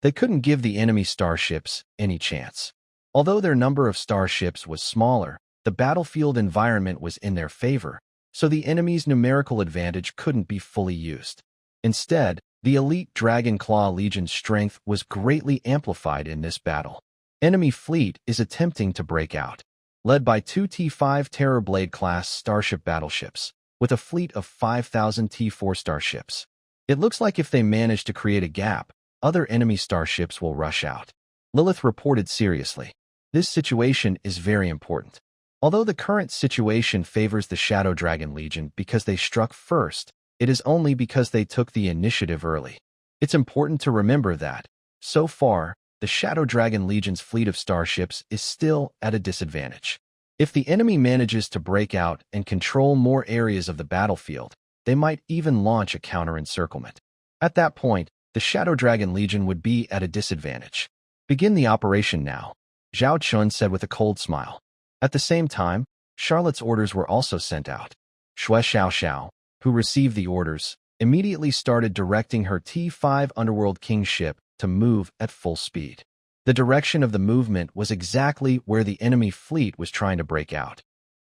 They couldn't give the enemy starships any chance. Although their number of starships was smaller, the battlefield environment was in their favor, so the enemy's numerical advantage couldn't be fully used. Instead, the elite Dragon Claw Legion's strength was greatly amplified in this battle. Enemy fleet is attempting to break out, led by 2 T5 Terrorblade-class starship battleships, with a fleet of 5,000 T4 starships. It looks like if they manage to create a gap, other enemy starships will rush out. Lilith reported seriously. This situation is very important. Although the current situation favors the Shadow Dragon Legion because they struck first, it is only because they took the initiative early. It's important to remember that, so far, the Shadow Dragon Legion's fleet of starships is still at a disadvantage. If the enemy manages to break out and control more areas of the battlefield, they might even launch a counter-encirclement. At that point, the Shadow Dragon Legion would be at a disadvantage. Begin the operation now, Zhao Chun said with a cold smile. At the same time, Charlotte's orders were also sent out. Shui Xiao, who received the orders, immediately started directing her T5 Underworld King ship to move at full speed. The direction of the movement was exactly where the enemy fleet was trying to break out.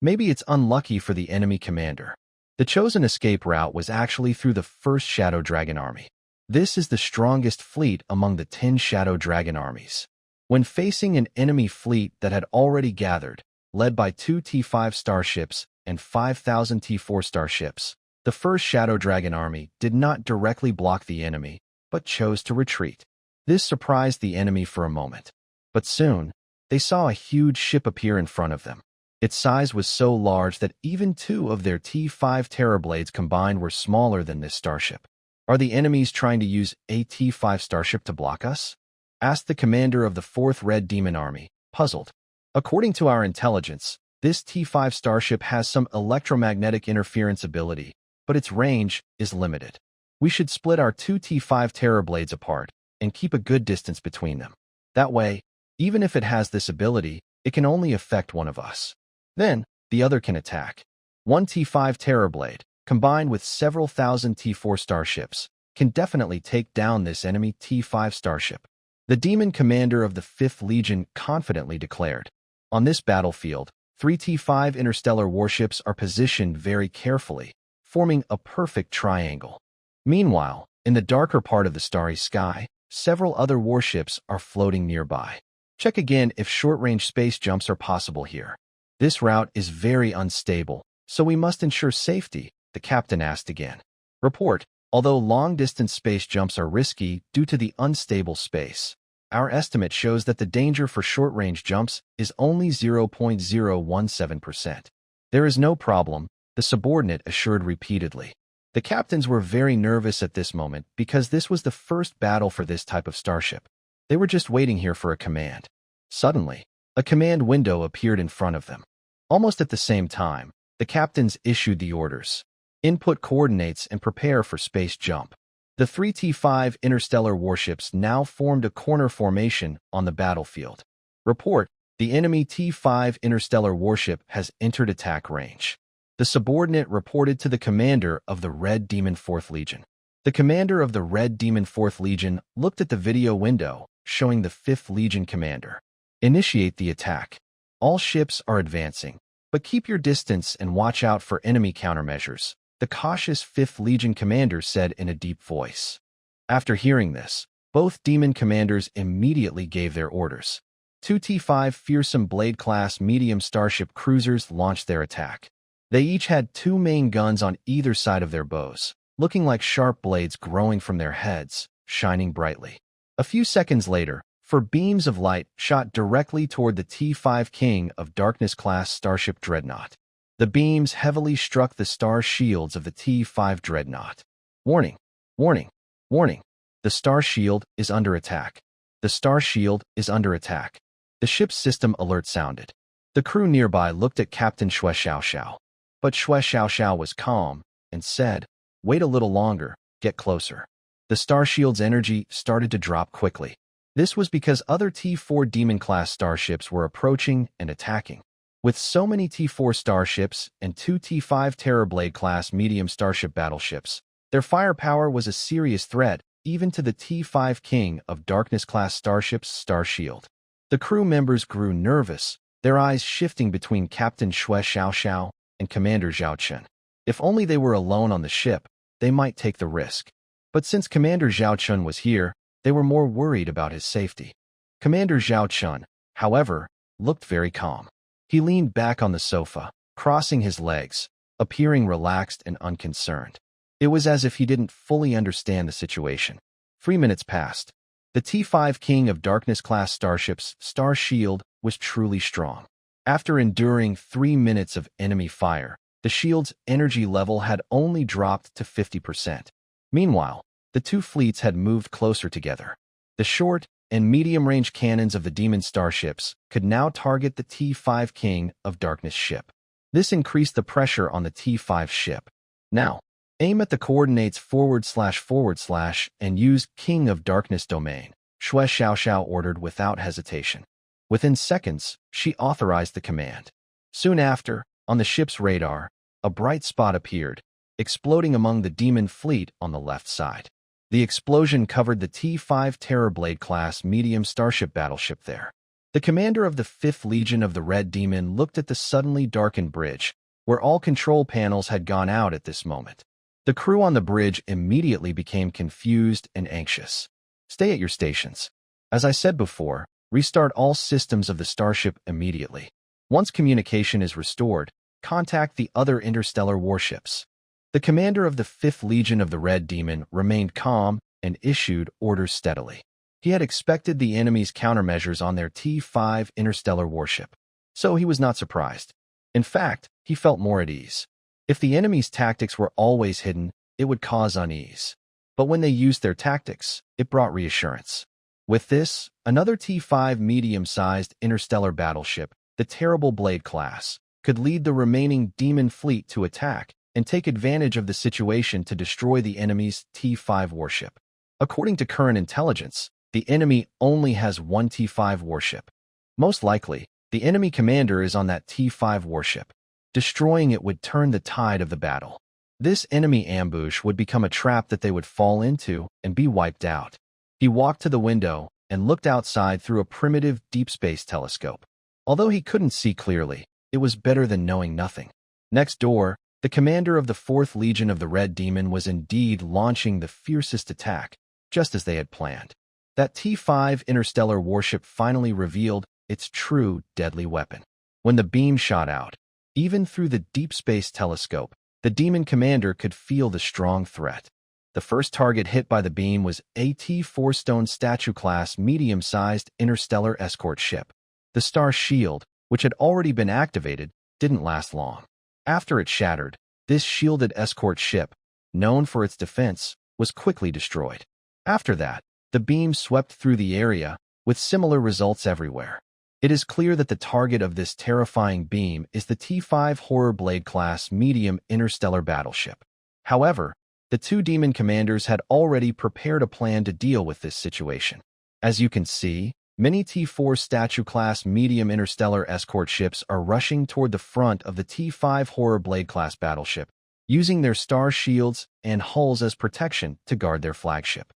Maybe it's unlucky for the enemy commander. The chosen escape route was actually through the first Shadow Dragon army. This is the strongest fleet among the 10 Shadow Dragon armies. When facing an enemy fleet that had already gathered, led by 2 T5 starships and 5,000 T4 starships, the first Shadow Dragon army did not directly block the enemy, but chose to retreat. This surprised the enemy for a moment. But soon, they saw a huge ship appear in front of them. Its size was so large that even 2 of their T5 Terrorblades combined were smaller than this starship. Are the enemies trying to use a T5 starship to block us? Asked the commander of the 4th Red Demon Army, puzzled. According to our intelligence, this T5 starship has some electromagnetic interference ability, but its range is limited. We should split our 2 T5 Terrorblades apart and keep a good distance between them. That way, even if it has this ability, it can only affect one of us. Then, the other can attack. 1 T5 Terrorblade, combined with several thousand T4 starships, can definitely take down this enemy T5 starship. The demon commander of the 5th Legion confidently declared. On this battlefield, 3 T5 interstellar warships are positioned very carefully, forming a perfect triangle. Meanwhile, in the darker part of the starry sky, several other warships are floating nearby. Check again if short-range space jumps are possible here. This route is very unstable, so we must ensure safety, the captain asked again. Report, although long-distance space jumps are risky due to the unstable space, our estimate shows that the danger for short-range jumps is only 0.017%. There is no problem, the subordinate assured repeatedly. The captains were very nervous at this moment because this was the first battle for this type of starship. They were just waiting here for a command. Suddenly, a command window appeared in front of them. Almost at the same time, the captains issued the orders. Input coordinates and prepare for space jump. The 3 T5 interstellar warships now formed a corner formation on the battlefield. Report, the enemy T5 interstellar warship has entered attack range. The subordinate reported to the commander of the Red Demon 4th Legion. The commander of the Red Demon 4th Legion looked at the video window, showing the 5th Legion commander. Initiate the attack. All ships are advancing, but keep your distance and watch out for enemy countermeasures, the cautious 5th Legion commander said in a deep voice. After hearing this, both demon commanders immediately gave their orders. Two T5 fearsome Blade-class medium starship cruisers launched their attack. They each had two main guns on either side of their bows, looking like sharp blades growing from their heads, shining brightly. A few seconds later, four beams of light shot directly toward the T5 King of Darkness-class starship Dreadnought. The beams heavily struck the star shields of the T5 Dreadnought. Warning! Warning! Warning! The star shield is under attack. The star shield is under attack. The ship's system alert sounded. The crew nearby looked at Captain ч27. But ч27 was calm and said, "Wait a little longer, get closer." The star shield's energy started to drop quickly. This was because other T4 Demon-class starships were approaching and attacking. With so many T4 starships and two T5 Terrorblade-class medium starship battleships, their firepower was a serious threat even to the T5 King of Darkness-class starship's star shield. The crew members grew nervous, their eyes shifting between Captain ч27 and Commander Zhao Chen. If only they were alone on the ship, they might take the risk. But since Commander Zhao Chen was here, they were more worried about his safety. Commander Zhao Chen, however, looked very calm. He leaned back on the sofa, crossing his legs, appearing relaxed and unconcerned. It was as if he didn't fully understand the situation. 3 minutes passed. The T5 King of Darkness-class starship's star shield was truly strong. After enduring 3 minutes of enemy fire, the shield's energy level had only dropped to 50%. Meanwhile, the two fleets had moved closer together. The short and medium-range cannons of the demon starships could now target the T5 King of Darkness ship. This increased the pressure on the T5 ship. Now, aim at the coordinates // and use King of Darkness domain, ч27 ordered without hesitation. Within seconds, she authorized the command. Soon after, on the ship's radar, a bright spot appeared, exploding among the demon fleet on the left side. The explosion covered the T5 Terrorblade-class medium starship battleship there. The commander of the 5th Legion of the Red Demon looked at the suddenly darkened bridge, where all control panels had gone out at this moment. The crew on the bridge immediately became confused and anxious. Stay at your stations. As I said before, restart all systems of the starship immediately. Once communication is restored, contact the other interstellar warships. The commander of the 5th Legion of the Red Demon remained calm and issued orders steadily. He had expected the enemy's countermeasures on their T5 interstellar warship, so he was not surprised. In fact, he felt more at ease. If the enemy's tactics were always hidden, it would cause unease. But when they used their tactics, it brought reassurance. With this, another T5 medium-sized interstellar battleship, the Terrible Blade class, could lead the remaining demon fleet to attack and take advantage of the situation to destroy the enemy's T5 warship. According to current intelligence, the enemy only has one T5 warship. Most likely, the enemy commander is on that T5 warship. Destroying it would turn the tide of the battle. This enemy ambush would become a trap that they would fall into and be wiped out. He walked to the window and looked outside through a primitive deep space telescope. Although he couldn't see clearly, it was better than knowing nothing. Next door, the commander of the 4th Legion of the Red Demon was indeed launching the fiercest attack, just as they had planned. That T5 interstellar warship finally revealed its true deadly weapon. When the beam shot out, even through the deep space telescope, the demon commander could feel the strong threat. The first target hit by the beam was a T4 Stone Statue-class medium-sized interstellar escort ship. The star shield, which had already been activated, didn't last long. After it shattered, this shielded escort ship, known for its defense, was quickly destroyed. After that, the beam swept through the area, with similar results everywhere. It is clear that the target of this terrifying beam is the T5 Horror Blade-class medium interstellar battleship. However, the two demon commanders had already prepared a plan to deal with this situation. As you can see, many T4 Statue-class medium interstellar escort ships are rushing toward the front of the T5 Horror Blade-class battleship, using their star shields and hulls as protection to guard their flagship.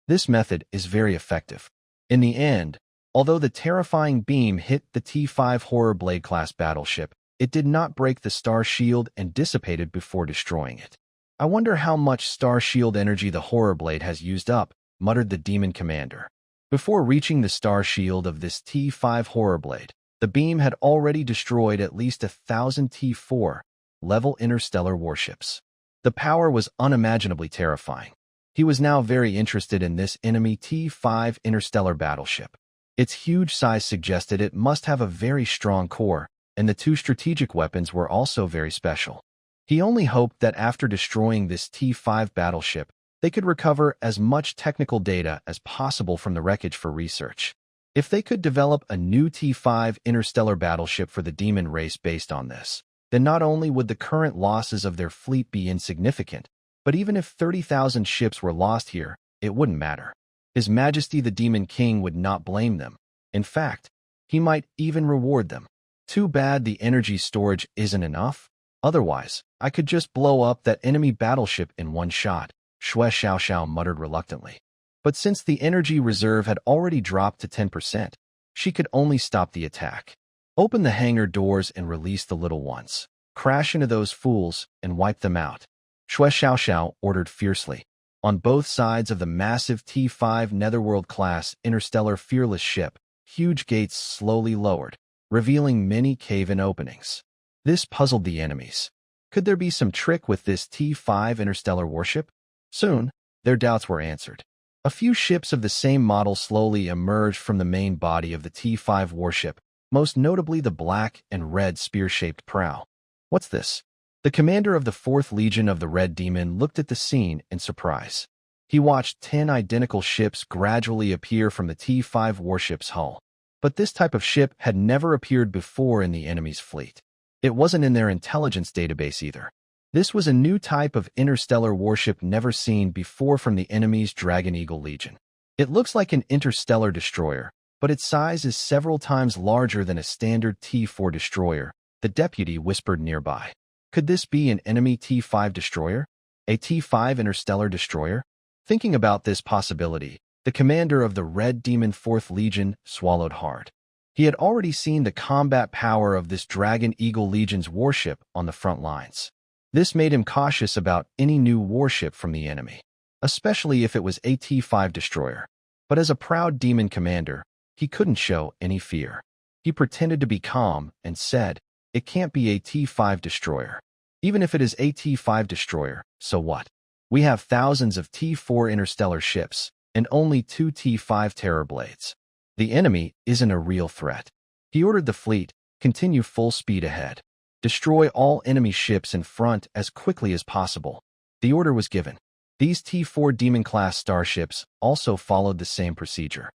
This method is very effective. In the end, although the terrifying beam hit the T5 Horror Blade-class battleship, it did not break the star shield and dissipated before destroying it. "I wonder how much star shield energy the Horror Blade has used up," muttered the demon commander. Before reaching the star shield of this T5 Horror Blade, the beam had already destroyed at least 1,000 T4-level interstellar warships. The power was unimaginably terrifying. He was now very interested in this enemy T5 interstellar battleship. Its huge size suggested it must have a very strong core, and the two strategic weapons were also very special. He only hoped that after destroying this T5 battleship, they could recover as much technical data as possible from the wreckage for research. If they could develop a new T5 interstellar battleship for the demon race based on this, then not only would the current losses of their fleet be insignificant, but even if 30,000 ships were lost here, it wouldn't matter. His Majesty the Demon King would not blame them. In fact, he might even reward them. Too bad the energy storage isn't enough. Otherwise, I could just blow up that enemy battleship in one shot, ч27 muttered reluctantly. But since the energy reserve had already dropped to 10%, she could only stop the attack. "Open the hangar doors and release the little ones. Crash into those fools and wipe them out," ч27 ordered fiercely. On both sides of the massive T5 Netherworld-class interstellar fearless ship, huge gates slowly lowered, revealing many cave-in openings. This puzzled the enemies. Could there be some trick with this T5 interstellar warship? Soon, their doubts were answered. A few ships of the same model slowly emerged from the main body of the T5 warship, most notably the black and red spear-shaped prow. "What's this?" The commander of the 4th Legion of the Red Demon looked at the scene in surprise. He watched 10 identical ships gradually appear from the T5 warship's hull. But this type of ship had never appeared before in the enemy's fleet. It wasn't in their intelligence database either. This was a new type of interstellar warship never seen before from the enemy's Dragon Eagle Legion. It looks like an interstellar destroyer, but its size is several times larger than a standard T4 destroyer, the deputy whispered nearby. Could this be an enemy T5 destroyer? A T5 interstellar destroyer? Thinking about this possibility, the commander of the Red Demon 4th Legion swallowed hard. He had already seen the combat power of this Dragon Eagle Legion's warship on the front lines. This made him cautious about any new warship from the enemy, especially if it was a T5 destroyer. But as a proud demon commander, he couldn't show any fear. He pretended to be calm and said, "It can't be a T5 destroyer. Even if it is a T5 destroyer, so what? We have thousands of T4 interstellar ships, and only 2 T5 terror blades. The enemy isn't a real threat." He ordered the fleet, continue full speed ahead. Destroy all enemy ships in front as quickly as possible. The order was given. These T4 Demon-class starships also followed the same procedure.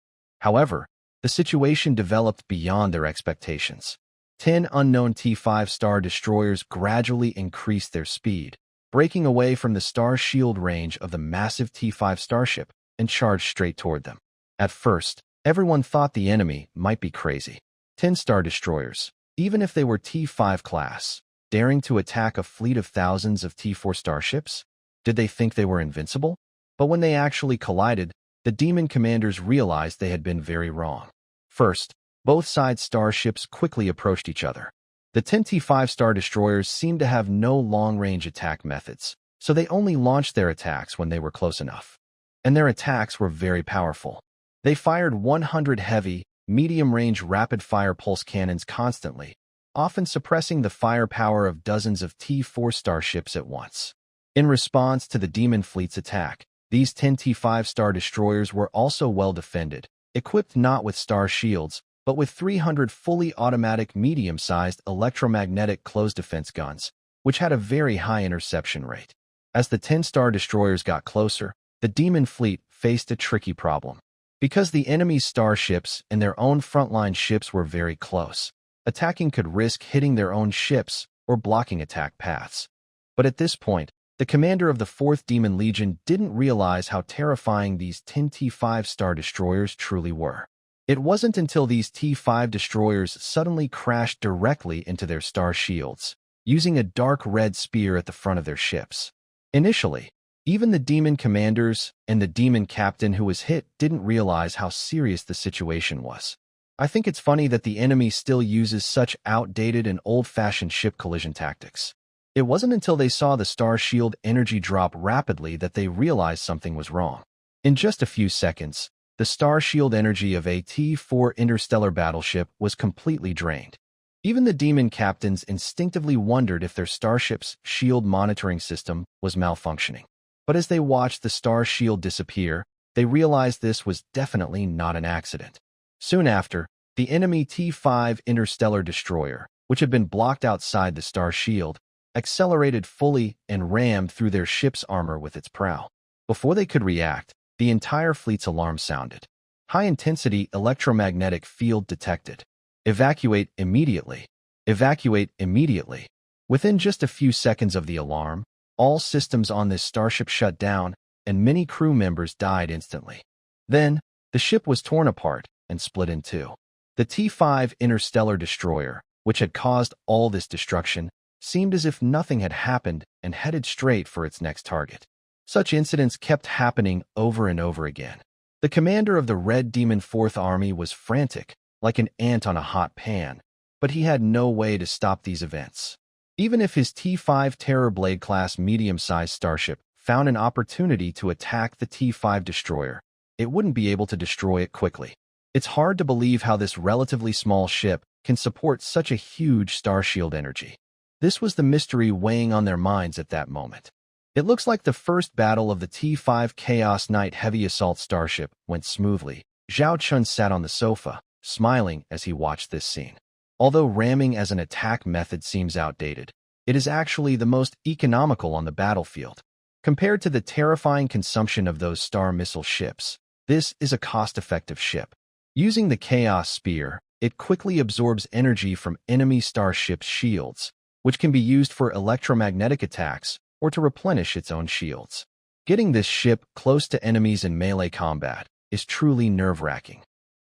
However, the situation developed beyond their expectations. 10 unknown T5 star destroyers gradually increased their speed, breaking away from the star shield range of the massive T5 starship and charged straight toward them. At first, everyone thought the enemy might be crazy. 10 star destroyers, even if they were T5 class, daring to attack a fleet of thousands of T4 starships? Did they think they were invincible? But when they actually collided, the demon commanders realized they had been very wrong. First, both sides' starships quickly approached each other. The 10 T5 star destroyers seemed to have no long-range attack methods, so they only launched their attacks when they were close enough. And their attacks were very powerful. They fired 100 heavy, medium-range rapid-fire pulse cannons constantly, often suppressing the firepower of dozens of T4 starships at once. In response to the demon fleet's attack, these 10 T5 star destroyers were also well defended, equipped not with star shields, but with 300 fully automatic medium-sized electromagnetic close defense guns, which had a very high interception rate. As the 10 star destroyers got closer, the demon fleet faced a tricky problem. Because the enemy's starships and their own frontline ships were very close, attacking could risk hitting their own ships or blocking attack paths. But at this point, the commander of the 4th Demon Legion didn't realize how terrifying these 10 T5 star destroyers truly were. It wasn't until these T5 destroyers suddenly crashed directly into their star shields, using a dark red spear at the front of their ships. Initially, even the demon commanders and the demon captain who was hit didn't realize how serious the situation was. I think it's funny that the enemy still uses such outdated and old-fashioned ship collision tactics. It wasn't until they saw the star shield energy drop rapidly that they realized something was wrong. In just a few seconds, the star shield energy of a T-4 interstellar battleship was completely drained. Even the demon captains instinctively wondered if their starship's shield monitoring system was malfunctioning. But as they watched the star shield disappear, they realized this was definitely not an accident. Soon after, the enemy T-5 interstellar destroyer, which had been blocked outside the star shield, accelerated fully and rammed through their ship's armor with its prow. Before they could react, the entire fleet's alarm sounded. High-intensity electromagnetic field detected. Evacuate immediately. Evacuate immediately. Within just a few seconds of the alarm, all systems on this starship shut down, and many crew members died instantly. Then, the ship was torn apart and split in two. The T-5 interstellar destroyer, which had caused all this destruction, seemed as if nothing had happened and headed straight for its next target. Such incidents kept happening over and over again. The commander of the Red Demon Fourth Army was frantic, like an ant on a hot pan, but he had no way to stop these events. Even if his T-5 Terrorblade-class medium-sized starship found an opportunity to attack the T-5 destroyer, it wouldn't be able to destroy it quickly. It's hard to believe how this relatively small ship can support such a huge starshield energy. This was the mystery weighing on their minds at that moment. It looks like the first battle of the T-5 Chaos Knight heavy assault starship went smoothly. Zhao Chun sat on the sofa, smiling as he watched this scene. Although ramming as an attack method seems outdated, it is actually the most economical on the battlefield. Compared to the terrifying consumption of those star missile ships, this is a cost-effective ship. Using the Chaos Spear, it quickly absorbs energy from enemy starships' shields, which can be used for electromagnetic attacks or to replenish its own shields. Getting this ship close to enemies in melee combat is truly nerve-wracking.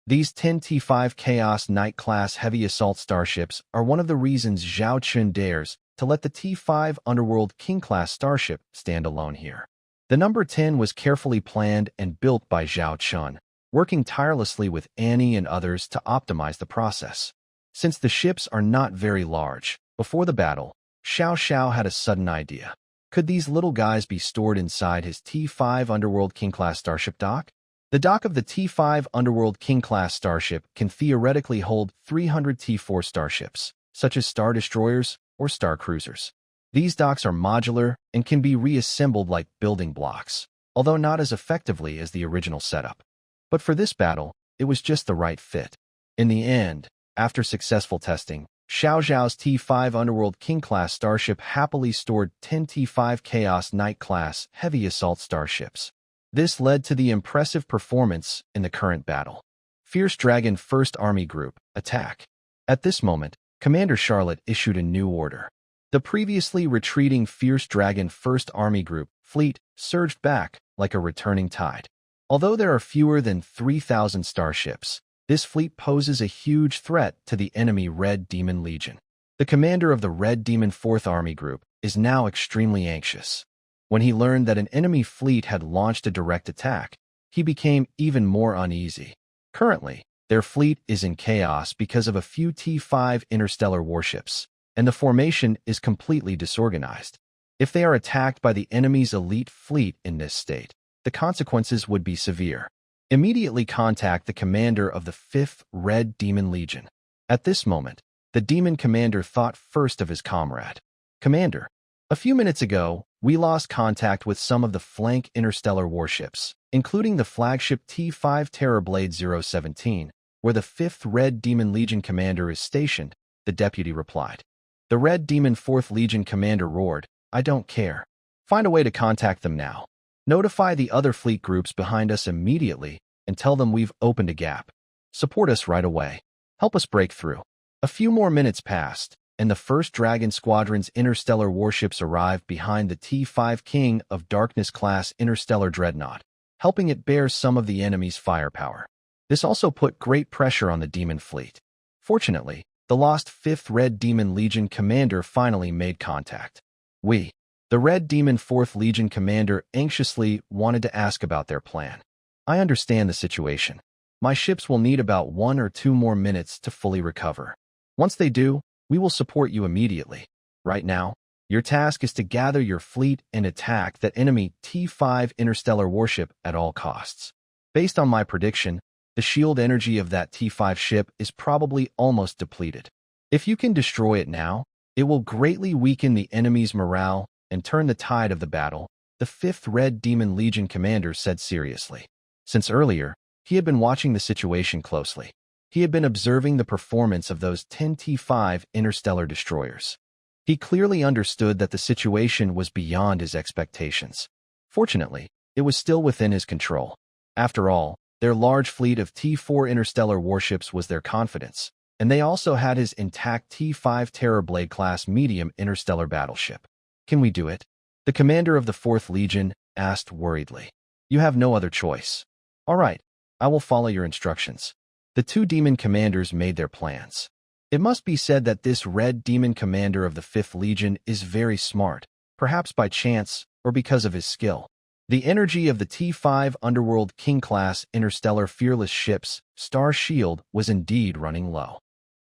These 10 T-5 Chaos Knight-class heavy assault starships are one of the reasons Zhao Chun dares to let the T-5 Underworld King-class starship stand alone here. The number 10 was carefully planned and built by Zhao Chun, working tirelessly with Annie and others to optimize the process. Since the ships are not very large, before the battle, Xiao Xiao had a sudden idea. Could these little guys be stored inside his T-5 Underworld King-class starship dock? The dock of the T-5 Underworld King-class starship can theoretically hold 300 T-4 starships, such as star destroyers or star cruisers. These docks are modular and can be reassembled like building blocks, although not as effectively as the original setup. But for this battle, it was just the right fit. In the end, after successful testing, Xiao Zhao's T-5 Underworld King-class starship happily stored 10 T-5 Chaos Knight-class heavy assault starships. This led to the impressive performance in the current battle. Fierce Dragon First Army Group, attack. At this moment, Commander Charlotte issued a new order. The previously retreating Fierce Dragon First Army Group fleet surged back like a returning tide. Although there are fewer than 3,000 starships, this fleet poses a huge threat to the enemy Red Demon Legion. The commander of the Red Demon Fourth Army Group is now extremely anxious. When he learned that an enemy fleet had launched a direct attack, he became even more uneasy. Currently, their fleet is in chaos because of a few T-5 interstellar warships, and the formation is completely disorganized. If they are attacked by the enemy's elite fleet in this state, the consequences would be severe. Immediately contact the commander of the 5th Red Demon Legion. At this moment, the demon commander thought first of his comrade. Commander, a few minutes ago, we lost contact with some of the flank interstellar warships, including the flagship T-5 Terrorblade 017, where the 5th Red Demon Legion commander is stationed, the deputy replied. The Red Demon 4th Legion commander roared, I don't care. Find a way to contact them now. Notify the other fleet groups behind us immediately and tell them we've opened a gap. Support us right away. Help us break through. A few more minutes passed, and the 1st Dragon Squadron's interstellar warships arrived behind the T-5 King of Darkness-class interstellar dreadnought, helping it bear some of the enemy's firepower. This also put great pressure on the demon fleet. Fortunately, the lost 5th Red Demon Legion commander finally made contact. The Red Demon 4th Legion commander, anxiously wanted to ask about their plan. I understand the situation. My ships will need about 1 or 2 more minutes to fully recover. Once they do, we will support you immediately. Right now, your task is to gather your fleet and attack that enemy T5 interstellar warship at all costs. Based on my prediction, the shield energy of that T5 ship is probably almost depleted. If you can destroy it now, it will greatly weaken the enemy's morale and turn the tide of the battle, the 5th Red Demon Legion commander said seriously. Since earlier, he had been watching the situation closely. He had been observing the performance of those 10 T5 interstellar destroyers. He clearly understood that the situation was beyond his expectations. Fortunately, it was still within his control. After all, their large fleet of T4 interstellar warships was their confidence, and they also had his intact T5 Terrorblade-class medium interstellar battleship. Can we do it? The commander of the 4th Legion asked worriedly. You have no other choice. All right, I will follow your instructions. The 2 demon commanders made their plans. It must be said that this Red Demon commander of the 5th Legion is very smart, perhaps by chance or because of his skill. The energy of the T5 Underworld King-class interstellar fearless ships, Star Shield, was indeed running low.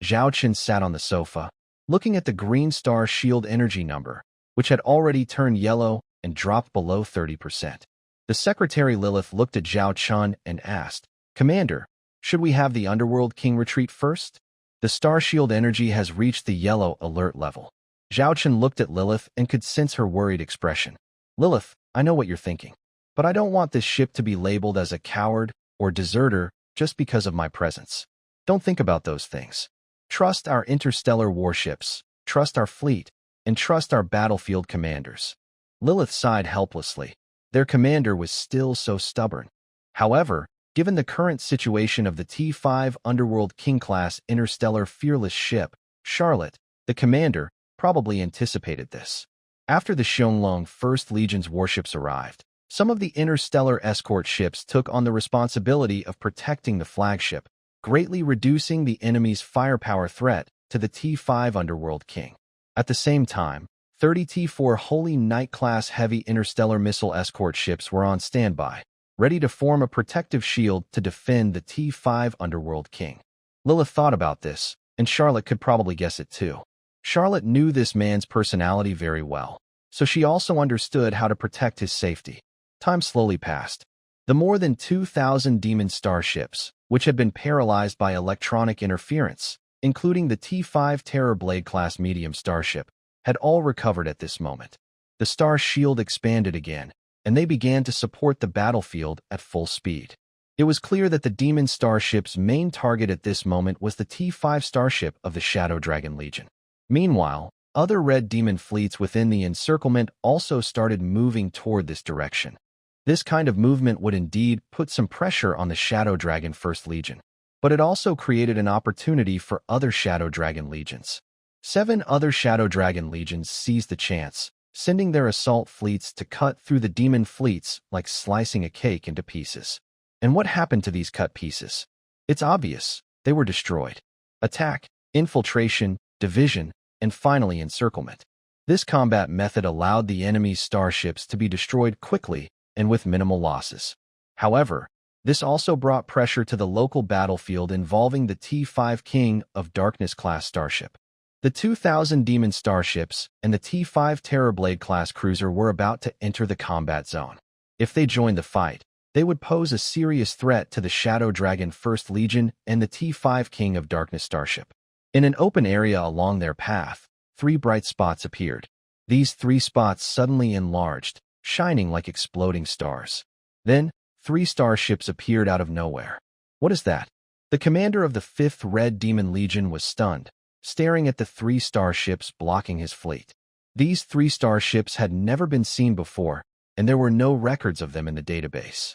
Zhao Chen sat on the sofa, looking at the green Star Shield energy number, which had already turned yellow and dropped below 30%. The secretary Lilith looked at Zhao Chen and asked, Commander, should we have the Underworld King retreat first? The Star Shield energy has reached the yellow alert level. Zhao Chen looked at Lilith and could sense her worried expression. Lilith, I know what you're thinking, but I don't want this ship to be labeled as a coward or deserter just because of my presence. Don't think about those things. Trust our interstellar warships, trust our fleet, and trust our battlefield commanders. Lilith sighed helplessly. Their commander was still so stubborn. However, given the current situation of the T5 Underworld King-class interstellar fearless ship, Charlotte, the commander, probably anticipated this. After the Xiongling 1st Legion's warships arrived, some of the interstellar escort ships took on the responsibility of protecting the flagship, greatly reducing the enemy's firepower threat to the T5 Underworld King. At the same time, 30 T4 Holy Knight-class heavy interstellar missile escort ships were on standby, ready to form a protective shield to defend the T5 Underworld King. Lilith thought about this, and Charlotte could probably guess it too. Charlotte knew this man's personality very well, so she also understood how to protect his safety. Time slowly passed. The more than 2,000 demon starships, which had been paralyzed by electronic interference, including the T5 Terrorblade-class medium starship, had all recovered at this moment. The Star Shield expanded again, and they began to support the battlefield at full speed. It was clear that the demon starship's main target at this moment was the T5 starship of the Shadow Dragon Legion. Meanwhile, other red demon fleets within the encirclement also started moving toward this direction. This kind of movement would indeed put some pressure on the Shadow Dragon 1st Legion, but it also created an opportunity for other Shadow Dragon Legions. 7 other Shadow Dragon Legions seized the chance, sending their assault fleets to cut through the demon fleets like slicing a cake into pieces. And what happened to these cut pieces? It's obvious. They were destroyed. Attack, infiltration, division, and finally encirclement. This combat method allowed the enemy's starships to be destroyed quickly and with minimal losses. However, this also brought pressure to the local battlefield involving the T5 King of Darkness-class starship. The 2,000 demon starships and the T5 Terrorblade-class cruiser were about to enter the combat zone. If they joined the fight, they would pose a serious threat to the Shadow Dragon 1st Legion and the T5 King of Darkness starship. In an open area along their path, 3 bright spots appeared. These 3 spots suddenly enlarged, shining like exploding stars. Then, 3 starships appeared out of nowhere. What is that? The commander of the 5th Red Demon Legion was stunned, staring at the 3 starships blocking his fleet. These 3 starships had never been seen before, and there were no records of them in the database.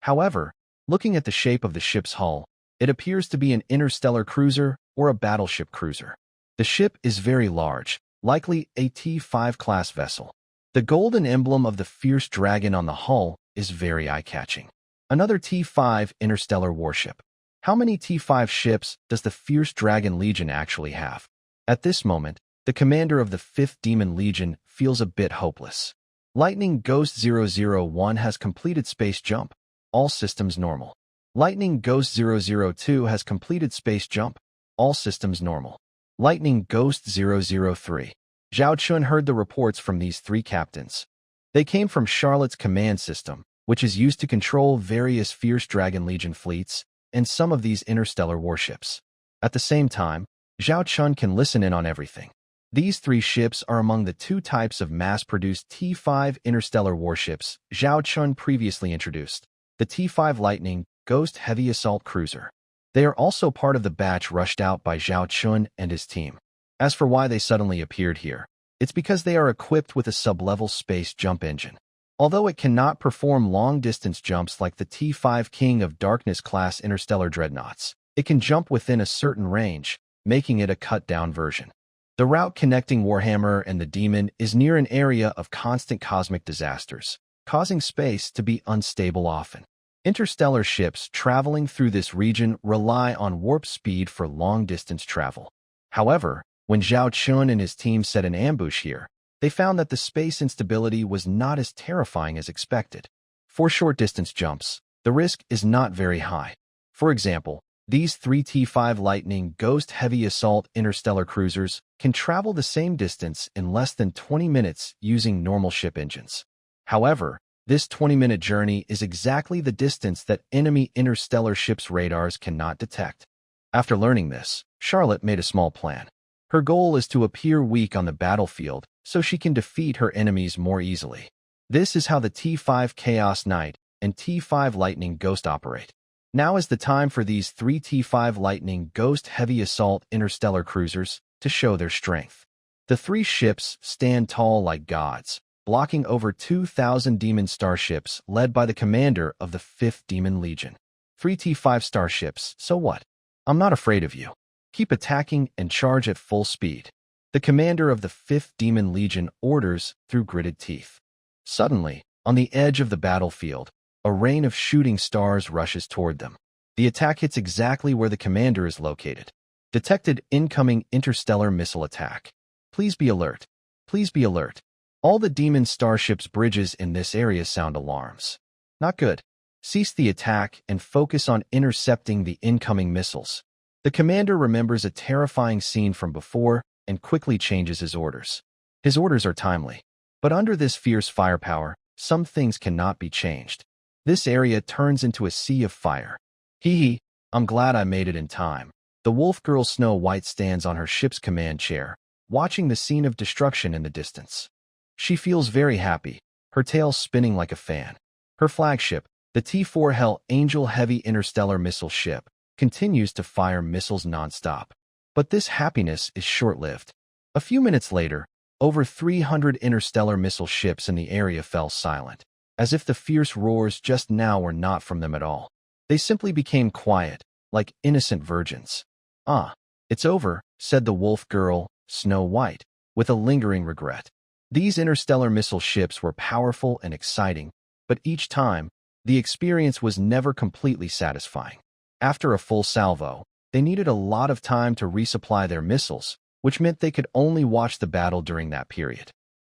However, looking at the shape of the ship's hull, it appears to be an interstellar cruiser or a battleship cruiser. The ship is very large, likely a T5 class vessel. The golden emblem of the fierce dragon on the hull is very eye-catching. Another T5 interstellar warship. How many T5 ships does the Fierce Dragon Legion actually have? At this moment, the commander of the 5th Demon Legion feels a bit hopeless. Lightning Ghost 001 has completed space jump. All systems normal. Lightning Ghost 002 has completed space jump. All systems normal. Lightning Ghost 003. Zhao Chun heard the reports from these 3 captains. They came from Charlotte's command system, which is used to control various Fierce Dragon Legion fleets and some of these interstellar warships. At the same time, Zhao Chun can listen in on everything. These 3 ships are among the 2 types of mass-produced T5 interstellar warships Zhao Chun previously introduced. The T5 Lightning Ghost Heavy Assault Cruiser. They are also part of the batch rushed out by Zhao Chun and his team. As for why they suddenly appeared here, it's because they are equipped with a sub-level space jump engine. Although it cannot perform long-distance jumps like the T5 King of Darkness class interstellar dreadnoughts, it can jump within a certain range, making it a cut-down version. The route connecting Warhammer and the Demon is near an area of constant cosmic disasters, causing space to be unstable often. Interstellar ships traveling through this region rely on warp speed for long-distance travel. However, when Zhao Chun and his team set an ambush here, they found that the space instability was not as terrifying as expected. For short-distance jumps, the risk is not very high. For example, these 3 T5 Lightning Ghost Heavy Assault Interstellar Cruisers can travel the same distance in less than 20 minutes using normal ship engines. However, this 20-minute journey is exactly the distance that enemy interstellar ships' radars cannot detect. After learning this, Charlotte made a small plan. Her goal is to appear weak on the battlefield so she can defeat her enemies more easily. This is how the T5 Chaos Knight and T5 Lightning Ghost operate. Now is the time for these 3 T5 Lightning Ghost Heavy Assault Interstellar Cruisers to show their strength. The 3 ships stand tall like gods, blocking over 2,000 demon starships led by the commander of the 5th Demon Legion. 3 T5 starships, so what? I'm not afraid of you. Keep attacking and charge at full speed. The commander of the 5th Demon Legion orders through gritted teeth. Suddenly, on the edge of the battlefield, a rain of shooting stars rushes toward them. The attack hits exactly where the commander is located. Detected incoming interstellar missile attack. Please be alert. Please be alert. All the demon starships' bridges in this area sound alarms. Not good. Cease the attack and focus on intercepting the incoming missiles. The commander remembers a terrifying scene from before and quickly changes his orders. His orders are timely. But under this fierce firepower, some things cannot be changed. This area turns into a sea of fire. Hee, I'm glad I made it in time. The wolf girl Snow White stands on her ship's command chair, watching the scene of destruction in the distance. She feels very happy, her tail spinning like a fan. Her flagship, the T4 Hell Angel Heavy Interstellar Missile Ship, continues to fire missiles nonstop. But this happiness is short-lived. A few minutes later, over 300 interstellar missile ships in the area fell silent, as if the fierce roars just now were not from them at all. They simply became quiet, like innocent virgins. "Ah, it's over," said the wolf girl, Snow White, with a lingering regret. These interstellar missile ships were powerful and exciting, but each time, the experience was never completely satisfying. After a full salvo, they needed a lot of time to resupply their missiles, which meant they could only watch the battle during that period.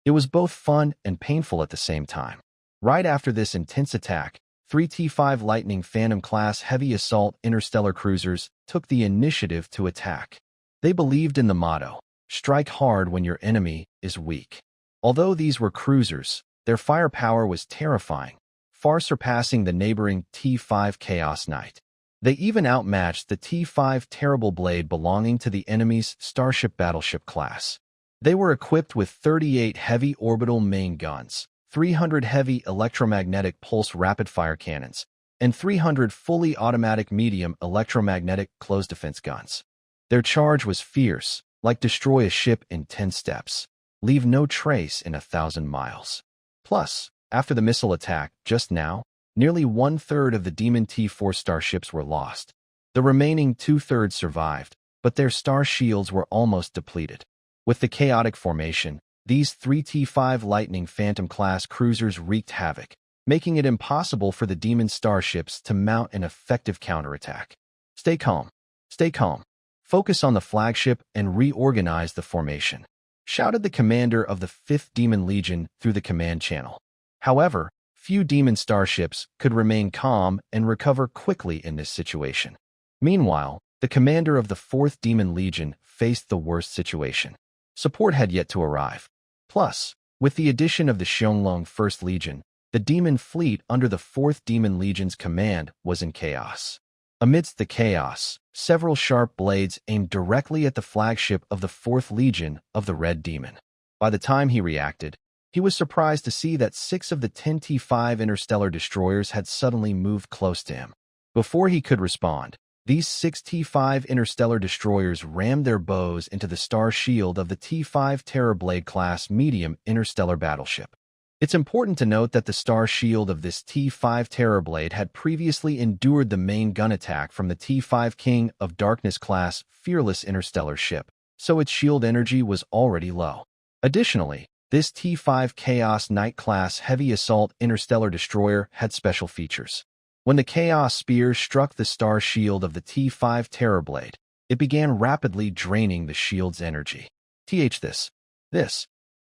It was both fun and painful at the same time. Right after this intense attack, 3 T5 Lightning Phantom-class heavy assault interstellar cruisers took the initiative to attack. They believed in the motto, "Strike hard when your enemy is weak." Although these were cruisers, their firepower was terrifying, far surpassing the neighboring T5 Chaos Knight. They even outmatched the T5 Terrible Blade belonging to the enemy's Starship Battleship class. They were equipped with 38 heavy orbital main guns, 300 heavy electromagnetic pulse rapid-fire cannons, and 300 fully automatic medium electromagnetic close-defense guns. Their charge was fierce, like destroy a ship in 10 steps, leave no trace in 1,000 miles. Plus, after the missile attack just now, nearly 1/3 of the Demon T4 starships were lost. The remaining 2/3 survived, but their star shields were almost depleted. With the chaotic formation, these 3 T5 Lightning Phantom-class cruisers wreaked havoc, making it impossible for the Demon starships to mount an effective counterattack. Stay calm. Stay calm. Focus on the flagship and reorganize the formation," shouted the commander of the 5th Demon Legion through the command channel. However, few demon starships could remain calm and recover quickly in this situation. Meanwhile, the commander of the 4th Demon Legion faced the worst situation. Support had yet to arrive. Plus, with the addition of the Xianglong 1st Legion, the demon fleet under the 4th Demon Legion's command was in chaos. Amidst the chaos, several sharp blades aimed directly at the flagship of the 4th Legion of the Red Demon. By the time he reacted, he was surprised to see that 6 of the 10 T5 interstellar destroyers had suddenly moved close to him. Before he could respond, these 6 T5 interstellar destroyers rammed their bows into the star shield of the T5 Terrorblade-class medium interstellar battleship. It's important to note that the star shield of this T5 Terrorblade had previously endured the main gun attack from the T5 King of Darkness-class fearless interstellar ship, so its shield energy was already low. Additionally, this T5 Chaos Knight-class heavy assault interstellar destroyer had special features. When the Chaos Spear struck the star shield of the T5 Terrorblade, it began rapidly draining the shield's energy.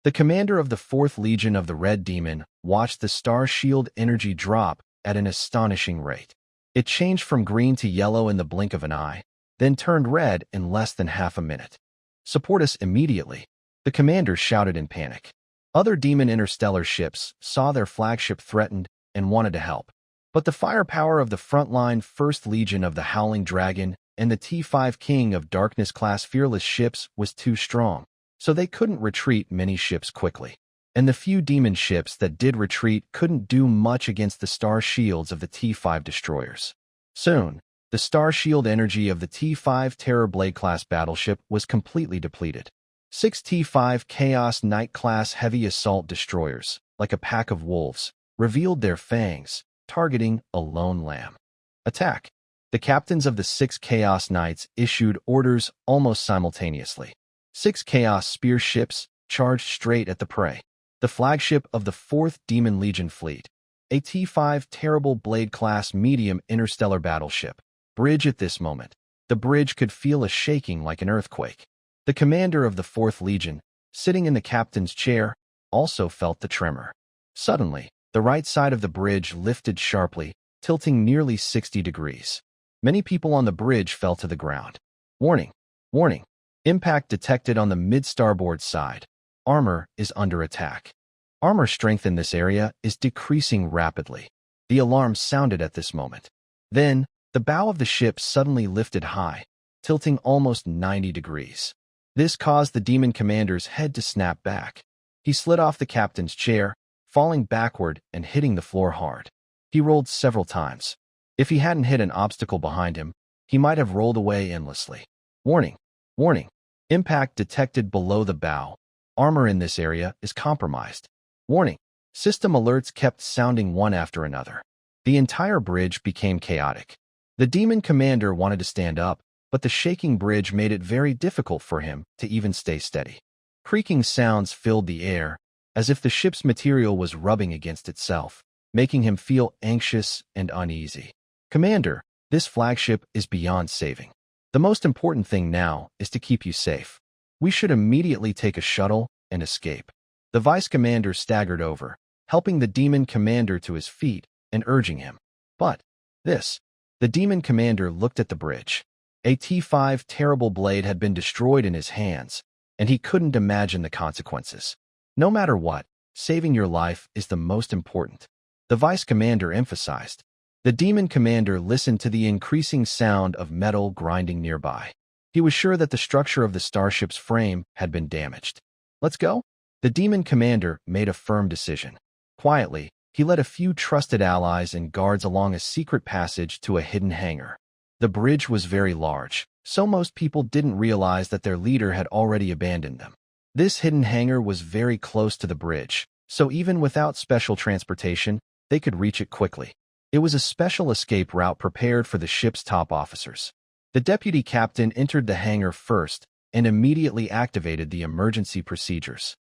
The commander of the 4th Legion of the Red Demon watched the star shield energy drop at an astonishing rate. It changed from green to yellow in the blink of an eye, then turned red in less than half a minute. "Support us immediately," the commander shouted in panic. Other demon interstellar ships saw their flagship threatened and wanted to help. But the firepower of the frontline 1st Legion of the Howling Dragon and the T5 King of Darkness-class fearless ships was too strong, so they couldn't retreat many ships quickly. And the few demon ships that did retreat couldn't do much against the star shields of the T5 destroyers. Soon, the star shield energy of the T5 Terrorblade-class battleship was completely depleted. 6 T5 Chaos Knight-class heavy assault destroyers, like a pack of wolves, revealed their fangs, targeting a lone lamb. "Attack!" The captains of the 6 Chaos Knights issued orders almost simultaneously. 6 Chaos Spear ships charged straight at the prey. The flagship of the 4th Demon Legion fleet, a T5 Terrible Blade-class medium interstellar battleship, bridge at this moment. The bridge could feel a shaking like an earthquake. The commander of the 4th Legion, sitting in the captain's chair, also felt the tremor. Suddenly, the right side of the bridge lifted sharply, tilting nearly 60 degrees. Many people on the bridge fell to the ground. "Warning! Warning! Impact detected on the mid-starboard side. Armor is under attack." Armor strength in this area is decreasing rapidly. The alarm sounded at this moment. Then, the bow of the ship suddenly lifted high, tilting almost 90 degrees. This caused the demon commander's head to snap back. He slid off the captain's chair, falling backward and hitting the floor hard. He rolled several times. If he hadn't hit an obstacle behind him, he might have rolled away endlessly. "Warning! Warning! Impact detected below the bow. Armor in this area is compromised. Warning!" System alerts kept sounding one after another. The entire bridge became chaotic. The demon commander wanted to stand up, but the shaking bridge made it very difficult for him to even stay steady. Creaking sounds filled the air, as if the ship's material was rubbing against itself, making him feel anxious and uneasy. "Commander, this flagship is beyond saving. The most important thing now is to keep you safe. We should immediately take a shuttle and escape." The vice commander staggered over, helping the demon commander to his feet and urging him. "But the demon commander looked at the bridge. A T5 Terrible Blade had been destroyed in his hands, and he couldn't imagine the consequences. "No matter what, saving your life is the most important," the vice commander emphasized. The demon commander listened to the increasing sound of metal grinding nearby. He was sure that the structure of the starship's frame had been damaged. "Let's go?" The demon commander made a firm decision. Quietly, he led a few trusted allies and guards along a secret passage to a hidden hangar. The bridge was very large, so most people didn't realize that their leader had already abandoned them. This hidden hangar was very close to the bridge, so even without special transportation, they could reach it quickly. It was a special escape route prepared for the ship's top officers. The deputy captain entered the hangar first and immediately activated the emergency procedures.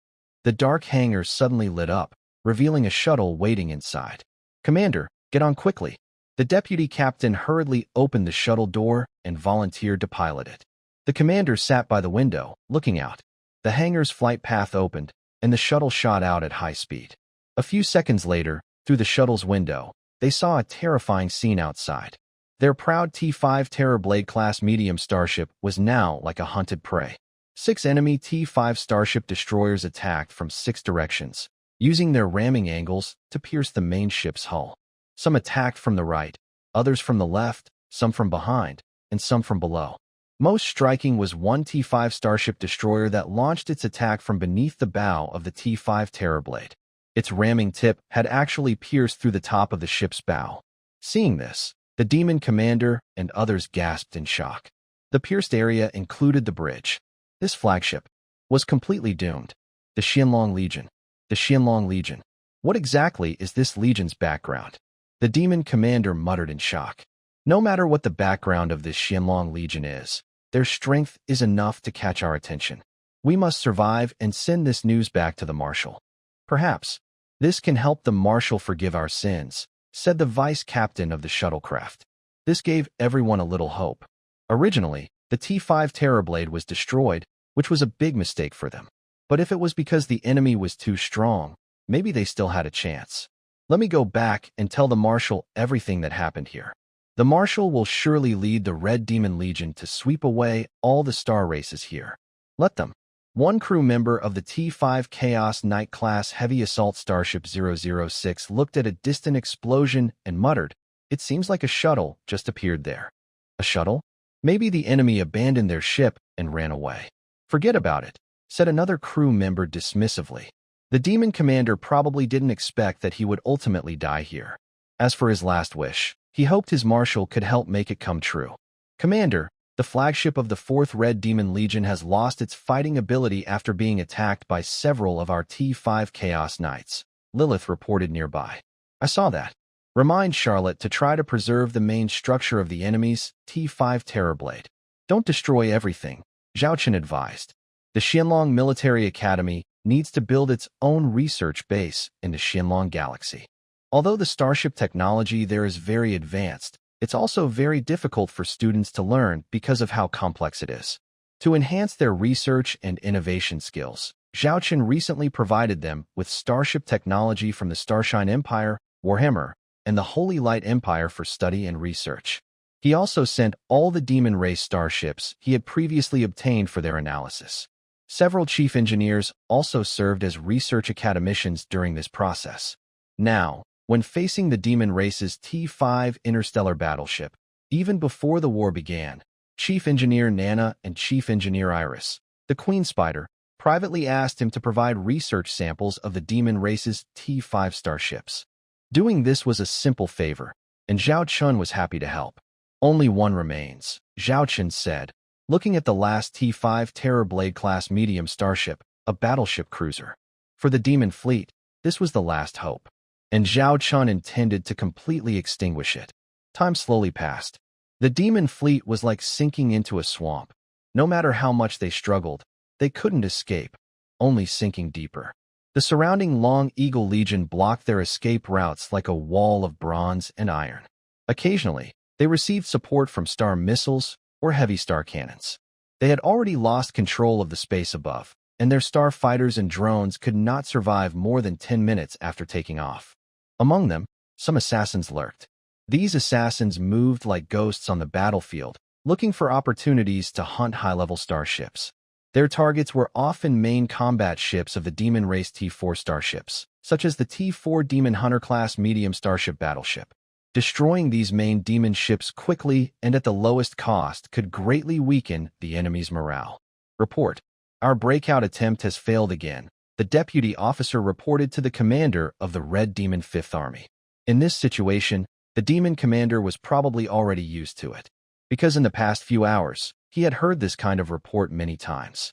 The dark hangar suddenly lit up, revealing a shuttle waiting inside. "Commander, get on quickly." The deputy captain hurriedly opened the shuttle door and volunteered to pilot it. The commander sat by the window, looking out. The hangar's flight path opened, and the shuttle shot out at high speed. A few seconds later, through the shuttle's window, they saw a terrifying scene outside. Their proud T5 Terrorblade-class medium starship was now like a hunted prey. 6 enemy T5 starship destroyers attacked from 6 directions, using their ramming angles to pierce the main ship's hull. Some attacked from the right, others from the left, some from behind, and some from below. Most striking was one T5 starship destroyer that launched its attack from beneath the bow of the T5 Terrorblade. Its ramming tip had actually pierced through the top of the ship's bow. Seeing this, the Demon Commander and others gasped in shock. The pierced area included the bridge. This flagship was completely doomed. The Qianlong Legion. The Qianlong Legion. What exactly is this legion's background? The Demon Commander muttered in shock. No matter what the background of this Qianlong Legion is, their strength is enough to catch our attention. We must survive and send this news back to the Marshal. Perhaps this can help the Marshal forgive our sins, said the vice captain of the shuttlecraft. This gave everyone a little hope. Originally, the T5 Terrorblade was destroyed, which was a big mistake for them. But if it was because the enemy was too strong, maybe they still had a chance. Let me go back and tell the Marshal everything that happened here. The Marshal will surely lead the Red Demon Legion to sweep away all the star races here. Let them. One crew member of the T5 Chaos Knight class heavy assault starship 006 looked at a distant explosion and muttered, "It seems like a shuttle just appeared there." A shuttle? Maybe the enemy abandoned their ship and ran away. "Forget about it," said another crew member dismissively. The Demon Commander probably didn't expect that he would ultimately die here. As for his last wish, he hoped his Marshal could help make it come true. "Commander, the flagship of the 4th Red Demon Legion has lost its fighting ability after being attacked by several of our T5 Chaos Knights," Lilith reported nearby. "I saw that. Remind Charlotte to try to preserve the main structure of the enemy's T5 Terrorblade. Don't destroy everything," Zhaochen advised. The Qianlong Military Academy needs to build its own research base in the Qianlong Galaxy. Although the starship technology there is very advanced, it's also very difficult for students to learn because of how complex it is. To enhance their research and innovation skills, Zhaochen recently provided them with starship technology from the Starshine Empire, Warhammer, and the Holy Light Empire for study and research. He also sent all the Demon Race starships he had previously obtained for their analysis. Several chief engineers also served as research academicians during this process. Now, when facing the Demon Race's T5 interstellar battleship, even before the war began, Chief Engineer Nana and Chief Engineer Iris, the Queen Spider, privately asked him to provide research samples of the Demon Race's T5 starships. Doing this was a simple favor, and Zhao Chun was happy to help. "Only one remains," Zhao Chun said, looking at the last T5 Terrorblade-class medium starship, a battleship cruiser. For the Demon Fleet, this was the last hope, and Zhao Chun intended to completely extinguish it. Time slowly passed. The Demon Fleet was like sinking into a swamp. No matter how much they struggled, they couldn't escape, only sinking deeper. The surrounding Long Eagle Legion blocked their escape routes like a wall of bronze and iron. Occasionally, they received support from star missiles or heavy star cannons. They had already lost control of the space above, and their star fighters and drones could not survive more than 10 minutes after taking off. Among them, some assassins lurked. These assassins moved like ghosts on the battlefield, looking for opportunities to hunt high-level starships. Their targets were often main combat ships of the Demon Race T4 starships, such as the T4 Demon Hunter-class medium starship battleship. Destroying these main demon ships quickly and at the lowest cost could greatly weaken the enemy's morale. Report: "Our breakout attempt has failed again," the deputy officer reported to the commander of the Red Demon Fifth Army. In this situation, the Demon Commander was probably already used to it, because in the past few hours, he had heard this kind of report many times.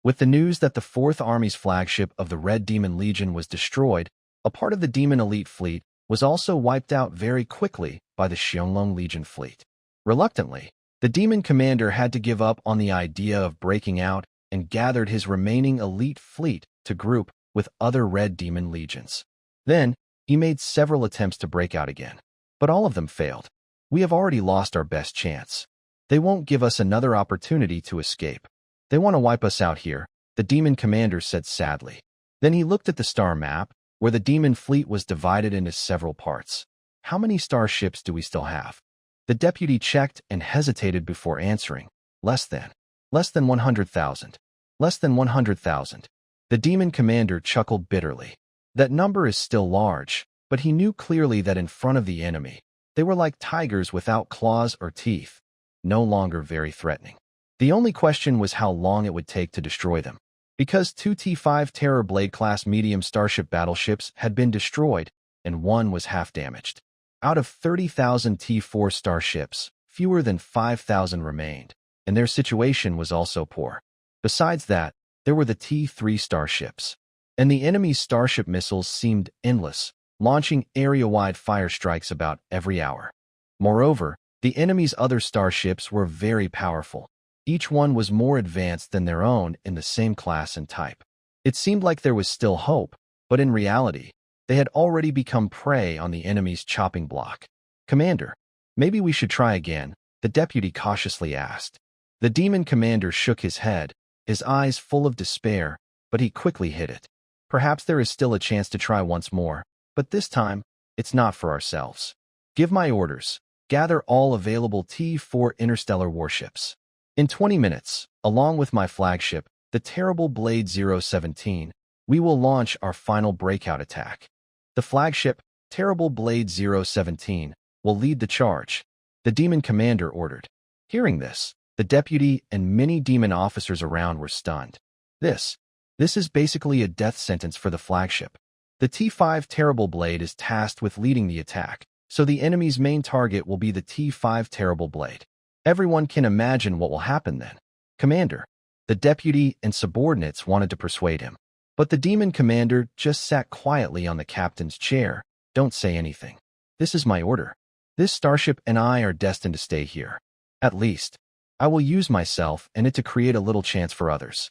With the news that the 4th Army's flagship of the Red Demon Legion was destroyed, a part of the Demon Elite Fleet was also wiped out very quickly by the Qianlong Legion fleet. Reluctantly, the Demon Commander had to give up on the idea of breaking out and gathered his remaining elite fleet to group with other Red Demon Legions. Then, he made several attempts to break out again. but all of them failed. We have already lost our best chance. They won't give us another opportunity to escape. They want to wipe us out here, the demon commander said sadly. Then he looked at the star map, where the demon fleet was divided into several parts. How many starships do we still have? The deputy checked and hesitated before answering. Less than 100,000. Less than 100,000. The demon commander chuckled bitterly. That number is still large, but he knew clearly that in front of the enemy, they were like tigers without claws or teeth, no longer very threatening. The only question was how long it would take to destroy them. Because 2 T5 Terror Blade-class medium starship battleships had been destroyed, and one was half damaged. Out of 30,000 T4 starships, fewer than 5,000 remained, and their situation was also poor. Besides that, there were the T3 starships, and the enemy's starship missiles seemed endless, launching area-wide fire strikes about every hour. Moreover, the enemy's other starships were very powerful. Each one was more advanced than their own in the same class and type. It seemed like there was still hope, but in reality, they had already become prey on the enemy's chopping block. Commander, maybe we should try again, the deputy cautiously asked. The demon commander shook his head, his eyes full of despair, but he quickly hid it. Perhaps there is still a chance to try once more, but this time, it's not for ourselves. Give my orders. Gather all available T4 interstellar warships. In 20 minutes, along with my flagship, the terrible Blade 017, we will launch our final breakout attack. The flagship, Terrible Blade 017, will lead the charge, the demon commander ordered. Hearing this, the deputy and many demon officers around were stunned. This is basically a death sentence for the flagship. The T5 Terrible Blade is tasked with leading the attack, so the enemy's main target will be the T5 Terrible Blade. Everyone can imagine what will happen then. Commander, the deputy and subordinates wanted to persuade him. But the demon commander just sat quietly on the captain's chair. Don't say anything. This is my order. This starship and I are destined to stay here. At least, I will use myself and it to create a little chance for others.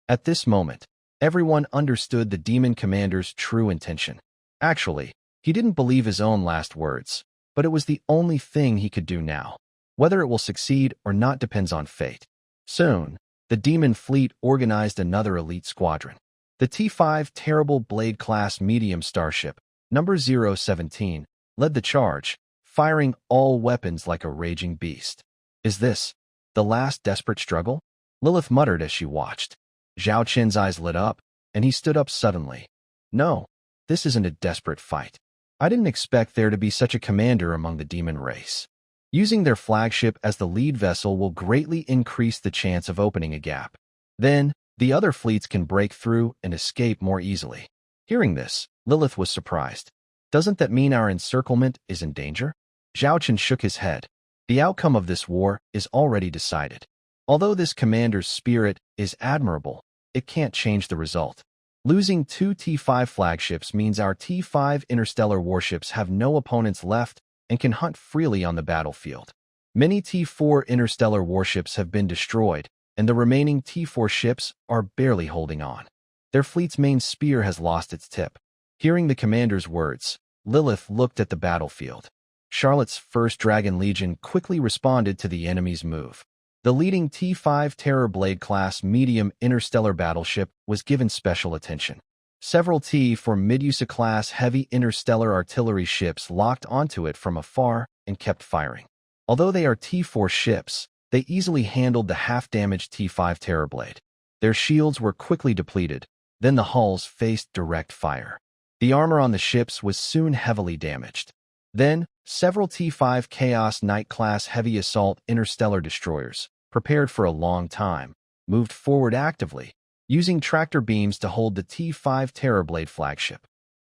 At this moment, everyone understood the demon commander's true intention. Actually, he didn't believe his own last words, but it was the only thing he could do now. Whether it will succeed or not depends on fate. Soon, the demon fleet organized another elite squadron. The T5 Terrible Blade-class medium starship, number 017, led the charge, firing all weapons like a raging beast. Is this the last desperate struggle? Lilith muttered as she watched. Zhao Qin's eyes lit up, and he stood up suddenly. No, this isn't a desperate fight. I didn't expect there to be such a commander among the demon race. Using their flagship as the lead vessel will greatly increase the chance of opening a gap. Then, the other fleets can break through and escape more easily. Hearing this, Lilith was surprised. Doesn't that mean our encirclement is in danger? Zhao Qin shook his head. The outcome of this war is already decided. Although this commander's spirit is admirable, it can't change the result. Losing 2 T5 flagships means our T5 interstellar warships have no opponents left and can hunt freely on the battlefield. Many T4 interstellar warships have been destroyed, and the remaining T4 ships are barely holding on. Their fleet's main spear has lost its tip. Hearing the commander's words, Lilith looked at the battlefield. Charlotte's 1st Dragon Legion quickly responded to the enemy's move. The leading T5 Terror Blade-class medium interstellar battleship was given special attention. Several T4 Medusa-class heavy interstellar artillery ships locked onto it from afar and kept firing. Although they are T4 ships, they easily handled the half-damaged T5 Terrorblade. Their shields were quickly depleted, then the hulls faced direct fire. The armor on the ships was soon heavily damaged. Then, several T5 Chaos Knight-class heavy assault interstellar destroyers, prepared for a long time, moved forward actively, using tractor beams to hold the T5 Terrorblade flagship.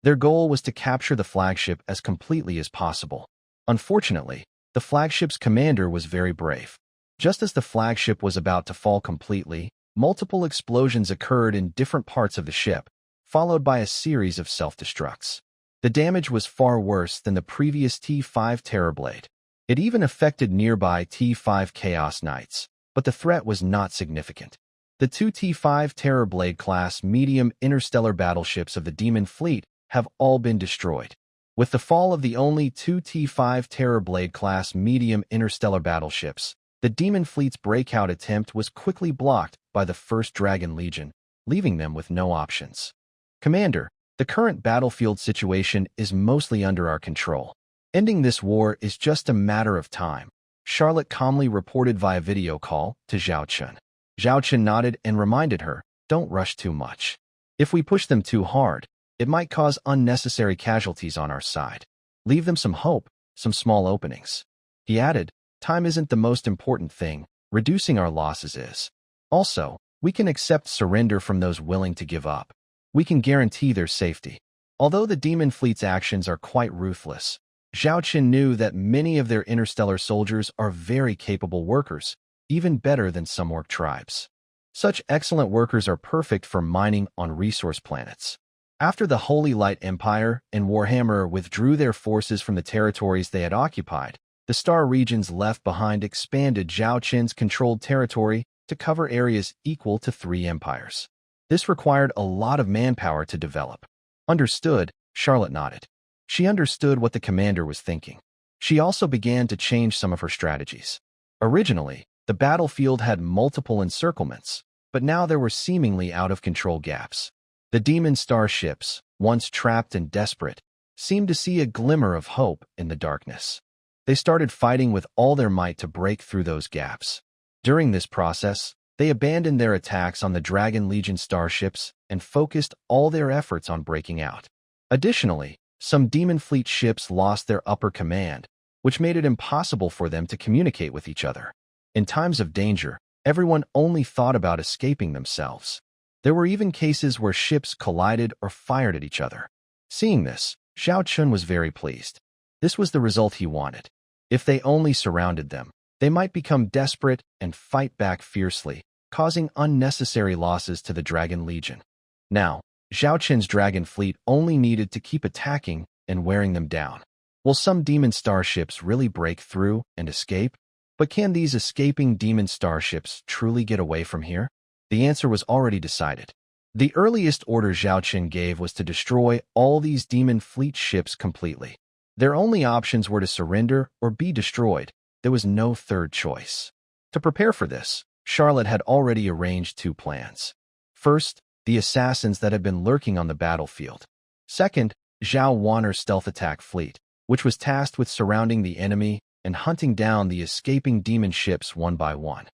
Their goal was to capture the flagship as completely as possible. Unfortunately, the flagship's commander was very brave. Just as the flagship was about to fall completely, multiple explosions occurred in different parts of the ship, followed by a series of self-destructs. The damage was far worse than the previous T5 Terrorblade. It even affected nearby T5 Chaos Knights, but the threat was not significant. The 2 T5 Terrorblade-class medium interstellar battleships of the Demon Fleet have all been destroyed. With the fall of the only two T5 Terror Blade-class medium interstellar battleships, the Demon Fleet's breakout attempt was quickly blocked by the 1st Dragon Legion, leaving them with no options. Commander, the current battlefield situation is mostly under our control. Ending this war is just a matter of time, Charlotte calmly reported via video call to Zhao Chun. Zhao Chun nodded and reminded her, "Don't rush too much. If we push them too hard, it might cause unnecessary casualties on our side. Leave them some hope, some small openings." He added, "Time isn't the most important thing, reducing our losses is. Also, we can accept surrender from those willing to give up. We can guarantee their safety." Although the Demon Fleet's actions are quite ruthless, Zhao Qin knew that many of their interstellar soldiers are very capable workers, even better than some orc tribes. Such excellent workers are perfect for mining on resource planets. After the Holy Light Empire and Warhammer withdrew their forces from the territories they had occupied, the star regions left behind expanded Zhao Qin's controlled territory to cover areas equal to 3 empires. This required a lot of manpower to develop. Understood, Charlotte nodded. She understood what the commander was thinking. She also began to change some of her strategies. Originally, the battlefield had multiple encirclements, but now there were seemingly out-of-control gaps. The demon starships, once trapped and desperate, seemed to see a glimmer of hope in the darkness. They started fighting with all their might to break through those gaps. During this process, they abandoned their attacks on the Dragon Legion starships and focused all their efforts on breaking out. Additionally, some Demon Fleet ships lost their upper command, which made it impossible for them to communicate with each other. In times of danger, everyone only thought about escaping themselves. There were even cases where ships collided or fired at each other. Seeing this, Zhao Chun was very pleased. This was the result he wanted. If they only surrounded them, they might become desperate and fight back fiercely, causing unnecessary losses to the Dragon Legion. Now, Zhao Qin's Dragon Fleet only needed to keep attacking and wearing them down. Will some demon starships really break through and escape? But can these escaping demon starships truly get away from here? The answer was already decided. The earliest order Zhao Qin gave was to destroy all these Demon Fleet ships completely. Their only options were to surrender or be destroyed. There was no third choice. To prepare for this, Charlotte had already arranged 2 plans. First, the assassins that had been lurking on the battlefield. Second, Zhao Wanner's stealth attack fleet, which was tasked with surrounding the enemy and hunting down the escaping demon ships one by one.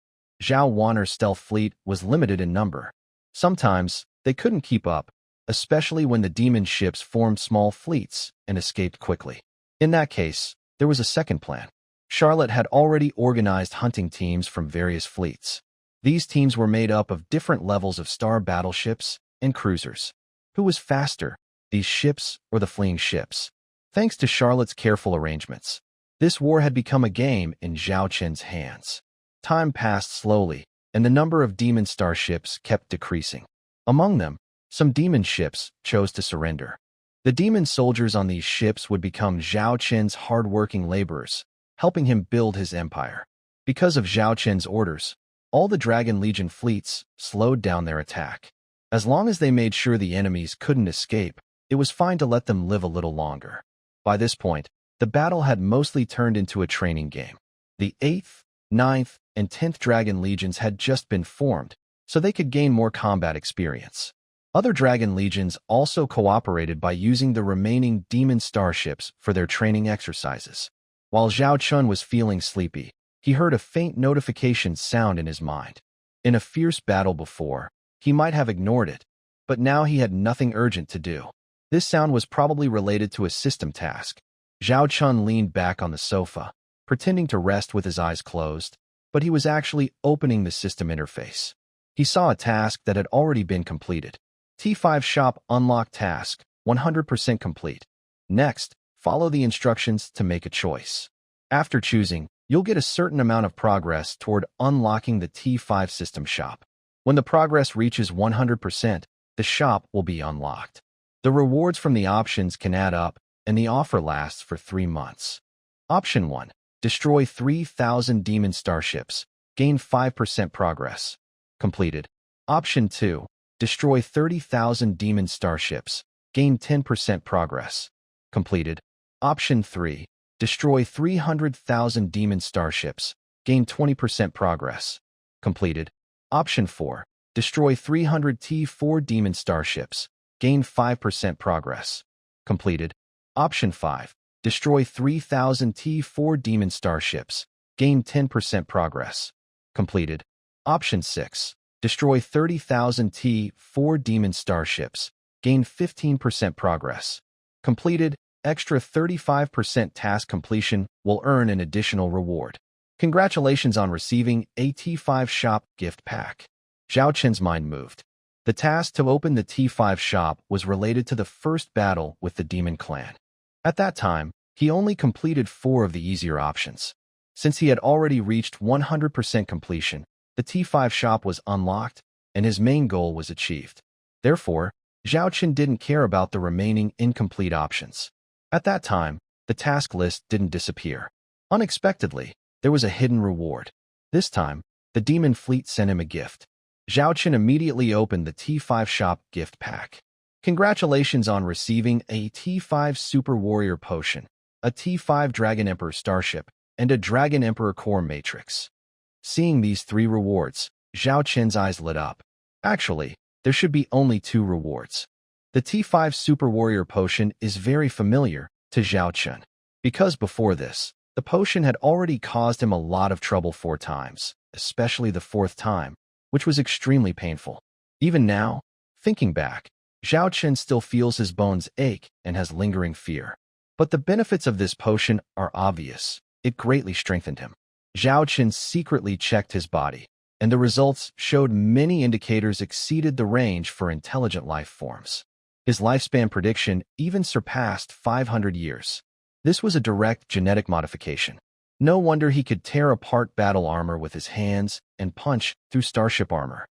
Zhao Wanner's stealth fleet was limited in number. Sometimes, they couldn't keep up, especially when the demon ships formed small fleets and escaped quickly. In that case, there was a second plan. Charlotte had already organized hunting teams from various fleets. These teams were made up of different levels of star battleships and cruisers. Who was faster, these ships or the fleeing ships? Thanks to Charlotte's careful arrangements, this war had become a game in Zhao Qin's hands. Time passed slowly, and the number of demon starships kept decreasing. Among them, some demon ships chose to surrender. The demon soldiers on these ships would become Zhao Qin's hard-working laborers, helping him build his empire. Because of Zhao Qin's orders, all the Dragon Legion fleets slowed down their attack. As long as they made sure the enemies couldn't escape, it was fine to let them live a little longer. By this point, the battle had mostly turned into a training game. The 8th, 9th, and 10th Dragon Legions had just been formed, so they could gain more combat experience. Other Dragon Legions also cooperated by using the remaining demon starships for their training exercises. While Zhao Chun was feeling sleepy, he heard a faint notification sound in his mind. In a fierce battle before, he might have ignored it, but now he had nothing urgent to do. This sound was probably related to a system task. Zhao Chun leaned back on the sofa, pretending to rest with his eyes closed, but he was actually opening the system interface. He saw a task that had already been completed. T5 Shop Unlock Task, 100% complete. Next, follow the instructions to make a choice. After choosing, you'll get a certain amount of progress toward unlocking the T5 System Shop. When the progress reaches 100%, the shop will be unlocked. The rewards from the options can add up, and the offer lasts for 3 months. Option 1. Destroy 3,000 demon starships. Gain 5% progress. Completed. Option 2. Destroy 30,000 demon starships. Gain 10% progress. Completed. Option 3. Destroy 300,000 demon starships. Gain 20% progress. Completed. Option 4. Destroy 300 T4 demon starships. Gain 5% progress. Completed. Option 5. Destroy 3,000 T4 demon starships. Gain 10% progress. Completed. Option 6. Destroy 30,000 T4 demon starships. Gain 15% progress. Completed. Extra 35% task completion will earn an additional reward. Congratulations on receiving a T5 shop gift pack. Zhao Qin's mind moved. The task to open the T5 shop was related to the first battle with the demon clan. At that time, he only completed 4 of the easier options. Since he had already reached 100% completion, the T5 shop was unlocked, and his main goal was achieved. Therefore, Zhao Qin didn't care about the remaining incomplete options. At that time, the task list didn't disappear. Unexpectedly, there was a hidden reward. This time, the demon fleet sent him a gift. Zhao Qin immediately opened the T5 shop gift pack. Congratulations on receiving a T5 Super Warrior Potion, a T5 Dragon Emperor Starship, and a Dragon Emperor Core Matrix. Seeing these 3 rewards, Zhao Qin's eyes lit up. Actually, there should be only 2 rewards. The T5 Super Warrior Potion is very familiar to Zhao Qin, because before this, the potion had already caused him a lot of trouble 4 times, especially the 4th time, which was extremely painful. Even now, thinking back, Zhao Qin still feels his bones ache and has lingering fear. But the benefits of this potion are obvious. It greatly strengthened him. Zhao Qin secretly checked his body, and the results showed many indicators exceeded the range for intelligent life forms. His lifespan prediction even surpassed 500 years. This was a direct genetic modification. No wonder he could tear apart battle armor with his hands and punch through starship armor.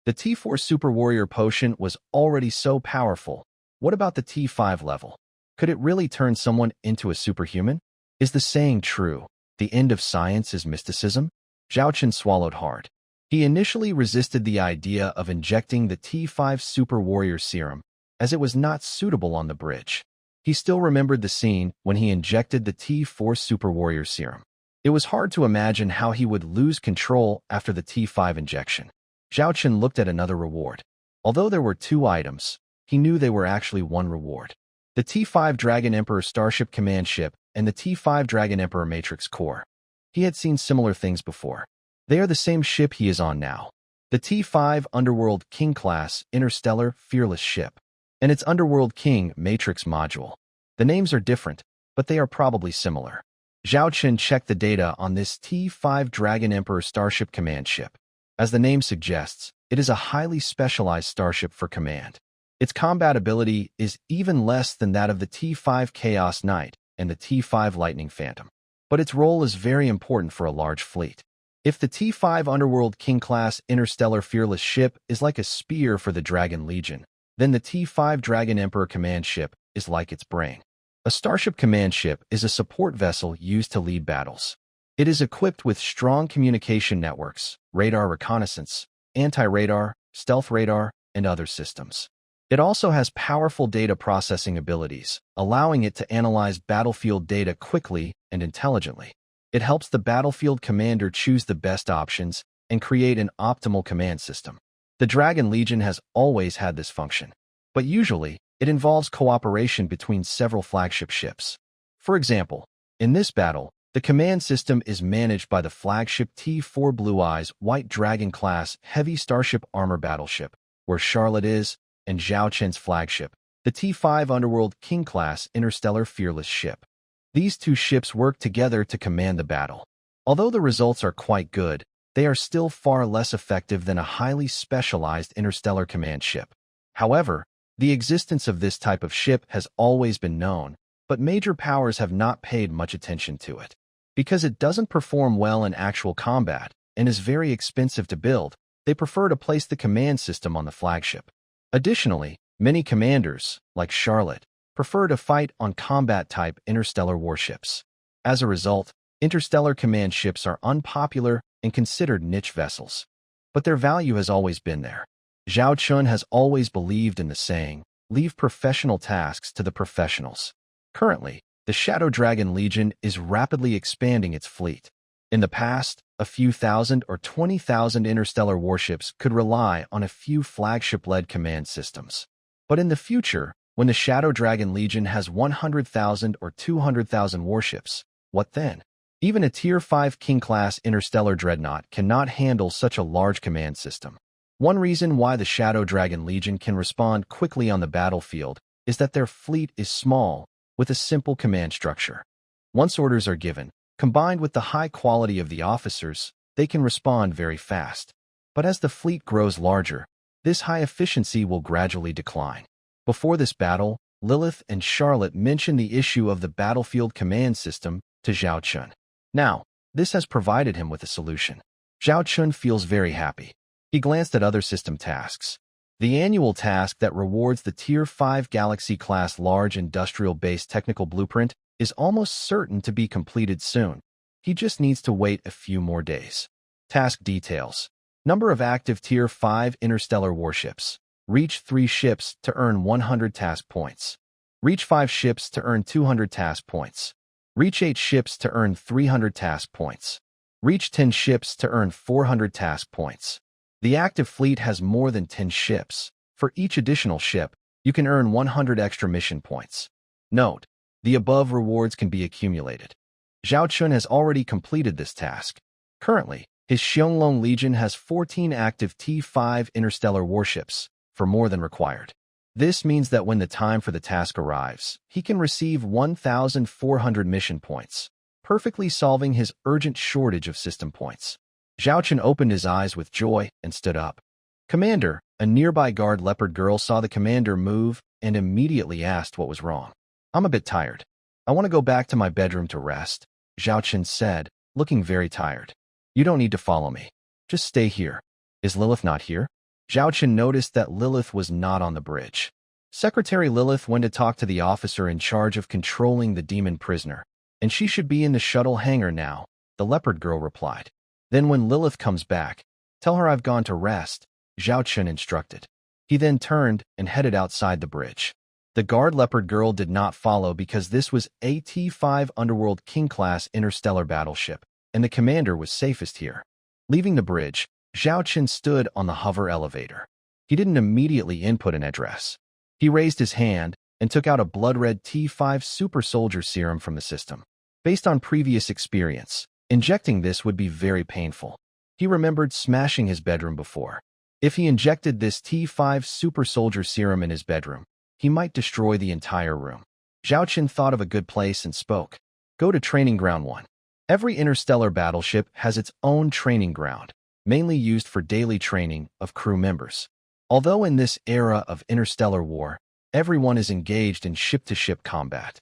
The T4 Super Warrior Potion was already so powerful. What about the T5 level? Could it really turn someone into a superhuman? Is the saying true, the end of science is mysticism? Zhao Qin swallowed hard. He initially resisted the idea of injecting the T5 Super Warrior Serum, as it was not suitable on the bridge. He still remembered the scene when he injected the T4 Super Warrior Serum. It was hard to imagine how he would lose control after the T5 injection. Zhao Qin looked at another reward. Although there were 2 items, he knew they were actually 1 reward. The T5 Dragon Emperor Starship Command Ship and the T5 Dragon Emperor Matrix Core. He had seen similar things before. They are the same ship he is on now. The T5 Underworld King Class Interstellar Fearless Ship, and its Underworld King Matrix Module. The names are different, but they are probably similar. Zhao Qin checked the data on this T5 Dragon Emperor Starship Command Ship. As the name suggests, it is a highly specialized starship for command. Its combat ability is even less than that of the T5 Chaos Knight and the T5 Lightning Phantom. But its role is very important for a large fleet. If the T5 Underworld King-class Interstellar Fearless Ship is like a spear for the Dragon Legion, then the T5 Dragon Emperor Command Ship is like its brain. A Starship Command Ship is a support vessel used to lead battles. It is equipped with strong communication networks, radar reconnaissance, anti-radar, stealth radar, and other systems. It also has powerful data processing abilities, allowing it to analyze battlefield data quickly and intelligently. It helps the battlefield commander choose the best options and create an optimal command system. The Dragon Legion has always had this function, but usually it involves cooperation between several flagship ships. For example, in this battle, the command system is managed by the flagship T4 Blue Eyes White Dragon class Heavy Starship Armor Battleship, where Charlotte is, and Zhao Qin's flagship, the T5 Underworld King class Interstellar Fearless Ship. These 2 ships work together to command the battle. Although the results are quite good, they are still far less effective than a highly specialized interstellar command ship. However, the existence of this type of ship has always been known, but major powers have not paid much attention to it. Because it doesn't perform well in actual combat and is very expensive to build, they prefer to place the command system on the flagship. Additionally, many commanders, like Charlotte, prefer to fight on combat-type interstellar warships. As a result, interstellar command ships are unpopular and considered niche vessels. But their value has always been there. Zhao Qin has always believed in the saying, "Leave professional tasks to the professionals." Currently, The Shadow Dragon Legion is rapidly expanding its fleet. In the past, a few thousand or 20,000 interstellar warships could rely on a few flagship-led command systems. But in the future, when the Shadow Dragon Legion has 100,000 or 200,000 warships, what then? Even a Tier 5 King-class interstellar dreadnought cannot handle such a large command system. One reason why the Shadow Dragon Legion can respond quickly on the battlefield is that their fleet is small, with a simple command structure. Once orders are given, combined with the high quality of the officers, they can respond very fast. But as the fleet grows larger, this high efficiency will gradually decline. Before this battle, Lilith and Charlotte mentioned the issue of the battlefield command system to Zhao Chun. Now, this has provided him with a solution. Zhao Chun feels very happy. He glanced at other system tasks. The annual task that rewards the Tier 5 Galaxy-class large industrial-based technical blueprint is almost certain to be completed soon. He just needs to wait a few more days. Task details. Number of active Tier 5 interstellar warships. Reach 3 ships to earn 100 task points. Reach 5 ships to earn 200 task points. Reach 8 ships to earn 300 task points. Reach 10 ships to earn 400 task points. The active fleet has more than 10 ships. For each additional ship, you can earn 100 extra mission points. Note, the above rewards can be accumulated. Zhao Chun has already completed this task. Currently, his Xianglong Legion has 14 active T5 interstellar warships, for more than required. This means that when the time for the task arrives, he can receive 1,400 mission points, perfectly solving his urgent shortage of system points. Zhao Chun opened his eyes with joy and stood up. Commander, a nearby guard leopard girl saw the commander move and immediately asked what was wrong. I'm a bit tired. I want to go back to my bedroom to rest, Zhao Chun said, looking very tired. You don't need to follow me. Just stay here. Is Lilith not here? Zhao Chun noticed that Lilith was not on the bridge. Secretary Lilith went to talk to the officer in charge of controlling the demon prisoner, and she should be in the shuttle hangar now, the leopard girl replied. Then when Lilith comes back, tell her I've gone to rest, Zhao Chun instructed. He then turned and headed outside the bridge. The guard leopard girl did not follow because this was a T5 Underworld King-class interstellar battleship, and the commander was safest here. Leaving the bridge, Zhao Chun stood on the hover elevator. He didn't immediately input an address. He raised his hand and took out a blood-red T5 super soldier serum from the system. Based on previous experience, injecting this would be very painful. He remembered smashing his bedroom before. If he injected this T5 super soldier serum in his bedroom, he might destroy the entire room. Zhao Chun thought of a good place and spoke. Go to Training Ground 1. Every interstellar battleship has its own training ground, mainly used for daily training of crew members. Although in this era of interstellar war, everyone is engaged in ship-to-ship combat.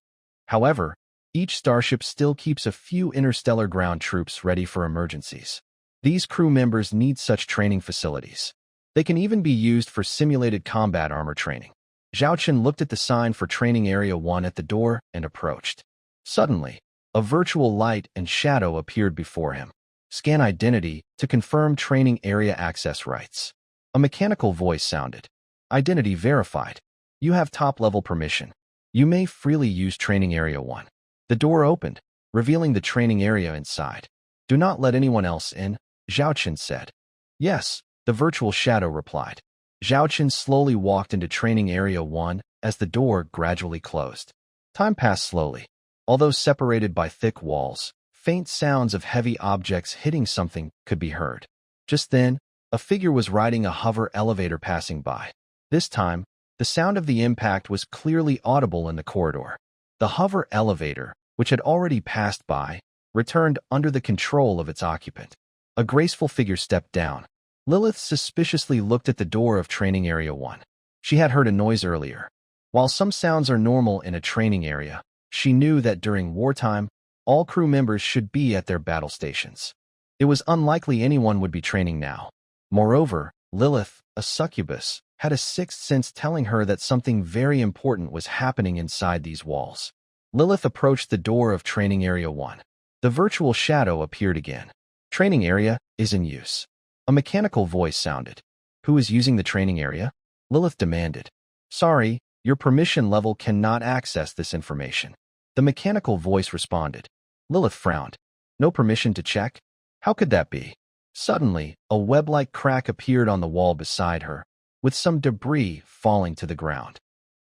However, each starship still keeps a few interstellar ground troops ready for emergencies. These crew members need such training facilities. They can even be used for simulated combat armor training. Zhao Chun looked at the sign for Training Area 1 at the door and approached. Suddenly, a virtual light and shadow appeared before him. Scan identity to confirm training area access rights. A mechanical voice sounded. Identity verified. You have top-level permission. You may freely use Training Area 1. The door opened, revealing the training area inside. Do not let anyone else in, Zhao Chun said. Yes, the virtual shadow replied. Zhao Chun slowly walked into Training Area 1 as the door gradually closed. Time passed slowly. Although separated by thick walls, faint sounds of heavy objects hitting something could be heard. Just then, a figure was riding a hover elevator passing by. This time, the sound of the impact was clearly audible in the corridor. The hover elevator, which had already passed by, returned under the control of its occupant. A graceful figure stepped down. Lilith suspiciously looked at the door of Training Area 1. She had heard a noise earlier. While some sounds are normal in a training area, she knew that during wartime, all crew members should be at their battle stations. It was unlikely anyone would be training now. Moreover, Lilith, a succubus, had a sixth sense telling her that something very important was happening inside these walls. Lilith approached the door of Training Area 1. The virtual shadow appeared again. Training area is in use. A mechanical voice sounded. Who is using the training area? Lilith demanded. Sorry, your permission level cannot access this information. The mechanical voice responded. Lilith frowned. No permission to check? How could that be? Suddenly, a web-like crack appeared on the wall beside her, with some debris falling to the ground.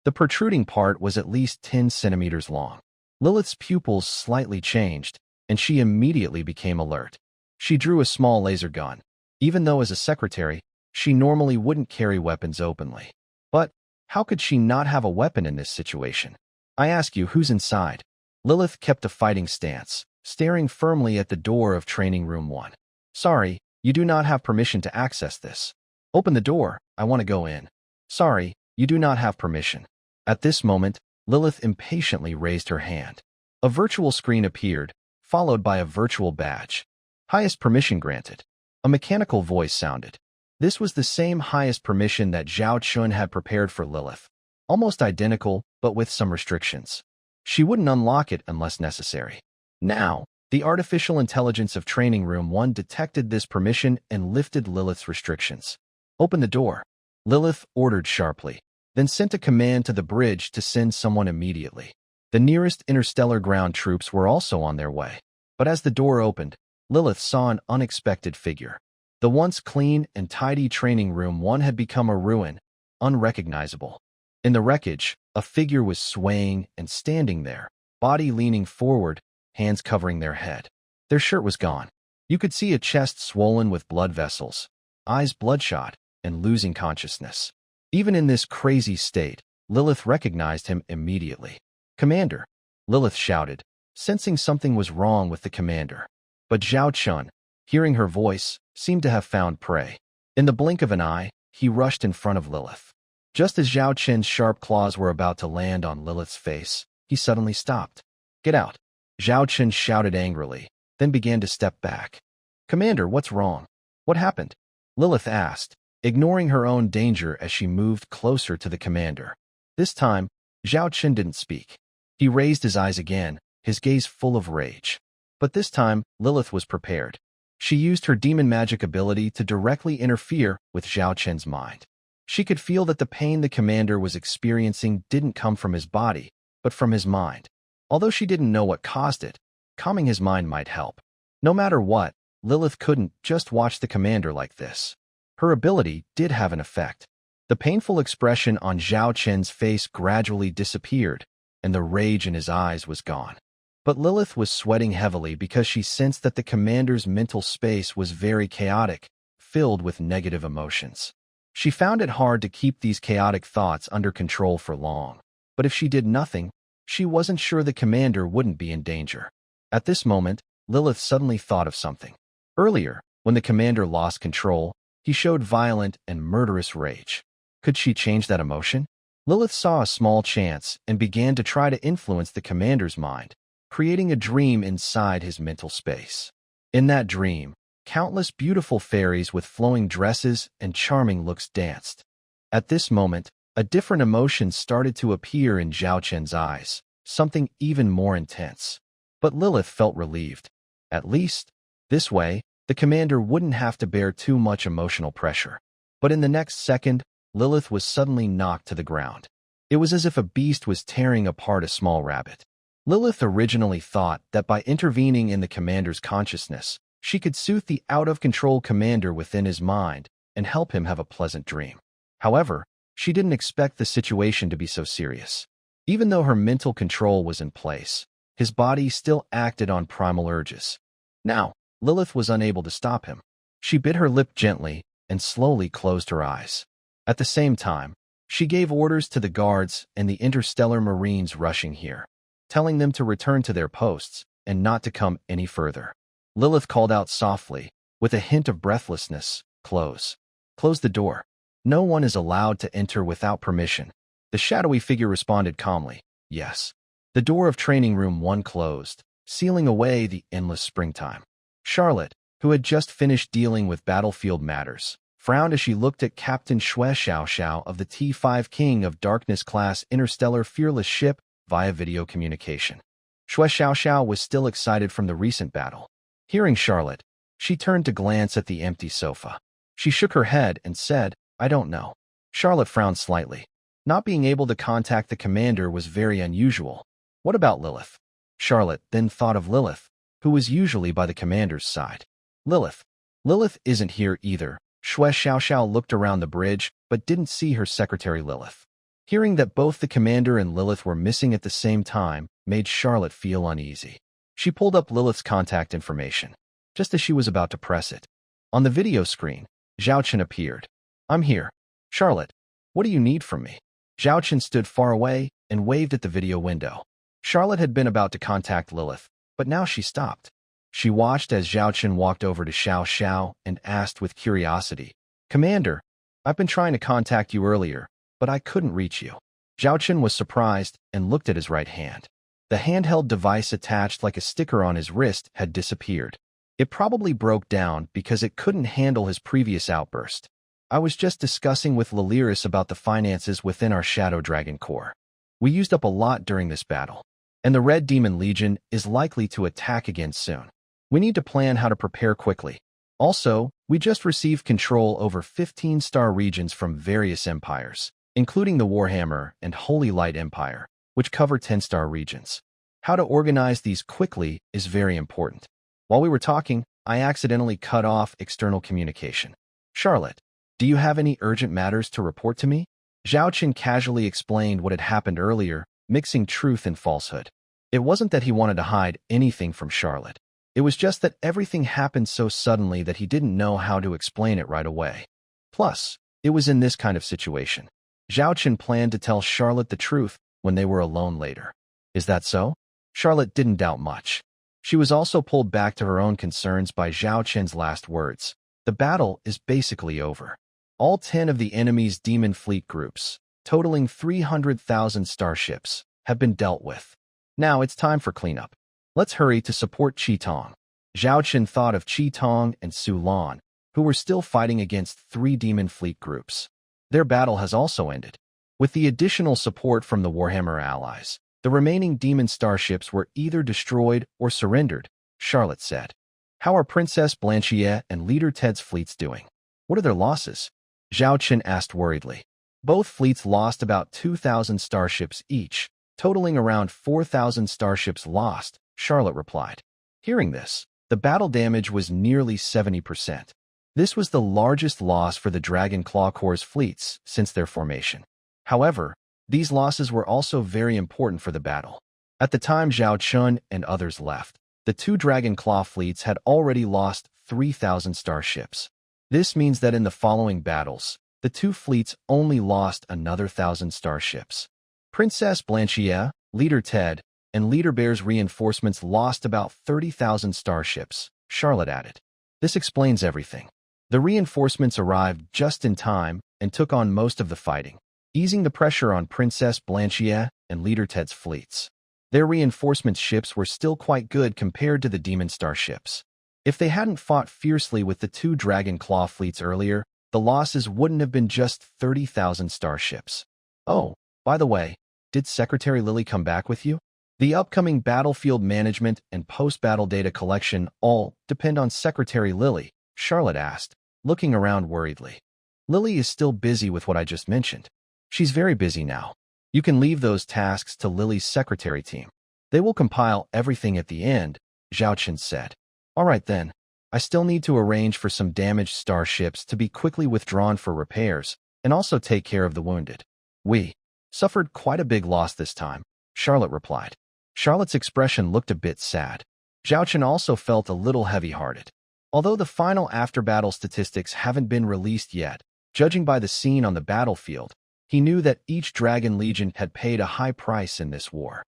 The protruding part was at least 10 centimeters long. Lilith's pupils slightly changed, and she immediately became alert. She drew a small laser gun. Even though as a secretary, she normally wouldn't carry weapons openly. But how could she not have a weapon in this situation? I ask you, who's inside? Lilith kept a fighting stance, staring firmly at the door of Training Room 1. Sorry, you do not have permission to access this. Open the door, I want to go in. Sorry, you do not have permission. At this moment, Lilith impatiently raised her hand. A virtual screen appeared, followed by a virtual badge. Highest permission granted. A mechanical voice sounded. This was the same highest permission that Zhao Chun had prepared for Lilith. Almost identical, but with some restrictions. She wouldn't unlock it unless necessary. Now, the artificial intelligence of Training Room 1 detected this permission and lifted Lilith's restrictions. Open the door, Lilith ordered sharply, then sent a command to the bridge to send someone immediately. The nearest interstellar ground troops were also on their way. But as the door opened, Lilith saw an unexpected figure. The once clean and tidy Training Room 1 had become a ruin, unrecognizable. In the wreckage, a figure was swaying and standing there, body leaning forward, hands covering their head. Their shirt was gone. You could see a chest swollen with blood vessels, eyes bloodshot, and losing consciousness. Even in this crazy state, Lilith recognized him immediately. Commander, Lilith shouted, sensing something was wrong with the commander. But Zhao Chun, hearing her voice, seemed to have found prey. In the blink of an eye, he rushed in front of Lilith. Just as Zhao Chun's sharp claws were about to land on Lilith's face, he suddenly stopped. Get out! Zhao Chun shouted angrily, then began to step back. Commander, what's wrong? What happened? Lilith asked, ignoring her own danger as she moved closer to the commander. This time, Zhao Chun didn't speak. He raised his eyes again, his gaze full of rage. But this time, Lilith was prepared. She used her demon magic ability to directly interfere with Zhao Chun's mind. She could feel that the pain the commander was experiencing didn't come from his body, but from his mind. Although she didn't know what caused it, calming his mind might help. No matter what, Lilith couldn't just watch the commander like this. Her ability did have an effect. The painful expression on Zhao Chun's face gradually disappeared, and the rage in his eyes was gone. But Lilith was sweating heavily because she sensed that the commander's mental space was very chaotic, filled with negative emotions. She found it hard to keep these chaotic thoughts under control for long. But if she did nothing, she wasn't sure the commander wouldn't be in danger. At this moment, Lilith suddenly thought of something. Earlier, when the commander lost control, he showed violent and murderous rage. Could she change that emotion? Lilith saw a small chance and began to try to influence the commander's mind, creating a dream inside his mental space. In that dream, countless beautiful fairies with flowing dresses and charming looks danced. At this moment, a different emotion started to appear in Zhao Chun's eyes, something even more intense. But Lilith felt relieved. At least, this way, the commander wouldn't have to bear too much emotional pressure. But in the next second, Lilith was suddenly knocked to the ground. It was as if a beast was tearing apart a small rabbit. Lilith originally thought that by intervening in the commander's consciousness, she could soothe the out-of-control commander within his mind and help him have a pleasant dream. However, she didn't expect the situation to be so serious. Even though her mental control was in place, his body still acted on primal urges. Now, Lilith was unable to stop him. She bit her lip gently and slowly closed her eyes. At the same time, she gave orders to the guards and the interstellar marines rushing here, telling them to return to their posts and not to come any further. Lilith called out softly, with a hint of breathlessness, "Close. Close the door. No one is allowed to enter without permission." The shadowy figure responded calmly, "Yes." The door of Training Room 1 closed, sealing away the endless springtime. Charlotte, who had just finished dealing with battlefield matters, frowned as she looked at Captain Xiao of the T5 King of Darkness class interstellar fearless ship via video communication. Xiao was still excited from the recent battle. Hearing Charlotte, she turned to glance at the empty sofa. She shook her head and said, "I don't know." Charlotte frowned slightly. Not being able to contact the commander was very unusual, What about Lilith? Charlotte then thought of Lilith, who was usually by the commander's side. Lilith. Lilith isn't here either. Xiao looked around the bridge, but didn't see her secretary Lilith. Hearing that both the commander and Lilith were missing at the same time made Charlotte feel uneasy. She pulled up Lilith's contact information, just as she was about to press it. On the video screen, Zhao Chen appeared. I'm here. Charlotte, what do you need from me? Zhao Chen stood far away and waved at the video window. Charlotte had been about to contact Lilith, but now she stopped. She watched as Zhao Chen walked over to Xiao and asked with curiosity, Commander, I've been trying to contact you earlier, but I couldn't reach you. Zhao Chen was surprised and looked at his right hand. The handheld device attached like a sticker on his wrist had disappeared. It probably broke down because it couldn't handle his previous outburst. I was just discussing with Liliris about the finances within our Shadow Dragon Corps. We used up a lot during this battle, and the Red Demon Legion is likely to attack again soon. We need to plan how to prepare quickly. Also, we just received control over 15 star regions from various empires, including the Warhammer and Holy Light Empire, which cover 10-star regions. How to organize these quickly is very important. While we were talking, I accidentally cut off external communication. Charlotte, do you have any urgent matters to report to me? Zhao Chen casually explained what had happened earlier, mixing truth and falsehood. It wasn't that he wanted to hide anything from Charlotte. It was just that everything happened so suddenly that he didn't know how to explain it right away. Plus, it was in this kind of situation. Zhao Chen planned to tell Charlotte the truth when they were alone later. Is that so? Charlotte didn't doubt much. She was also pulled back to her own concerns by Zhao Chen's last words. The battle is basically over. All 10 of the enemy's demon fleet groups, totaling 300,000 starships, have been dealt with. Now it's time for cleanup. Let's hurry to support Qitong. Zhao Chen thought of Qitong and Su Lan, who were still fighting against 3 demon fleet groups. Their battle has also ended. With the additional support from the Warhammer allies, the remaining demon starships were either destroyed or surrendered, Charlotte said. How are Princess Blanchie and Leader Ted's fleets doing? What are their losses? Zhao Chen asked worriedly. Both fleets lost about 2,000 starships each, totaling around 4,000 starships lost, Charlotte replied. Hearing this, the battle damage was nearly 70%. This was the largest loss for the Dragon Claw Corps' fleets since their formation. However, these losses were also very important for the battle. At the time Zhao Chen and others left, the 2 Dragon Claw fleets had already lost 3,000 starships. This means that in the following battles, the 2 fleets only lost another 1,000 starships. Princess Blanchie, Leader Ted, and Leader Bear's reinforcements lost about 30,000 starships, Charlotte added. This explains everything. The reinforcements arrived just in time and took on most of the fighting, easing the pressure on Princess Blanchie and Leader Ted's fleets. Their reinforcement ships were still quite good compared to the Demon starships. If they hadn't fought fiercely with the 2 Dragon Claw fleets earlier, the losses wouldn't have been just 30,000 starships. Oh, by the way, did Secretary Lily come back with you? The upcoming battlefield management and post-battle data collection all depend on Secretary Lily, Charlotte asked, looking around worriedly. Lily is still busy with what I just mentioned. She's very busy now. You can leave those tasks to Lily's secretary team. They will compile everything at the end, Zhao Chen said. All right then. I still need to arrange for some damaged starships to be quickly withdrawn for repairs, and also take care of the wounded. We suffered quite a big loss this time, Charlotte replied. Charlotte's expression looked a bit sad. Zhao Chen also felt a little heavy-hearted. Although the final after-battle statistics haven't been released yet, judging by the scene on the battlefield, he knew that each Dragon Legion had paid a high price in this war.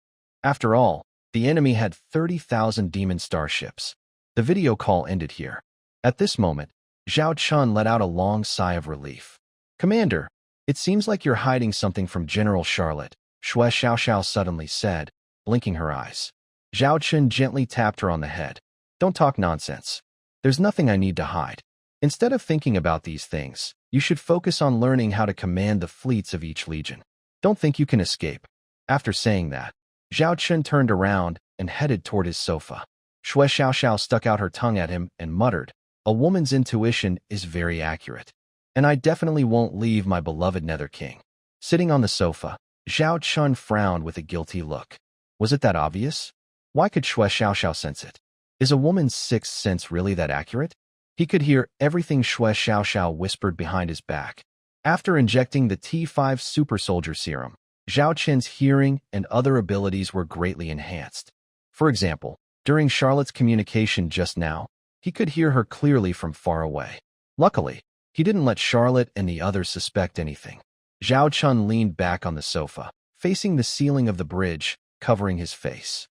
After all, the enemy had 30,000 demon starships. The video call ended here. At this moment, Zhao Chen let out a long sigh of relief. Commander, it seems like you're hiding something from General Charlotte, Xiao suddenly said, blinking her eyes. Zhao Chen gently tapped her on the head. Don't talk nonsense. There's nothing I need to hide. Instead of thinking about these things, you should focus on learning how to command the fleets of each legion. Don't think you can escape. After saying that, Zhao Chen turned around and headed toward his sofa. Xiao stuck out her tongue at him and muttered, a woman's intuition is very accurate. And I definitely won't leave my beloved Nether King. Sitting on the sofa, Zhao Chen frowned with a guilty look. Was it that obvious? Why could Xiao sense it? Is a woman's sixth sense really that accurate? He could hear everything Xiao whispered behind his back. After injecting the T5 super soldier serum, Zhao Qin's hearing and other abilities were greatly enhanced. For example, during Charlotte's communication just now, he could hear her clearly from far away. Luckily, he didn't let Charlotte and the others suspect anything. Zhao Qin leaned back on the sofa, facing the ceiling of the bridge, covering his face.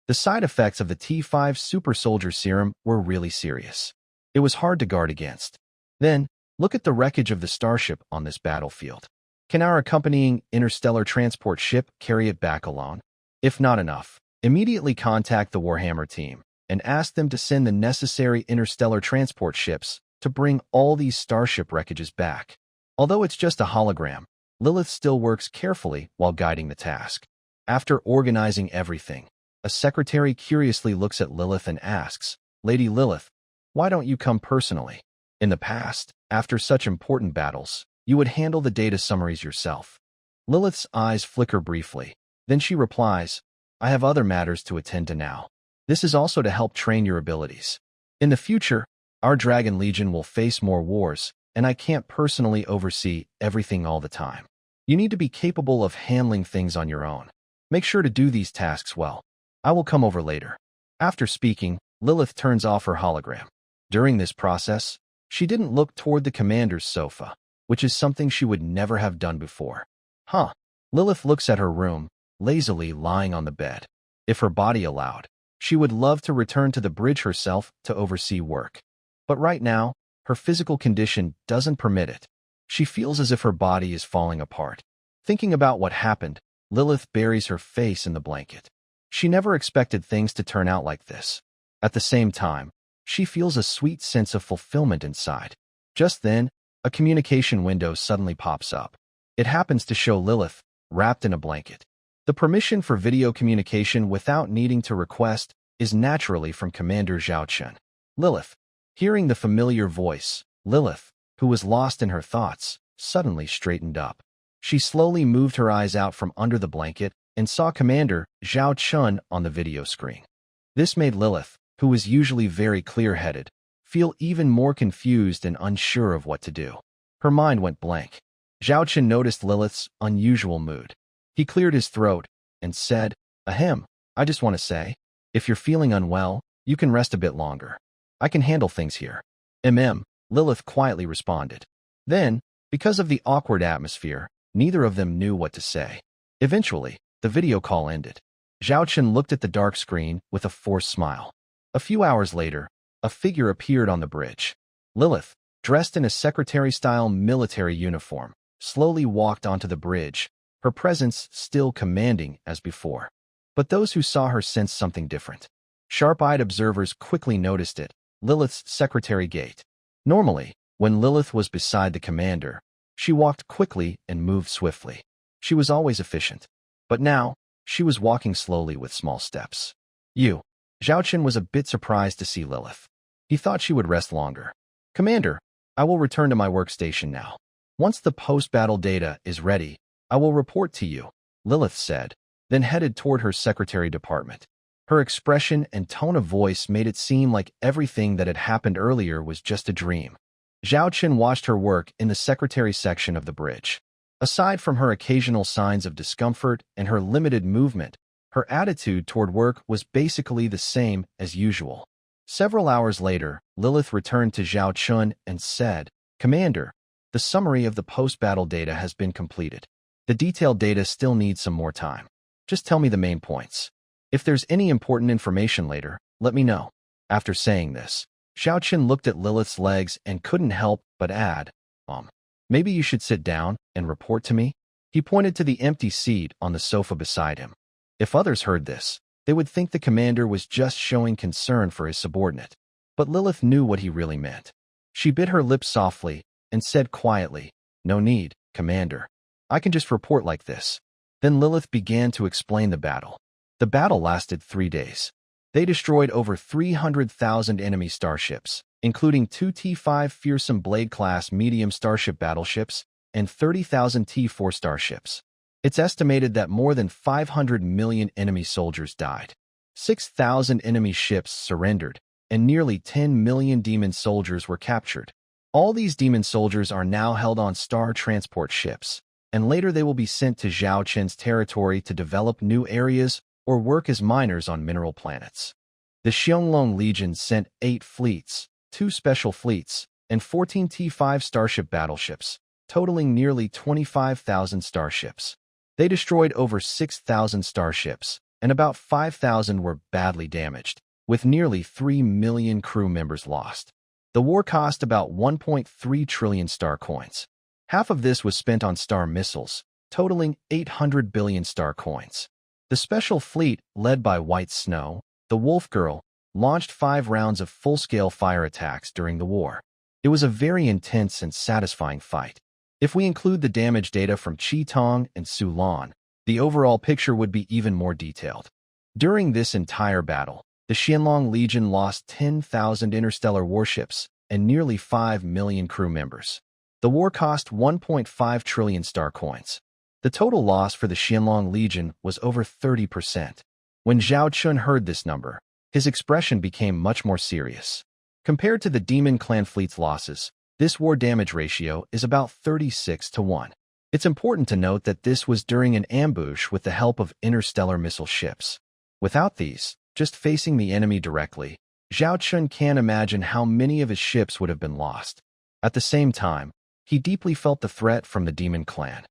The side effects of the T5 super soldier serum were really serious. It was hard to guard against. Then, look at the wreckage of the starship on this battlefield. Can our accompanying interstellar transport ship carry it back alone? If not enough, immediately contact the Warhammer team and ask them to send the necessary interstellar transport ships to bring all these starship wreckages back. Although it's just a hologram, Lilith still works carefully while guiding the task. After organizing everything, a secretary curiously looks at Lilith and asks, "Lady Lilith, why don't you come personally? In the past, after such important battles, you would handle the data summaries yourself." Lilith's eyes flicker briefly. Then she replies, "I have other matters to attend to now. This is also to help train your abilities. In the future, our Dragon Legion will face more wars, and I can't personally oversee everything all the time. You need to be capable of handling things on your own. Make sure to do these tasks well. I will come over later." After speaking, Lilith turns off her hologram. During this process, she didn't look toward the commander's sofa, which is something she would never have done before. Lilith looks at her room, lazily lying on the bed. If her body allowed, she would love to return to the bridge herself to oversee work. But right now, her physical condition doesn't permit it. She feels as if her body is falling apart. Thinking about what happened, Lilith buries her face in the blanket. She never expected things to turn out like this. At the same time, she feels a sweet sense of fulfillment inside. Just then, a communication window suddenly pops up. It happens to show Lilith, wrapped in a blanket. The permission for video communication without needing to request is naturally from Commander Zhao Qin. Lilith, hearing the familiar voice, Lilith, who was lost in her thoughts, suddenly straightened up. She slowly moved her eyes out from under the blanket and saw Commander Zhao Qin on the video screen. This made Lilith, who was usually very clear-headed, feel even more confused and unsure of what to do. Her mind went blank. Zhao Qin noticed Lilith's unusual mood. He cleared his throat and said, "Ahem, I just want to say, if you're feeling unwell, you can rest a bit longer. I can handle things here." Lilith quietly responded. Then, because of the awkward atmosphere, neither of them knew what to say. Eventually, the video call ended. Zhao Qin looked at the dark screen with a forced smile. A few hours later, a figure appeared on the bridge. Lilith, dressed in a secretary-style military uniform, slowly walked onto the bridge, her presence still commanding as before. But those who saw her sensed something different. Sharp-eyed observers quickly noticed it, Lilith's secretary gait. Normally, when Lilith was beside the commander, she walked quickly and moved swiftly. She was always efficient. But now, she was walking slowly with small steps. Zhao Qin was a bit surprised to see Lilith. He thought she would rest longer. "Commander, I will return to my workstation now. Once the post-battle data is ready, I will report to you," Lilith said, then headed toward her secretary department. Her expression and tone of voice made it seem like everything that had happened earlier was just a dream. Zhao Qin watched her work in the secretary section of the bridge. Aside from her occasional signs of discomfort and her limited movement, her attitude toward work was basically the same as usual. Several hours later, Lilith returned to Zhao Qin and said, "Commander, the summary of the post-battle data has been completed. The detailed data still needs some more time. Just tell me the main points. If there's any important information later, let me know." After saying this, Zhao Qin looked at Lilith's legs and couldn't help but add, "Maybe you should sit down and report to me?" He pointed to the empty seat on the sofa beside him. If others heard this, they would think the commander was just showing concern for his subordinate. But Lilith knew what he really meant. She bit her lips softly and said quietly, "No need, Commander. I can just report like this." Then Lilith began to explain the battle. The battle lasted 3 days. They destroyed over 300,000 enemy starships, including 2 T5 Fearsome Blade-class medium starship battleships and 30,000 T4 starships. It's estimated that more than 500 million enemy soldiers died. 6,000 enemy ships surrendered, and nearly 10 million demon soldiers were captured. All these demon soldiers are now held on star transport ships, and later they will be sent to Zhao Qin's territory to develop new areas or work as miners on mineral planets. The Xianglong Legion sent 8 fleets, 2 special fleets, and 14 T-5 starship battleships, totaling nearly 25,000 starships. They destroyed over 6,000 starships, and about 5,000 were badly damaged, with nearly 3 million crew members lost. The war cost about 1.3 trillion star coins. Half of this was spent on star missiles, totaling 800 billion star coins. The special fleet, led by White Snow, the Wolf Girl, launched 5 rounds of full-scale fire attacks during the war. It was a very intense and satisfying fight. If we include the damage data from Qitong and Sulan, the overall picture would be even more detailed. During this entire battle, the Xianglong Legion lost 10,000 interstellar warships and nearly 5 million crew members. The war cost 1.5 trillion star coins. The total loss for the Xianglong Legion was over 30%. When Zhao Qin heard this number, his expression became much more serious. Compared to the Demon Clan fleet's losses, this war damage ratio is about 36-1. It's important to note that this was during an ambush with the help of interstellar missile ships. Without these, just facing the enemy directly, Zhao Qin can't imagine how many of his ships would have been lost. At the same time, he deeply felt the threat from the Demon Clan.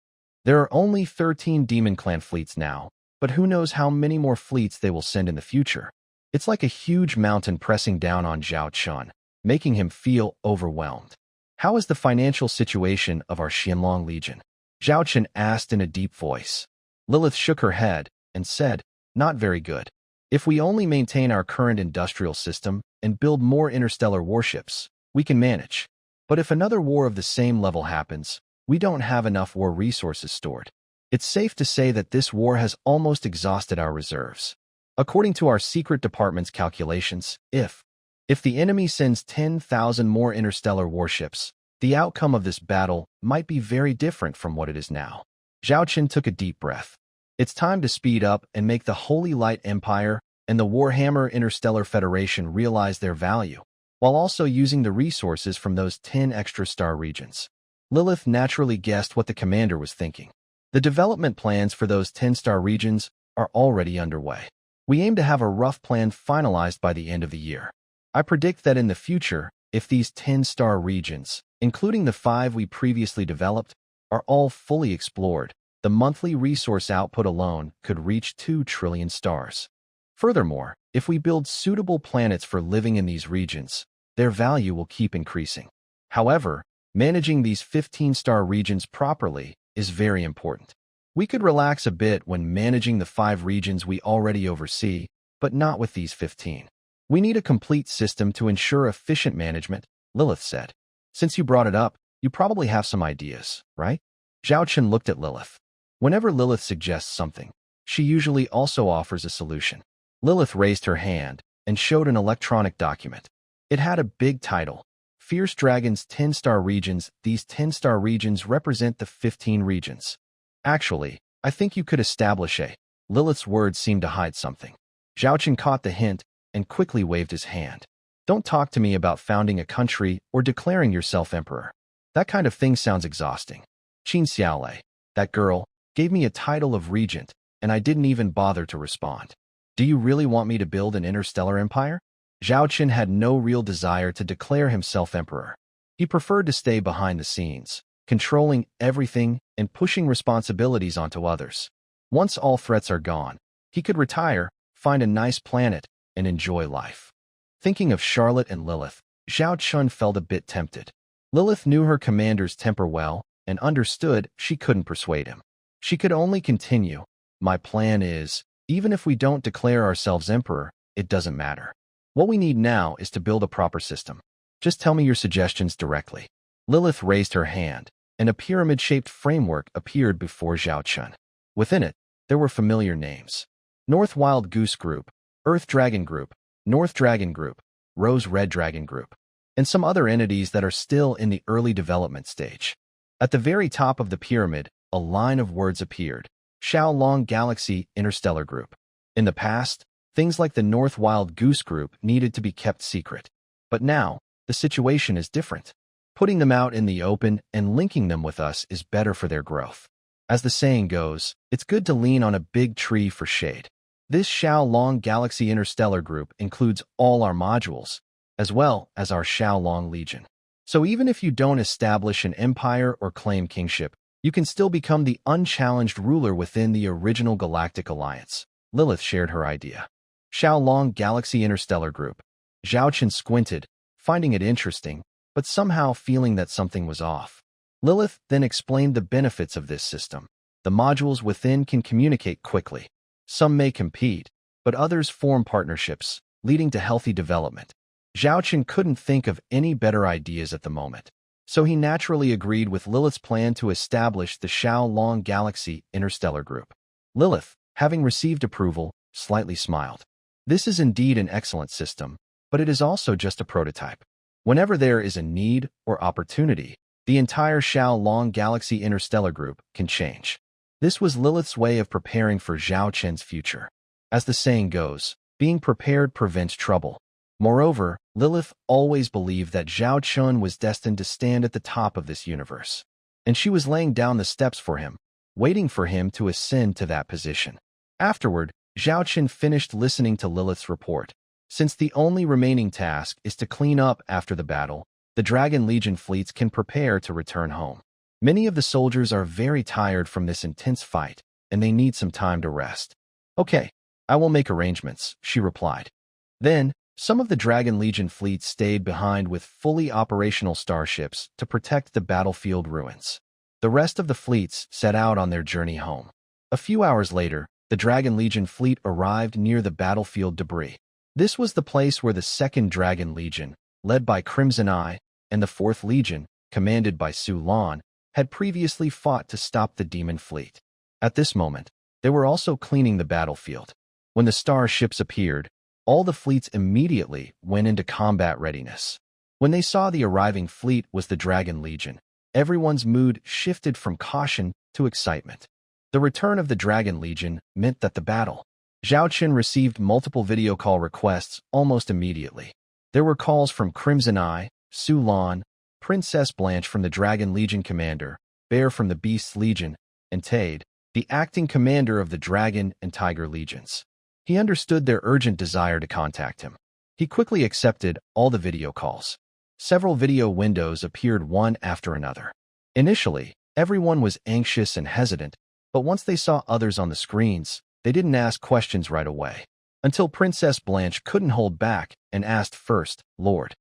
There are only 13 Demon Clan fleets now, but who knows how many more fleets they will send in the future. It's like a huge mountain pressing down on Zhao Qin, making him feel overwhelmed. How is the financial situation of our Xianglong Legion? Zhao Qin asked in a deep voice. Lilith shook her head and said, not very good. If we only maintain our current industrial system and build more interstellar warships, we can manage. But if another war of the same level happens, we don't have enough war resources stored. It's safe to say that this war has almost exhausted our reserves. According to our secret department's calculations, if the enemy sends 10,000 more interstellar warships, the outcome of this battle might be very different from what it is now. Zhao Qin took a deep breath. It's time to speed up and make the Holy Light Empire and the Warhammer Interstellar Federation realize their value, while also using the resources from those 10 extra star regions. Lilith naturally guessed what the commander was thinking. The development plans for those 10-star regions are already underway. We aim to have a rough plan finalized by the end of the year. I predict that in the future, if these 10-star regions, including the 5 we previously developed, are all fully explored, the monthly resource output alone could reach 2 trillion stars. Furthermore, if we build suitable planets for living in these regions, their value will keep increasing. However, managing these 15-star regions properly is very important. We could relax a bit when managing the 5 regions we already oversee, but not with these 15. We need a complete system to ensure efficient management, Lilith said. Since you brought it up, you probably have some ideas, right? Zhao Qin looked at Lilith. Whenever Lilith suggests something, she usually also offers a solution. Lilith raised her hand and showed an electronic document. It had a big title, Fierce Dragon's 10-star regions. These 10-star regions represent the 15 regions. Actually, I think you could establish a... Lilith's words seemed to hide something. Zhao Qin caught the hint and quickly waved his hand. Don't talk to me about founding a country or declaring yourself emperor. That kind of thing sounds exhausting. Qin Xiaolei, that girl, gave me a title of regent, and I didn't even bother to respond. Do you really want me to build an interstellar empire? Zhao Qin had no real desire to declare himself emperor. He preferred to stay behind the scenes, controlling everything and pushing responsibilities onto others. Once all threats are gone, he could retire, find a nice planet, and enjoy life. Thinking of Charlotte and Lilith, Zhao Qin felt a bit tempted. Lilith knew her commander's temper well and understood she couldn't persuade him. She could only continue. My plan is, even if we don't declare ourselves emperor, it doesn't matter. What we need now is to build a proper system. Just tell me your suggestions directly. Lilith raised her hand, and a pyramid-shaped framework appeared before Zhao Qin. Within it, there were familiar names. North Wild Goose Group, Earth Dragon Group, North Dragon Group, Rose Red Dragon Group, and some other entities that are still in the early development stage. At the very top of the pyramid, a line of words appeared. Xiaolong Galaxy Interstellar Group. In the past, things like the North Wild Goose Group needed to be kept secret. But now, the situation is different. Putting them out in the open and linking them with us is better for their growth. As the saying goes, it's good to lean on a big tree for shade. This Xiaolong Galaxy Interstellar Group includes all our modules, as well as our Xiaolong Legion. So even if you don't establish an empire or claim kingship, you can still become the unchallenged ruler within the original Galactic Alliance. Lilith shared her idea. Xiaolong Galaxy Interstellar Group. Zhaochen squinted, finding it interesting, but somehow feeling that something was off. Lilith then explained the benefits of this system. The modules within can communicate quickly. Some may compete, but others form partnerships, leading to healthy development. Zhaochen couldn't think of any better ideas at the moment, so he naturally agreed with Lilith's plan to establish the Xiaolong Galaxy Interstellar Group. Lilith, having received approval, slightly smiled. This is indeed an excellent system, but it is also just a prototype. Whenever there is a need or opportunity, the entire Xiaolong Galaxy Interstellar Group can change. This was Lilith's way of preparing for Zhao Chen's future. As the saying goes, being prepared prevents trouble. Moreover, Lilith always believed that Zhao Chen was destined to stand at the top of this universe, and she was laying down the steps for him, waiting for him to ascend to that position. Afterward, Zhao Chen finished listening to Lilith's report. Since the only remaining task is to clean up after the battle, the Dragon Legion fleets can prepare to return home. Many of the soldiers are very tired from this intense fight, and they need some time to rest. Okay, I will make arrangements, she replied. Then, some of the Dragon Legion fleets stayed behind with fully operational starships to protect the battlefield ruins. The rest of the fleets set out on their journey home. A few hours later, the Dragon Legion fleet arrived near the battlefield debris. This was the place where the 2nd Dragon Legion, led by Crimson Eye, and the 4th Legion, commanded by Su Lan, had previously fought to stop the demon fleet. At this moment, they were also cleaning the battlefield. When the starships appeared, all the fleets immediately went into combat readiness. When they saw the arriving fleet was the Dragon Legion, everyone's mood shifted from caution to excitement. The return of the Dragon Legion meant that the battle. Zhao Chen received multiple video call requests almost immediately. There were calls from Crimson Eye, Su Lan, Princess Blanche from the Dragon Legion commander, Bear from the Beast Legion, and Tade, the acting commander of the Dragon and Tiger Legions. He understood their urgent desire to contact him. He quickly accepted all the video calls. Several video windows appeared one after another. Initially, everyone was anxious and hesitant, but once they saw others on the screens, they didn't ask questions right away. Until Princess Blanche couldn't hold back and asked first, Lord,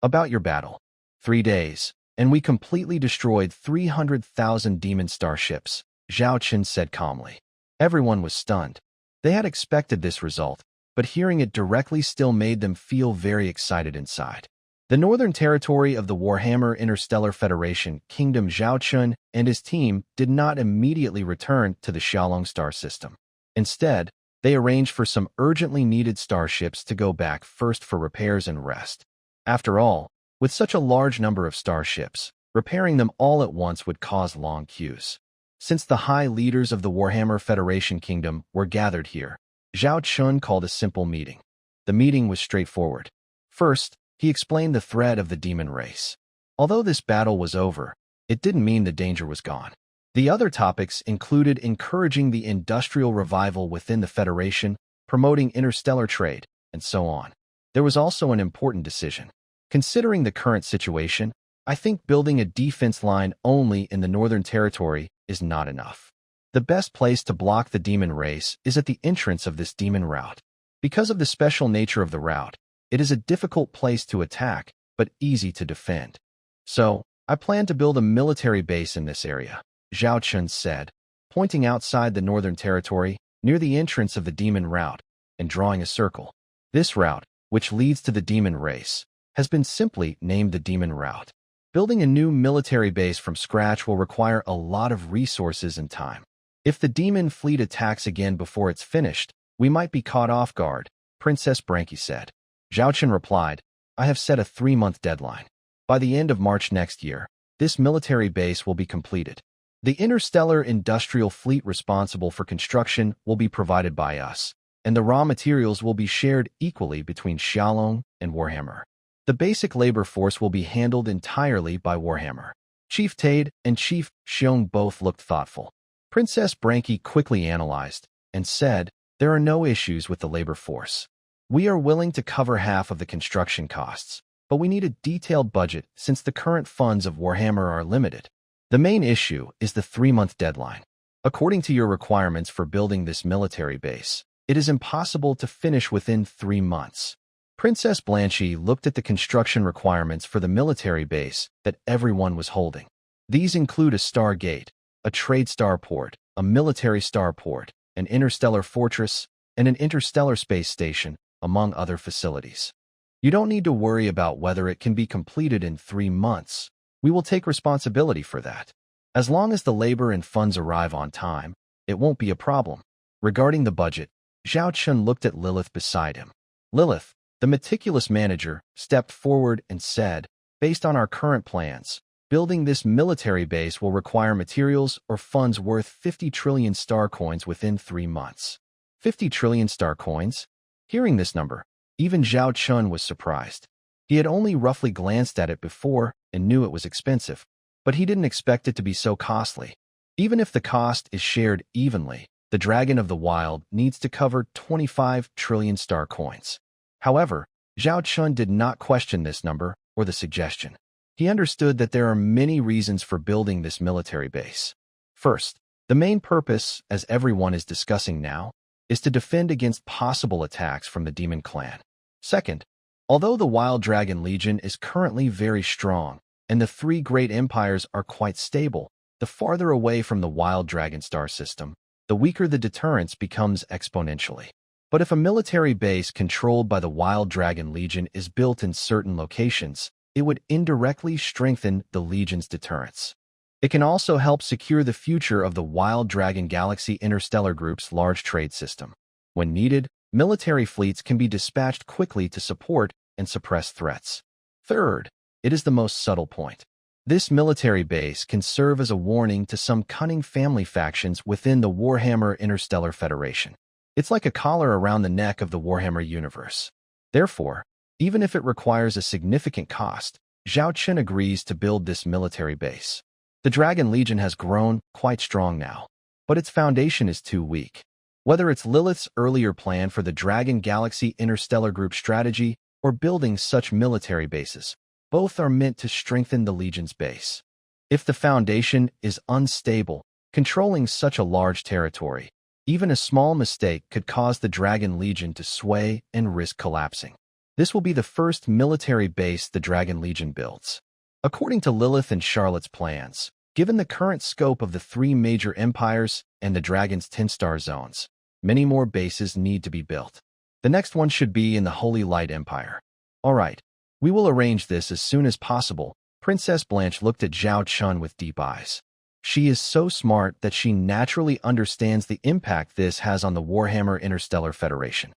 about your battle. 3 days, and we completely destroyed 300,000 demon starships, Zhao Chen said calmly. Everyone was stunned. They had expected this result, but hearing it directly still made them feel very excited inside. The northern territory of the Warhammer Interstellar Federation Kingdom. Zhao Chen and his team did not immediately return to the Xiaolong star system. Instead, they arranged for some urgently needed starships to go back first for repairs and rest. After all, with such a large number of starships, repairing them all at once would cause long queues. Since the high leaders of the Warhammer Federation Kingdom were gathered here, Zhao Chen called a simple meeting. The meeting was straightforward. First, he explained the threat of the demon race. Although this battle was over, it didn't mean the danger was gone. The other topics included encouraging the industrial revival within the Federation, promoting interstellar trade, and so on. There was also an important decision. Considering the current situation, I think building a defense line only in the Northern Territory is not enough. The best place to block the demon race is at the entrance of this demon route. Because of the special nature of the route, it is a difficult place to attack, but easy to defend. So, I plan to build a military base in this area, Zhao Chen said, pointing outside the Northern Territory, near the entrance of the demon route, and drawing a circle. This route, which leads to the demon race, has been simply named the Demon Route. Building a new military base from scratch will require a lot of resources and time. If the demon fleet attacks again before it's finished, we might be caught off guard, Princess Branky said. Zhao Chen replied, I have set a 3-month deadline. By the end of March next year, this military base will be completed. The interstellar industrial fleet responsible for construction will be provided by us, and the raw materials will be shared equally between Xiaolong and Warhammer. The basic labor force will be handled entirely by Warhammer. Chief Tade and Chief Xiong both looked thoughtful. Princess Branky quickly analyzed and said, "There are no issues with the labor force. We are willing to cover half of the construction costs, but we need a detailed budget since the current funds of Warhammer are limited. The main issue is the 3-month deadline. According to your requirements for building this military base, it is impossible to finish within 3 months." Princess Blanche looked at the construction requirements for the military base that everyone was holding. These include a stargate, a trade starport, a military starport, an interstellar fortress, and an interstellar space station, among other facilities. You don't need to worry about whether it can be completed in 3 months. We will take responsibility for that. As long as the labor and funds arrive on time, it won't be a problem. Regarding the budget, Zhao Chun looked at Lilith beside him. Lilith, the meticulous manager, stepped forward and said, "Based on our current plans, building this military base will require materials or funds worth 50 trillion star coins within 3 months. 50 trillion star coins? Hearing this number, even Zhao Chun was surprised. He had only roughly glanced at it before and knew it was expensive, but he didn't expect it to be so costly. Even if the cost is shared evenly, the Dragon of the Wild needs to cover 25 trillion star coins. However, Zhao Chun did not question this number or the suggestion. He understood that there are many reasons for building this military base. First, the main purpose, as everyone is discussing now, is to defend against possible attacks from the Demon Clan. Second, although the Wild Dragon Legion is currently very strong, and the 3 great empires are quite stable, the farther away from the Wild Dragon star system, the weaker the deterrence becomes exponentially. But if a military base controlled by the Wild Dragon Legion is built in certain locations, it would indirectly strengthen the Legion's deterrence. It can also help secure the future of the Wild Dragon Galaxy Interstellar Group's large trade system. When needed, military fleets can be dispatched quickly to support and suppress threats. Third, it is the most subtle point. This military base can serve as a warning to some cunning family factions within the Warhammer Interstellar Federation. It's like a collar around the neck of the Warhammer universe. Therefore, even if it requires a significant cost, Zhao Chun agrees to build this military base. The Dragon Legion has grown quite strong now, but its foundation is too weak. Whether it's Lilith's earlier plan for the Dragon Galaxy Interstellar Group strategy or building such military bases, both are meant to strengthen the Legion's base. If the foundation is unstable, controlling such a large territory, even a small mistake could cause the Dragon Legion to sway and risk collapsing. This will be the first military base the Dragon Legion builds. According to Lilith and Charlotte's plans, given the current scope of the 3 major empires and the Dragon's 10-star zones, many more bases need to be built. The next one should be in the Holy Light Empire. All right, we will arrange this as soon as possible. Princess Blanche looked at Zhao Chun with deep eyes. She is so smart that she naturally understands the impact this has on the Warhammer Interstellar Federation.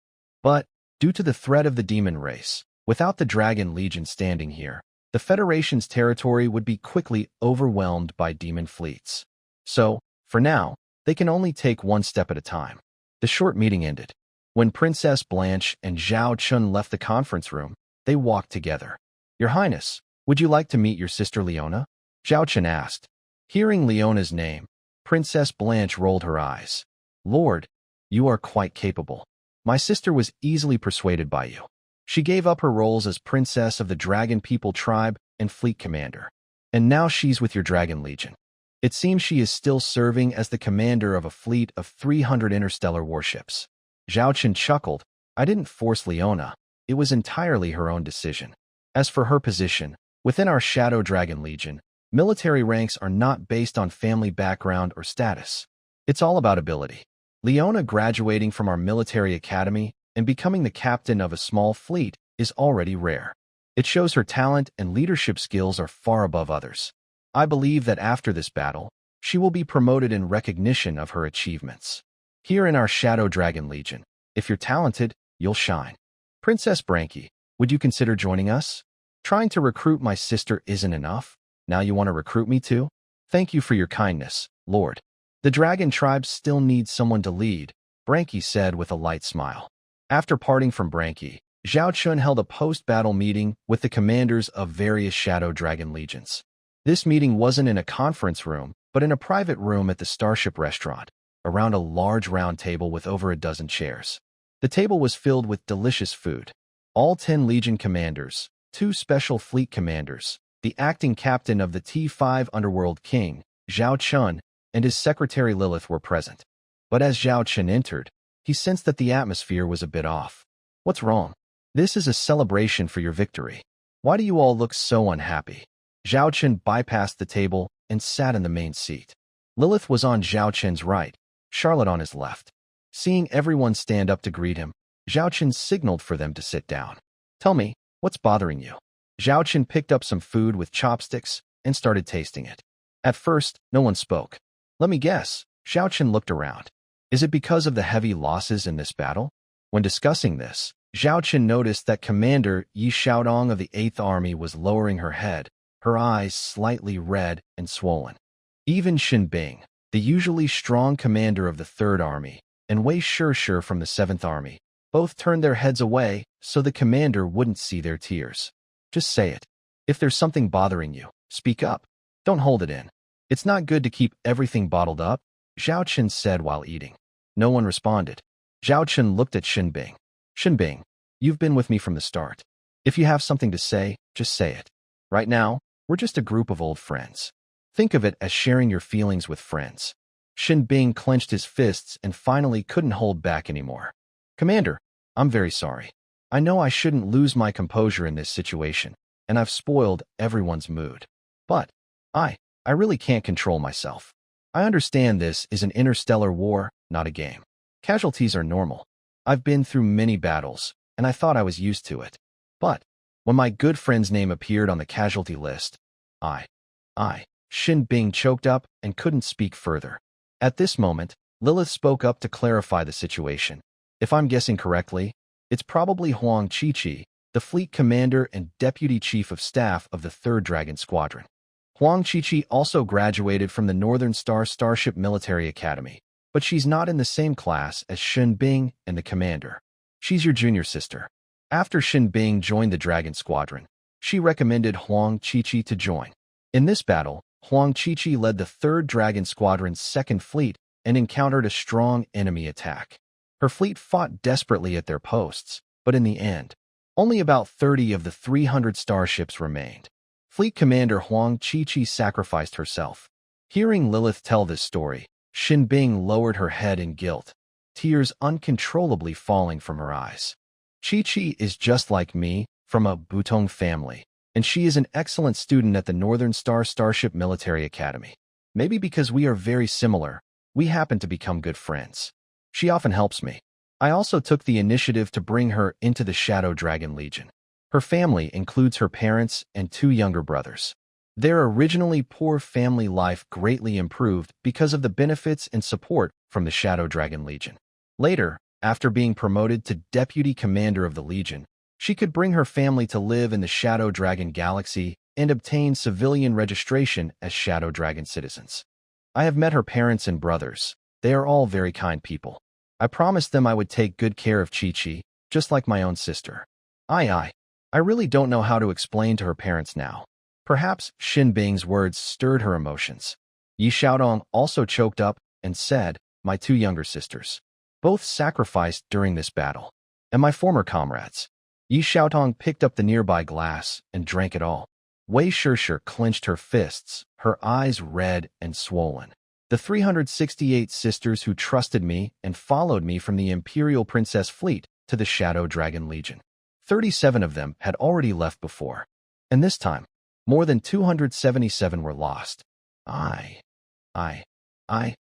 But, due to the threat of the demon race, without the Dragon Legion standing here, the Federation's territory would be quickly overwhelmed by demon fleets. So, for now, they can only take one step at a time. The short meeting ended. When Princess Blanche and Zhao Chun left the conference room, they walked together. "Your Highness, would you like to meet your sister Leona?" Zhao Chun asked. Hearing Leona's name, Princess Blanche rolled her eyes. "Lord, you are quite capable. My sister was easily persuaded by you. She gave up her roles as Princess of the Dragon People Tribe and Fleet Commander. And now she's with your Dragon Legion. It seems she is still serving as the commander of a fleet of 300 interstellar warships." Zhao Chun chuckled. "I didn't force Leona. It was entirely her own decision. As for her position, within our Shadow Dragon Legion, military ranks are not based on family background or status. It's all about ability. Leona graduating from our military academy and becoming the captain of a small fleet is already rare. It shows her talent and leadership skills are far above others. I believe that after this battle, she will be promoted in recognition of her achievements. Here in our Shadow Dragon Legion, if you're talented, you'll shine. Princess Branky, would you consider joining us? Trying to recruit my sister isn't enough. Now you want to recruit me too?" Thank you for your kindness, Lord. The dragon tribe still needs someone to lead, Branky said with a light smile. After parting from Branky, Zhao Chun held a post-battle meeting with the commanders of various shadow dragon legions. This meeting wasn't in a conference room, but in a private room at the Starship restaurant, around a large round table with over a dozen chairs. The table was filled with delicious food. All 10 Legion commanders, 2 special fleet commanders, the acting captain of the T5 Underworld King, Zhao Chun, and his secretary Lilith were present. But as Zhao Chun entered, he sensed that the atmosphere was a bit off. What's wrong? This is a celebration for your victory. Why do you all look so unhappy? Zhao Chun bypassed the table and sat in the main seat. Lilith was on Zhao Chun's right, Charlotte on his left. Seeing everyone stand up to greet him, Zhao Chun signaled for them to sit down. Tell me, what's bothering you? Zhao Chun picked up some food with chopsticks and started tasting it. At first, no one spoke. Let me guess, Zhao Chun looked around. Is it because of the heavy losses in this battle? When discussing this, Zhao Chun noticed that Commander Yi Xiaodong of the 8th Army was lowering her head, her eyes slightly red and swollen. Even Xin Bing, the usually strong commander of the 3rd Army, and Wei Shishir from the 7th Army, both turned their heads away so the commander wouldn't see their tears. Just say it. If there's something bothering you, speak up. Don't hold it in. It's not good to keep everything bottled up, Zhao Chun said while eating. No one responded. Zhao Chun looked at Xin Bing. Xin Bing, you've been with me from the start. If you have something to say, just say it. Right now, we're just a group of old friends. Think of it as sharing your feelings with friends. Xin Bing clenched his fists and finally couldn't hold back anymore. Commander, I'm very sorry. I know I shouldn't lose my composure in this situation, and I've spoiled everyone's mood. But I really can't control myself. I understand this is an interstellar war, not a game. Casualties are normal. I've been through many battles, and I thought I was used to it. But when my good friend's name appeared on the casualty list, Xin Bing choked up and couldn't speak further. At this moment, Lilith spoke up to clarify the situation. If I'm guessing correctly, it's probably Huang Qiqi, the fleet commander and deputy chief of staff of the 3rd Dragon Squadron. Huang Qiqi also graduated from the Northern Star Starship Military Academy, but she's not in the same class as Xin Bing and the commander. She's your junior sister. After Xin Bing joined the Dragon Squadron, she recommended Huang Qiqi to join. In this battle, Huang Qiqi led the 3rd Dragon Squadron's 2nd Fleet and encountered a strong enemy attack. Her fleet fought desperately at their posts, but in the end, only about 30 of the 300 starships remained. Fleet Commander Huang Qiqi sacrificed herself. Hearing Lilith tell this story, Xin Bing lowered her head in guilt, tears uncontrollably falling from her eyes. Qiqi is just like me, from a Butong family, and she is an excellent student at the Northern Star Starship Military Academy. Maybe because we are very similar, we happen to become good friends. She often helps me. I also took the initiative to bring her into the Shadow Dragon Legion. Her family includes her parents and 2 younger brothers. Their originally poor family life greatly improved because of the benefits and support from the Shadow Dragon Legion. Later, after being promoted to Deputy Commander of the Legion, she could bring her family to live in the Shadow Dragon Galaxy and obtain civilian registration as Shadow Dragon citizens. I have met her parents and brothers. They are all very kind people. I promised them I would take good care of Qiqi, just like my own sister. I really don't know how to explain to her parents now. Perhaps Xin Bing's words stirred her emotions. Yi Xiaodong also choked up and said, my 2 younger sisters. Both sacrificed during this battle. And my former comrades. Yi Xiaodong picked up the nearby glass and drank it all. Wei Shishir clenched her fists, her eyes red and swollen. The 368 sisters who trusted me and followed me from the Imperial Princess Fleet to the Shadow Dragon Legion. 37 of them had already left before. And this time, more than 277 were lost.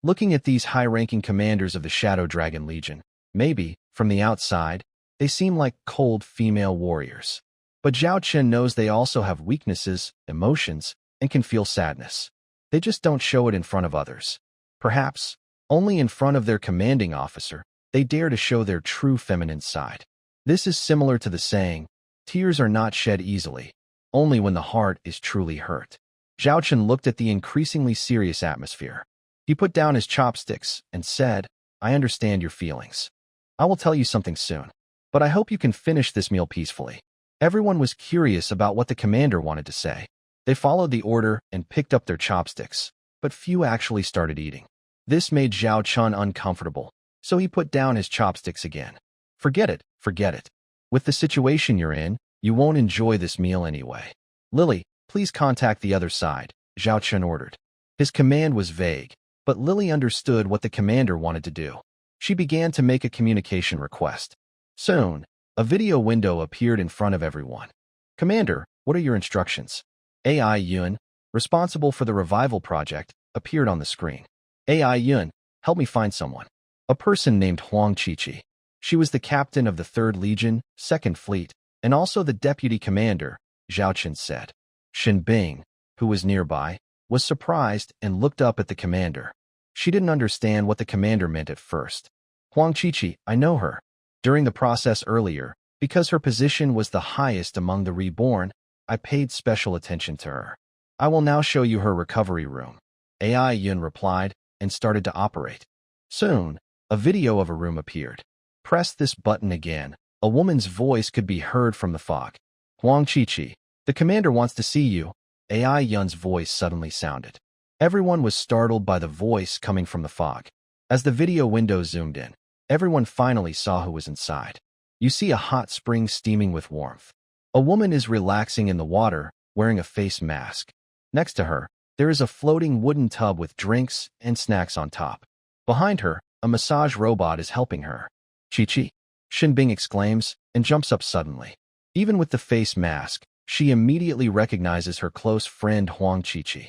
Looking at these high-ranking commanders of the Shadow Dragon Legion, maybe, from the outside, they seem like cold female warriors. But Zhao Chun knows they also have weaknesses, emotions, and can feel sadness. They just don't show it in front of others. Perhaps, only in front of their commanding officer, they dare to show their true feminine side. This is similar to the saying, tears are not shed easily, only when the heart is truly hurt. Zhao Chen looked at the increasingly serious atmosphere. He put down his chopsticks and said, I understand your feelings. I will tell you something soon, but I hope you can finish this meal peacefully. Everyone was curious about what the commander wanted to say. They followed the order and picked up their chopsticks, but few actually started eating. This made Zhao Chen uncomfortable, so he put down his chopsticks again. Forget it, forget it. With the situation you're in, you won't enjoy this meal anyway. Lily, please contact the other side, Zhao Chen ordered. His command was vague, but Lily understood what the commander wanted to do. She began to make a communication request. Soon, a video window appeared in front of everyone. Commander, what are your instructions? AI Yun, responsible for the revival project, appeared on the screen. AI Yun, help me find someone. A person named Huang Qiqi. She was the captain of the 3rd Legion, 2nd Fleet, and also the deputy commander, Zhao Chen said. Shen Bing, who was nearby, was surprised and looked up at the commander. She didn't understand what the commander meant at first. Huang Qiqi, I know her. During the process earlier, because her position was the highest among the reborn, I paid special attention to her. I will now show you her recovery room. AI Yun replied and started to operate. Soon, a video of a room appeared. Press this button again. A woman's voice could be heard from the fog. Huang Qiqi, the commander wants to see you. AI Yun's voice suddenly sounded. Everyone was startled by the voice coming from the fog. As the video window zoomed in, everyone finally saw who was inside. You see a hot spring steaming with warmth. A woman is relaxing in the water, wearing a face mask. Next to her, there is a floating wooden tub with drinks and snacks on top. Behind her, a massage robot is helping her. Qiqi, Shen Bing exclaims and jumps up suddenly. Even with the face mask, she immediately recognizes her close friend Huang Qiqi.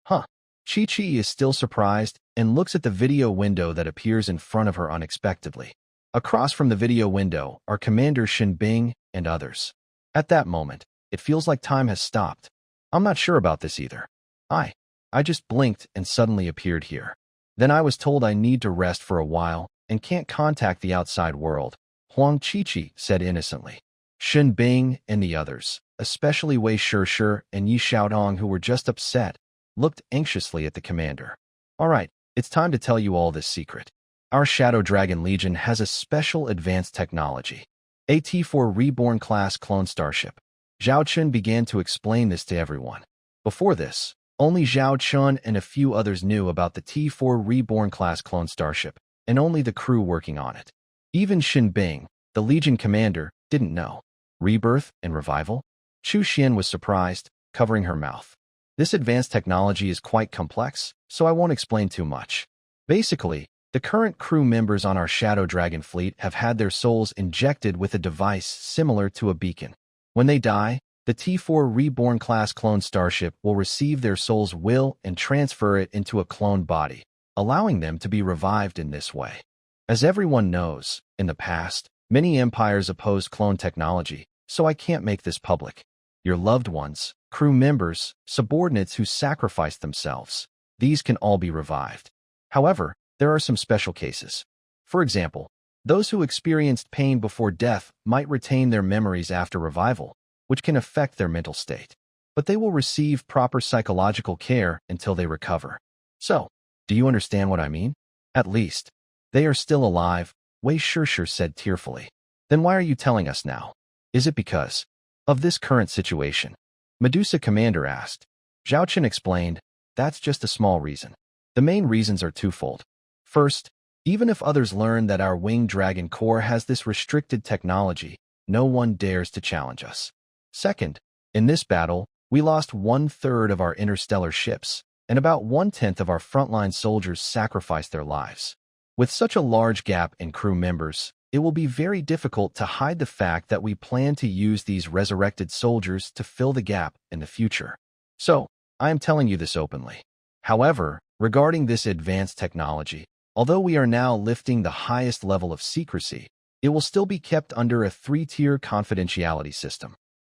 Huh. Qiqi is still surprised and looks at the video window that appears in front of her unexpectedly. Across from the video window are Commander Shen Bing and others. At that moment, it feels like time has stopped. I'm not sure about this either. I just blinked and suddenly appeared here. Then I was told I need to rest for a while and can't contact the outside world, Huang Qiqi said innocently. Shen Bing and the others, especially Wei Shishir and Yi Xiaodong, who were just upset, looked anxiously at the commander. All right, it's time to tell you all this secret. Our Shadow Dragon Legion has a special advanced technology. A T4 Reborn class clone starship. Zhao Chen began to explain this to everyone. Before this, only Zhao Chen and a few others knew about the T4 Reborn class clone starship, and only the crew working on it. Even Shen Bing, the Legion commander, didn't know. Rebirth and revival? Chu Xian was surprised, covering her mouth. This advanced technology is quite complex, so I won't explain too much. Basically, the current crew members on our Shadow Dragon fleet have had their souls injected with a device similar to a beacon. When they die, the T4 Reborn class clone starship will receive their soul's will and transfer it into a cloned body, allowing them to be revived in this way. As everyone knows, in the past, many empires opposed clone technology, so I can't make this public. Your loved ones, crew members, subordinates who sacrificed themselves, these can all be revived. However, there are some special cases. For example, those who experienced pain before death might retain their memories after revival, which can affect their mental state. But they will receive proper psychological care until they recover. So, do you understand what I mean? At least, they are still alive, Wei Shishir said tearfully. Then why are you telling us now? Is it because of this current situation? Medusa Commander asked. Zhao Chen explained, that's just a small reason. The main reasons are twofold. First, even if others learn that our Winged Dragon Core has this restricted technology, no one dares to challenge us. Second, in this battle, we lost 1/3 of our interstellar ships, and about 1/10 of our frontline soldiers sacrificed their lives. With such a large gap in crew members, it will be very difficult to hide the fact that we plan to use these resurrected soldiers to fill the gap in the future. So, I am telling you this openly. However, regarding this advanced technology, although we are now lifting the highest level of secrecy, it will still be kept under a 3-tier confidentiality system.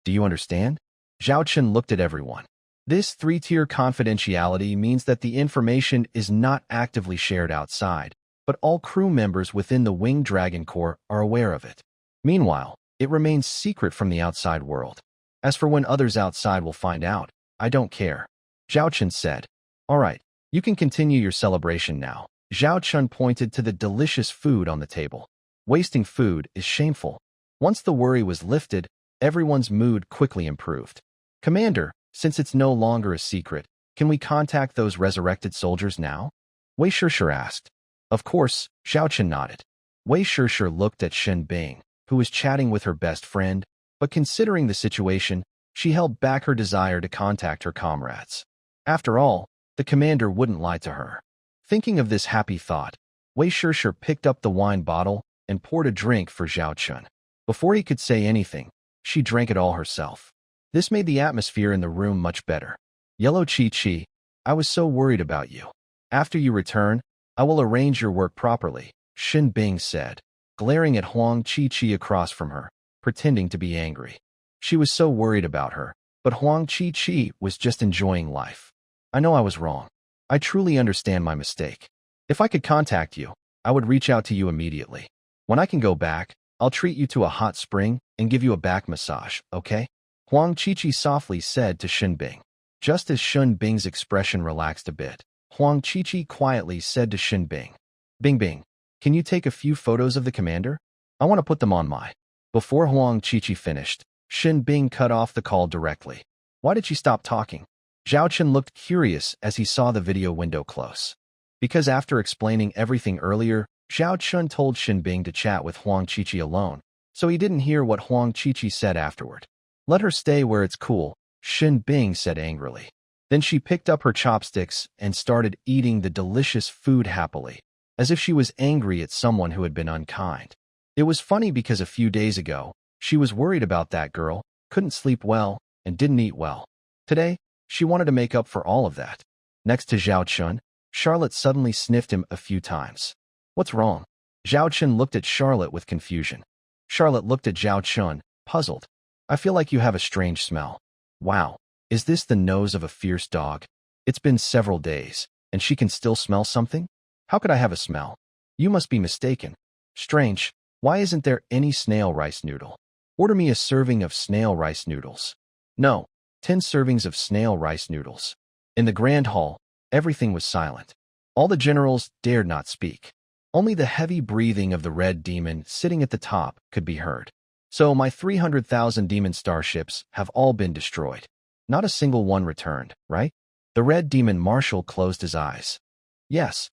Do you understand? Zhao Chen looked at everyone. This 3-tier confidentiality means that the information is not actively shared outside, but all crew members within the Winged Dragon Corps are aware of it. Meanwhile, it remains secret from the outside world. As for when others outside will find out, I don't care. Zhao Chen said. All right, you can continue your celebration now. Zhao Chen pointed to the delicious food on the table. Wasting food is shameful. Once the worry was lifted, everyone's mood quickly improved. Commander, since it's no longer a secret, can we contact those resurrected soldiers now? Wei Shishir asked. Of course, Zhao Chen nodded. Wei Shishir looked at Shen Bing, who was chatting with her best friend, but considering the situation, she held back her desire to contact her comrades. After all, the commander wouldn't lie to her. Thinking of this happy thought, Wei Shishir picked up the wine bottle and poured a drink for Zhao Chen. Before he could say anything, she drank it all herself. This made the atmosphere in the room much better. Yellow Chi-Chi, I was so worried about you. After you return, I will arrange your work properly, Shen Bing said, glaring at Huang Chi-Chi across from her, pretending to be angry. She was so worried about her, but Huang Chi-Chi was just enjoying life. I know I was wrong. I truly understand my mistake. If I could contact you, I would reach out to you immediately. When I can go back, I'll treat you to a hot spring and give you a back massage, okay? Huang Chi-Chi softly said to Shen Bing. Just as Shen Bing's expression relaxed a bit, Huang Chi-Chi quietly said to Shen Bing, Bing Bing, can you take a few photos of the commander? I want to put them on my... Before Huang Chi-Chi finished, Shen Bing cut off the call directly. Why did she stop talking? Zhao Chen looked curious as he saw the video window close. Because after explaining everything earlier, Zhao Chen told Shen Bing to chat with Huang Chi-Chi alone, so he didn't hear what Huang Chi-Chi said afterward. Let her stay where it's cool, Shen Bing said angrily. Then she picked up her chopsticks and started eating the delicious food happily, as if she was angry at someone who had been unkind. It was funny because a few days ago, she was worried about that girl, couldn't sleep well, and didn't eat well. Today, she wanted to make up for all of that. Next to Zhao Chen, Charlotte suddenly sniffed him a few times. What's wrong? Zhao Chen looked at Charlotte with confusion. Charlotte looked at Zhao Chen, puzzled. I feel like you have a strange smell. Wow, is this the nose of a fierce dog? It's been several days, and she can still smell something? How could I have a smell? You must be mistaken. Strange, why isn't there any snail rice noodle? Order me a serving of snail rice noodles. No, 10 servings of snail rice noodles. In the grand hall, everything was silent. All the generals dared not speak. Only the heavy breathing of the red demon sitting at the top could be heard. So my 300,000 demon starships have all been destroyed. Not a single one returned, right? The red demon marshal closed his eyes. Yes,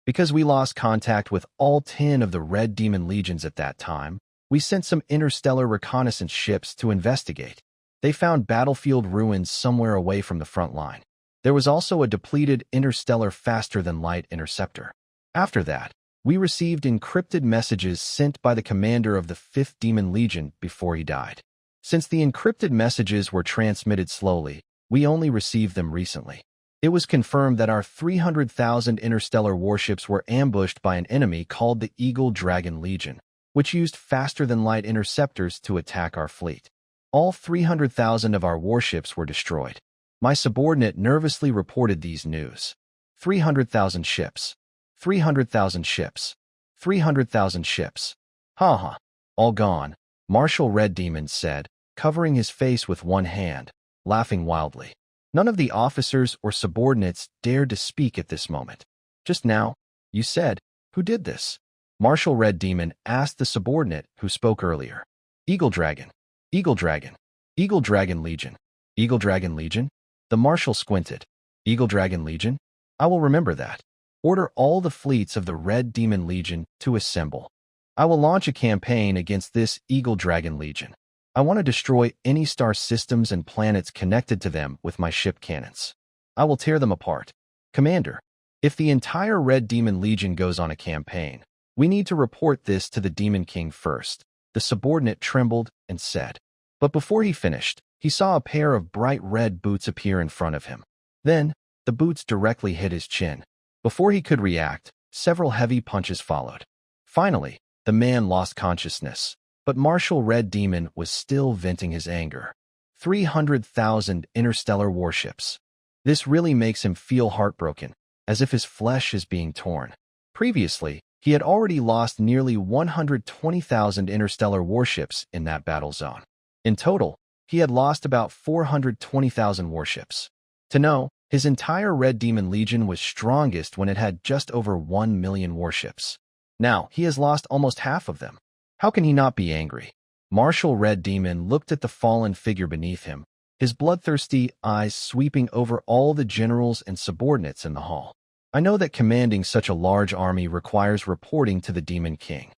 because we lost contact with all 10 of the red demon legions at that time, we sent some interstellar reconnaissance ships to investigate. They found battlefield ruins somewhere away from the front line. There was also a depleted interstellar faster-than-light interceptor. After that, we received encrypted messages sent by the commander of the 5th Demon Legion before he died. Since the encrypted messages were transmitted slowly, we only received them recently. It was confirmed that our 300,000 interstellar warships were ambushed by an enemy called the Eagle Dragon Legion, which used faster-than-light interceptors to attack our fleet. All 300,000 of our warships were destroyed. My subordinate nervously reported these news. 300,000 ships. 300,000 ships. 300,000 ships. Ha, all gone, Marshal Red Demon said, covering his face with one hand, laughing wildly. None of the officers or subordinates dared to speak at this moment. Just now, you said, who did this? Marshal Red Demon asked the subordinate who spoke earlier. Eagle Dragon. Eagle Dragon. Eagle Dragon Legion. Eagle Dragon Legion? The Marshal squinted. Eagle Dragon Legion? I will remember that. Order all the fleets of the Red Demon Legion to assemble. I will launch a campaign against this Eagle Dragon Legion. I want to destroy any star systems and planets connected to them with my ship cannons. I will tear them apart. Commander, if the entire Red Demon Legion goes on a campaign, we need to report this to the Demon King first. The subordinate trembled and said. But before he finished, he saw a pair of bright red boots appear in front of him. Then, the boots directly hit his chin. Before he could react, several heavy punches followed. Finally, the man lost consciousness, but Marshal Red Demon was still venting his anger. 300,000 interstellar warships. This really makes him feel heartbroken, as if his flesh is being torn. Previously, he had already lost nearly 120,000 interstellar warships in that battle zone. In total, he had lost about 420,000 warships. To know, his entire Red Demon Legion was strongest when it had just over 1 million warships. Now, he has lost almost half of them. How can he not be angry? Marshal Red Demon looked at the fallen figure beneath him, his bloodthirsty eyes sweeping over all the generals and subordinates in the hall. I know that commanding such a large army requires reporting to the Demon King.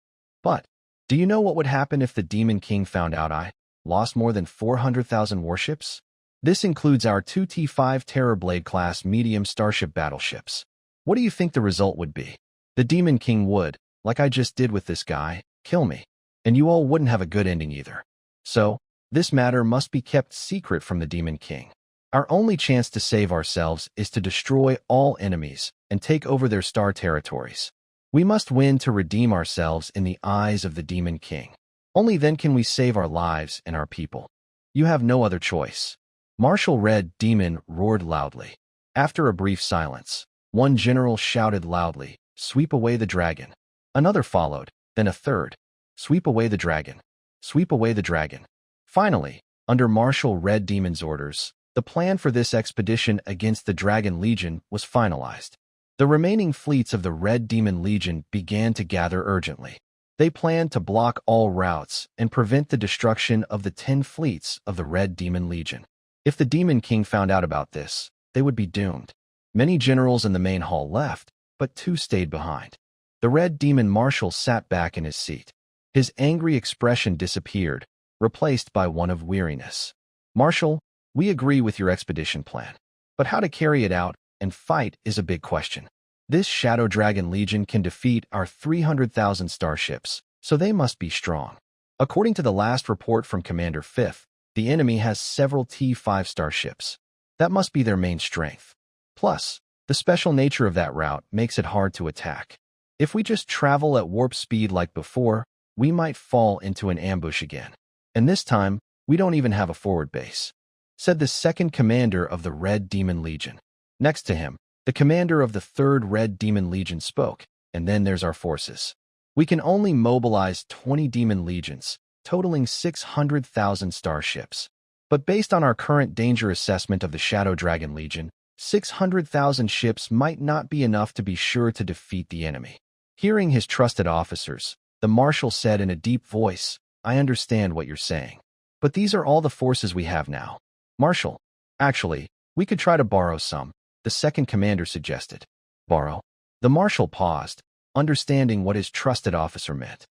But, do you know what would happen if the Demon King found out I lost more than 400,000 warships? This includes our 2 T5 Terrorblade-class medium starship battleships. What do you think the result would be? The Demon King would, like I just did with this guy, kill me. And you all wouldn't have a good ending either. So, this matter must be kept secret from the Demon King. Our only chance to save ourselves is to destroy all enemies and take over their star territories. We must win to redeem ourselves in the eyes of the Demon King. Only then can we save our lives and our people. You have no other choice. Marshal Red Demon roared loudly. After a brief silence, one general shouted loudly, "Sweep away the dragon." Another followed, then a third. "Sweep away the dragon. Sweep away the dragon." Finally, under Marshal Red Demon's orders, the plan for this expedition against the Dragon Legion was finalized. The remaining fleets of the Red Demon Legion began to gather urgently. They planned to block all routes and prevent the destruction of the 10 fleets of the Red Demon Legion. If the Demon King found out about this, they would be doomed. Many generals in the main hall left, but 2 stayed behind. The Red Demon Marshal sat back in his seat. His angry expression disappeared, replaced by one of weariness. "Marshal, we agree with your expedition plan. But how to carry it out and fight is a big question. This Shadow Dragon Legion can defeat our 300,000 starships, so they must be strong. According to the last report from Commander 5th, the enemy has several T5 starships. That must be their main strength. Plus, the special nature of that route makes it hard to attack. If we just travel at warp speed like before, we might fall into an ambush again. And this time, we don't even have a forward base," said the second commander of the Red Demon Legion. Next to him, the commander of the 3rd Red Demon Legion spoke, "And then there's our forces. We can only mobilize 20 Demon Legions, totaling 600,000 starships. But based on our current danger assessment of the Shadow Dragon Legion, 600,000 ships might not be enough to be sure to defeat the enemy." Hearing his trusted officers, the Marshal said in a deep voice, "I understand what you're saying. But these are all the forces we have now." "Marshal, actually, we could try to borrow some," the second commander suggested. "Borrow?" The Marshal paused, understanding what his trusted officer meant.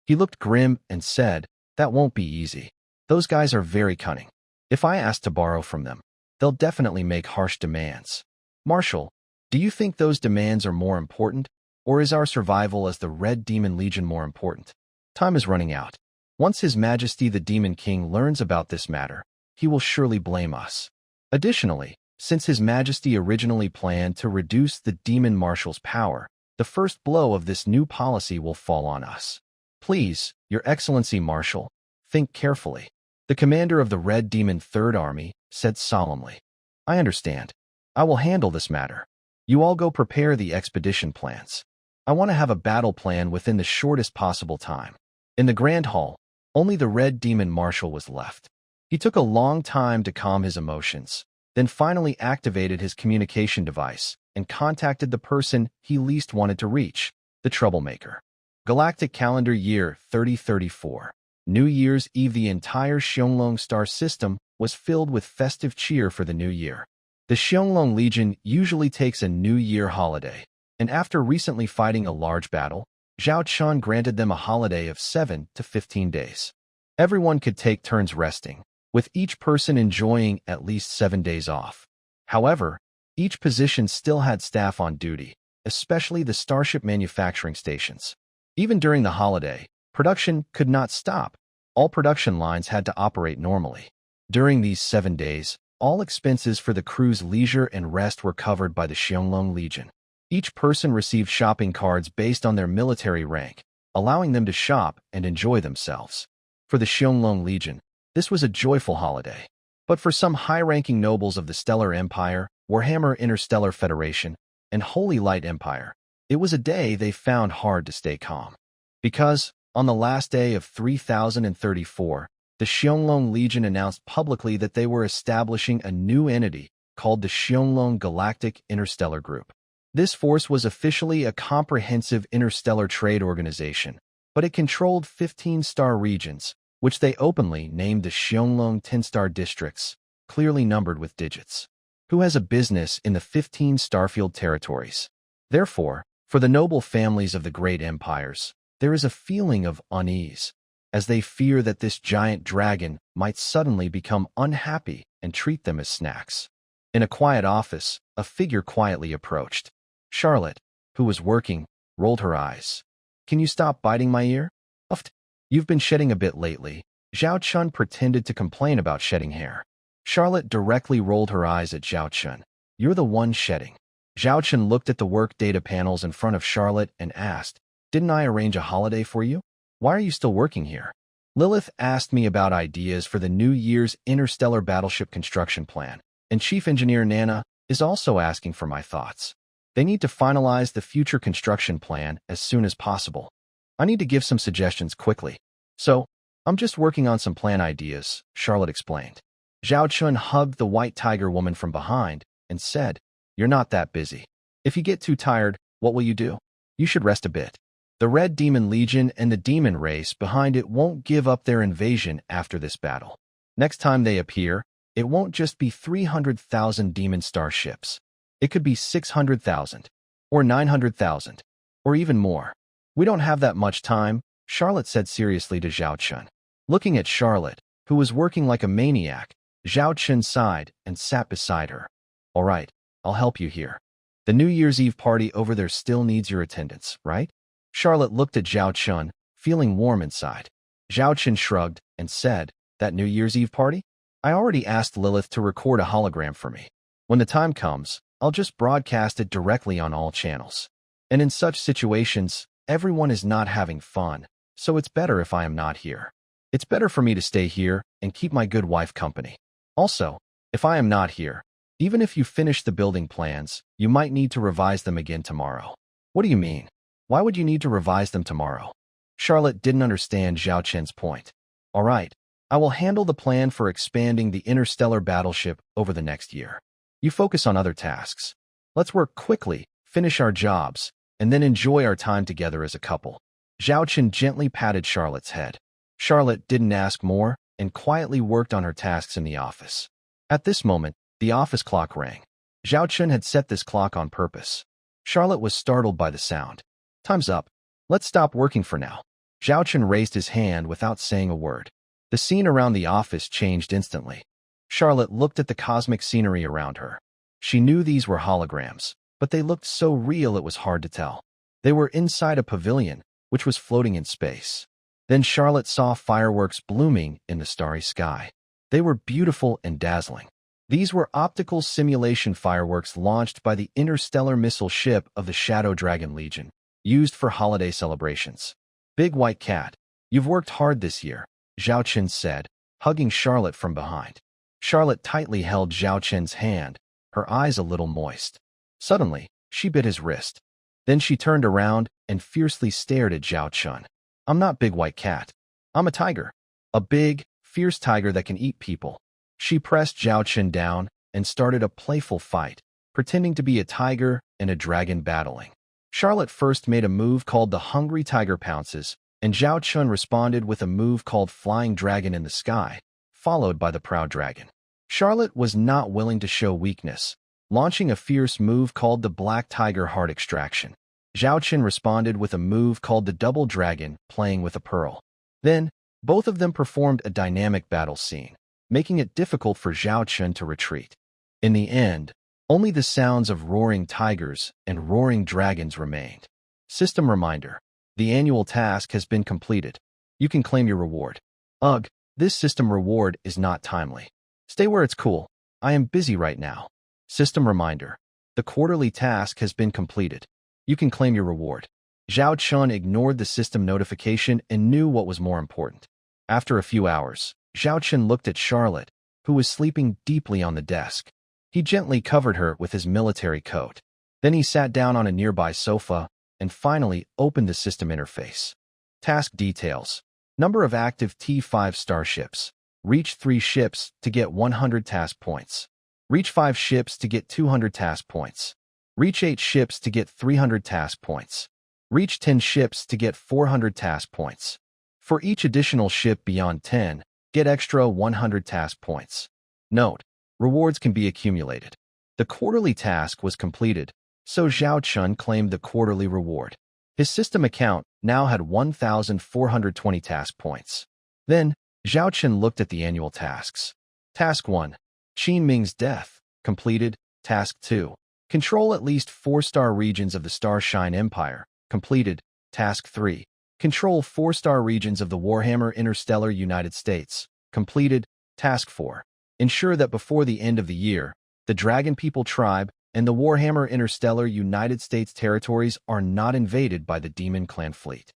He looked grim and said, "That won't be easy. Those guys are very cunning. If I ask to borrow from them, they'll definitely make harsh demands." "Marshal, do you think those demands are more important, or is our survival as the Red Demon Legion more important? Time is running out. Once His Majesty the Demon King learns about this matter, he will surely blame us. Additionally, since His Majesty originally planned to reduce the Demon Marshal's power, the first blow of this new policy will fall on us. Please, Your Excellency Marshal, think carefully." The commander of the Red Demon Third Army said solemnly. "I understand. I will handle this matter. You all go prepare the expedition plans. I want to have a battle plan within the shortest possible time." In the Grand Hall, only the Red Demon Marshal was left. He took a long time to calm his emotions, then finally activated his communication device and contacted the person he least wanted to reach, the troublemaker. Galactic Calendar Year 3034. New Year's Eve. The entire Xianglong star system was filled with festive cheer for the new year. The Xianglong Legion usually takes a New Year holiday, and after recently fighting a large battle, Zhao Chun granted them a holiday of 7 to 15 days. Everyone could take turns resting, with each person enjoying at least 7 days off. However, each position still had staff on duty, especially the starship manufacturing stations. Even during the holiday, production could not stop. All production lines had to operate normally. During these 7 days, all expenses for the crew's leisure and rest were covered by the Xianglong Legion. Each person received shopping cards based on their military rank, allowing them to shop and enjoy themselves. For the Xianglong Legion, this was a joyful holiday. But for some high-ranking nobles of the Stellar Empire, Warhammer Interstellar Federation, and Holy Light Empire, it was a day they found hard to stay calm. Because, on the last day of 3034, the Xianglong Legion announced publicly that they were establishing a new entity, called the Xionglong Galactic Interstellar Group. This force was officially a comprehensive interstellar trade organization, but it controlled 15 star regions, which they openly named the Xionglong 10-star districts, clearly numbered with digits. Who has a business in the 15 starfield territories? Therefore, for the noble families of the great empires, there is a feeling of unease, as they fear that this giant dragon might suddenly become unhappy and treat them as snacks. In a quiet office, a figure quietly approached. Charlotte, who was working, rolled her eyes. "Can you stop biting my ear?" "Uft. You've been shedding a bit lately." Zhao Chun pretended to complain about shedding hair. Charlotte directly rolled her eyes at Zhao Chun. "You're the one shedding." Zhao Chun looked at the work data panels in front of Charlotte and asked, "Didn't I arrange a holiday for you? Why are you still working here?" "Lilith asked me about ideas for the New Year's interstellar battleship construction plan, and Chief Engineer Nana is also asking for my thoughts. They need to finalize the future construction plan as soon as possible. I need to give some suggestions quickly. So, I'm just working on some plan ideas," Charlotte explained. Zhao Chun hugged the white tiger woman from behind and said, "You're not that busy. If you get too tired, what will you do? You should rest a bit. The Red Demon Legion and the demon race behind it won't give up their invasion after this battle. Next time they appear, it won't just be 300,000 demon starships. It could be 600,000, or 900,000, or even more. We don't have that much time," Charlotte said seriously to Zhao Chun. Looking at Charlotte, who was working like a maniac, Zhao Chun sighed and sat beside her. "All right, I'll help you here. The New Year's Eve party over there still needs your attendance, right?" Charlotte looked at Zhao Chun, feeling warm inside. Zhao Chun shrugged and said, "That New Year's Eve party? I already asked Lilith to record a hologram for me. When the time comes, I'll just broadcast it directly on all channels. And in such situations, everyone is not having fun, so it's better if I am not here. It's better for me to stay here and keep my good wife company. Also, if I am not here, even if you finish the building plans, you might need to revise them again tomorrow." "What do you mean? Why would you need to revise them tomorrow?" Charlotte didn't understand Zhao Chen's point. "All right, I will handle the plan for expanding the interstellar battleship over the next year. You focus on other tasks. Let's work quickly, finish our jobs, and then enjoy our time together as a couple." Zhao Chen gently patted Charlotte's head. Charlotte didn't ask more and quietly worked on her tasks in the office. At this moment, the office clock rang. Zhao Chen had set this clock on purpose. Charlotte was startled by the sound. "Time's up. Let's stop working for now." Zhao Chen raised his hand without saying a word. The scene around the office changed instantly. Charlotte looked at the cosmic scenery around her. She knew these were holograms, but they looked so real it was hard to tell. They were inside a pavilion, which was floating in space. Then Charlotte saw fireworks blooming in the starry sky. They were beautiful and dazzling. These were optical simulation fireworks launched by the interstellar missile ship of the Shadow Dragon Legion, used for holiday celebrations. "Big White Cat, you've worked hard this year," Zhao Chen said, hugging Charlotte from behind. Charlotte tightly held Zhao Chen's hand, her eyes a little moist. Suddenly, she bit his wrist. Then she turned around and fiercely stared at Zhao Chun. "I'm not Big White Cat. I'm a tiger. A big, fierce tiger that can eat people." She pressed Zhao Chun down and started a playful fight, pretending to be a tiger and a dragon battling. Charlotte first made a move called the Hungry Tiger Pounces, and Zhao Chun responded with a move called Flying Dragon in the Sky, followed by the Proud Dragon. Charlotte was not willing to show weakness, launching a fierce move called the Black Tiger Heart Extraction. Zhao Chun responded with a move called the Double Dragon, playing with a pearl. Then, both of them performed a dynamic battle scene, making it difficult for Zhao Chun to retreat. In the end, only the sounds of roaring tigers and roaring dragons remained. System reminder: the annual task has been completed. You can claim your reward. Ugh, this system reward is not timely. Stay where it's cool. I am busy right now. System reminder: the quarterly task has been completed. You can claim your reward. Zhao Chun ignored the system notification and knew what was more important. After a few hours, Zhao Chun looked at Charlotte, who was sleeping deeply on the desk. He gently covered her with his military coat. Then he sat down on a nearby sofa and finally opened the system interface. Task details: number of active T5 starships. Reach 3 ships to get 100 task points. Reach 5 ships to get 200 task points. Reach 8 ships to get 300 task points. Reach 10 ships to get 400 task points. For each additional ship beyond 10, get extra 100 task points. Note: rewards can be accumulated. The quarterly task was completed, so Zhao Chun claimed the quarterly reward. His system account now had 1,420 task points. Then, Zhao Chun looked at the annual tasks. Task 1. Qin Ming's death. Completed. Task 2. Control at least 4-star regions of the Starshine Empire. Completed. Task 3. Control 4-star regions of the Warhammer Interstellar United States. Completed. Task 4. Ensure that before the end of the year, the Dragon People tribe and the Warhammer Interstellar United States territories are not invaded by the Demon Clan fleet.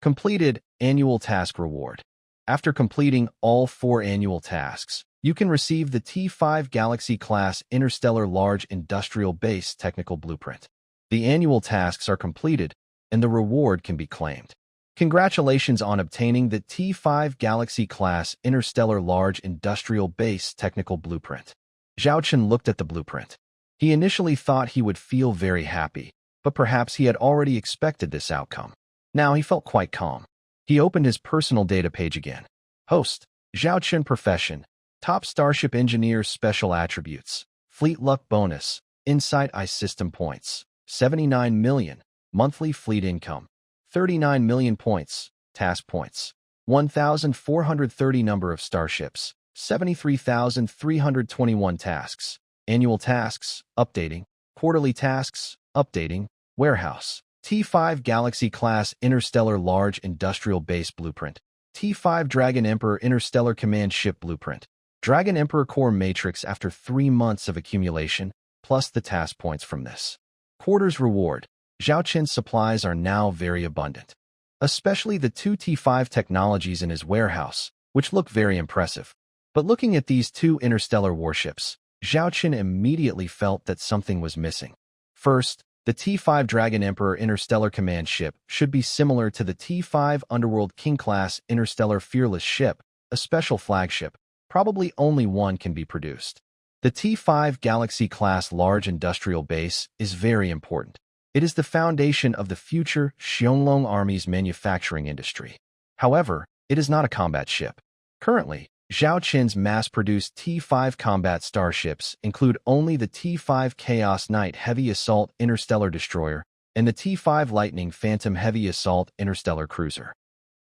Completed. Annual task reward. After completing all 4 annual tasks, you can receive the T5 Galaxy-class Interstellar Large Industrial Base Technical Blueprint. The annual tasks are completed, and the reward can be claimed. Congratulations on obtaining the T5 Galaxy-class Interstellar Large Industrial Base Technical Blueprint. Zhao Chun looked at the blueprint. He initially thought he would feel very happy, but perhaps he had already expected this outcome. Now he felt quite calm. He opened his personal data page again. Host: Zhao Chun. Profession: Top Starship Engineer. Special Attributes: Fleet Luck Bonus, Insight I System Points, 79 million, Monthly Fleet Income, 39 million points, Task Points, 1,430 Number of Starships, 73,321 Tasks, Annual Tasks, Updating, Quarterly Tasks, Updating, Warehouse, T5 Galaxy-class Interstellar Large Industrial Base Blueprint, T5 Dragon Emperor Interstellar Command Ship Blueprint, Dragon Emperor Core Matrix after 3 months of accumulation, plus the task points from this. Quarters reward. Zhao Chun's supplies are now very abundant, especially the 2 T5 technologies in his warehouse, which look very impressive. But looking at these 2 interstellar warships, Zhao Chun immediately felt that something was missing. First, the T5 Dragon Emperor Interstellar Command Ship should be similar to the T5 Underworld King-class Interstellar Fearless Ship, a special flagship. Probably only one can be produced. The T5 Galaxy-class Large Industrial Base is very important. It is the foundation of the future Xiongling Army's manufacturing industry. However, it is not a combat ship. Currently, Zhao Chun's mass-produced T5 combat starships include only the T5 Chaos Knight Heavy Assault Interstellar Destroyer and the T5 Lightning Phantom Heavy Assault Interstellar Cruiser.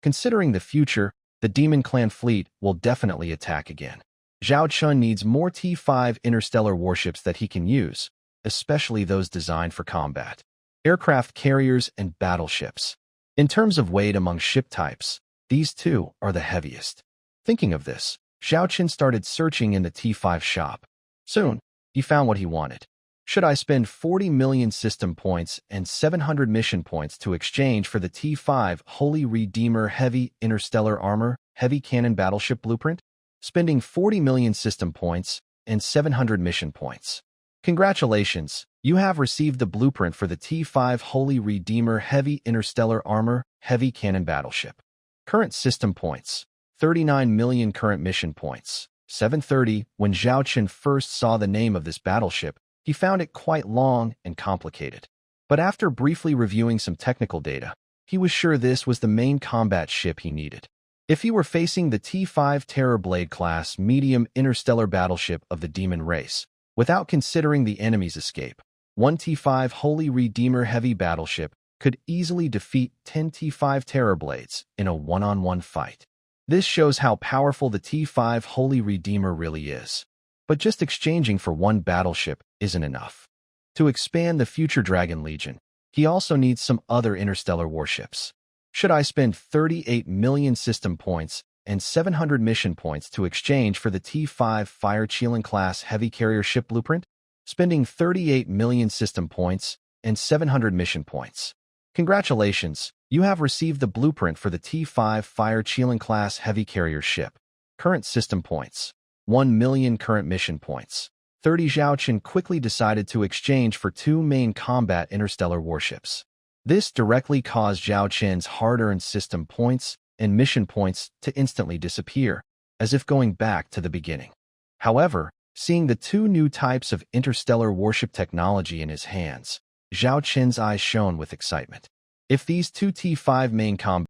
Considering the future, the Demon Clan fleet will definitely attack again. Zhao Chun needs more T5 interstellar warships that he can use, especially those designed for combat. Aircraft carriers and battleships. In terms of weight among ship types, these 2 are the heaviest. Thinking of this, Zhao Chun started searching in the T5 shop. Soon, he found what he wanted. Should I spend 40 million system points and 700 mission points to exchange for the T5 Holy Redeemer Heavy Interstellar Armor Heavy Cannon Battleship Blueprint? Spending 40 million system points and 700 mission points. Congratulations, you have received the blueprint for the T5 Holy Redeemer Heavy Interstellar Armor Heavy Cannon Battleship. Current system points: 39 million. Current mission points: 730. When Zhao Chun first saw the name of this battleship, he found it quite long and complicated. But after briefly reviewing some technical data, he was sure this was the main combat ship he needed. If he were facing the T5 Terrorblade class medium interstellar battleship of the Demon race, without considering the enemy's escape, one T5 Holy Redeemer heavy battleship could easily defeat 10 T5 Terrorblades in a one-on-one fight. This shows how powerful the T5 Holy Redeemer really is. But just exchanging for one battleship isn't enough. To expand the future Dragon Legion, he also needs some other interstellar warships. Should I spend 38 million system points and 700 mission points to exchange for the T5 Fire Chelan class heavy carrier ship blueprint? Spending 38 million system points and 700 mission points. Congratulations, you have received the blueprint for the T5 Fire Chelan class heavy carrier ship. Current system points: 1 million. Current mission points: 30. Zhao Chun quickly decided to exchange for 2 main combat interstellar warships. This directly caused Zhao Chun's hard-earned system points and mission points to instantly disappear, as if going back to the beginning. However, Seeing the two new types of interstellar warship technology in his hands, Zhao Qin's eyes shone with excitement. If these two T5 main combat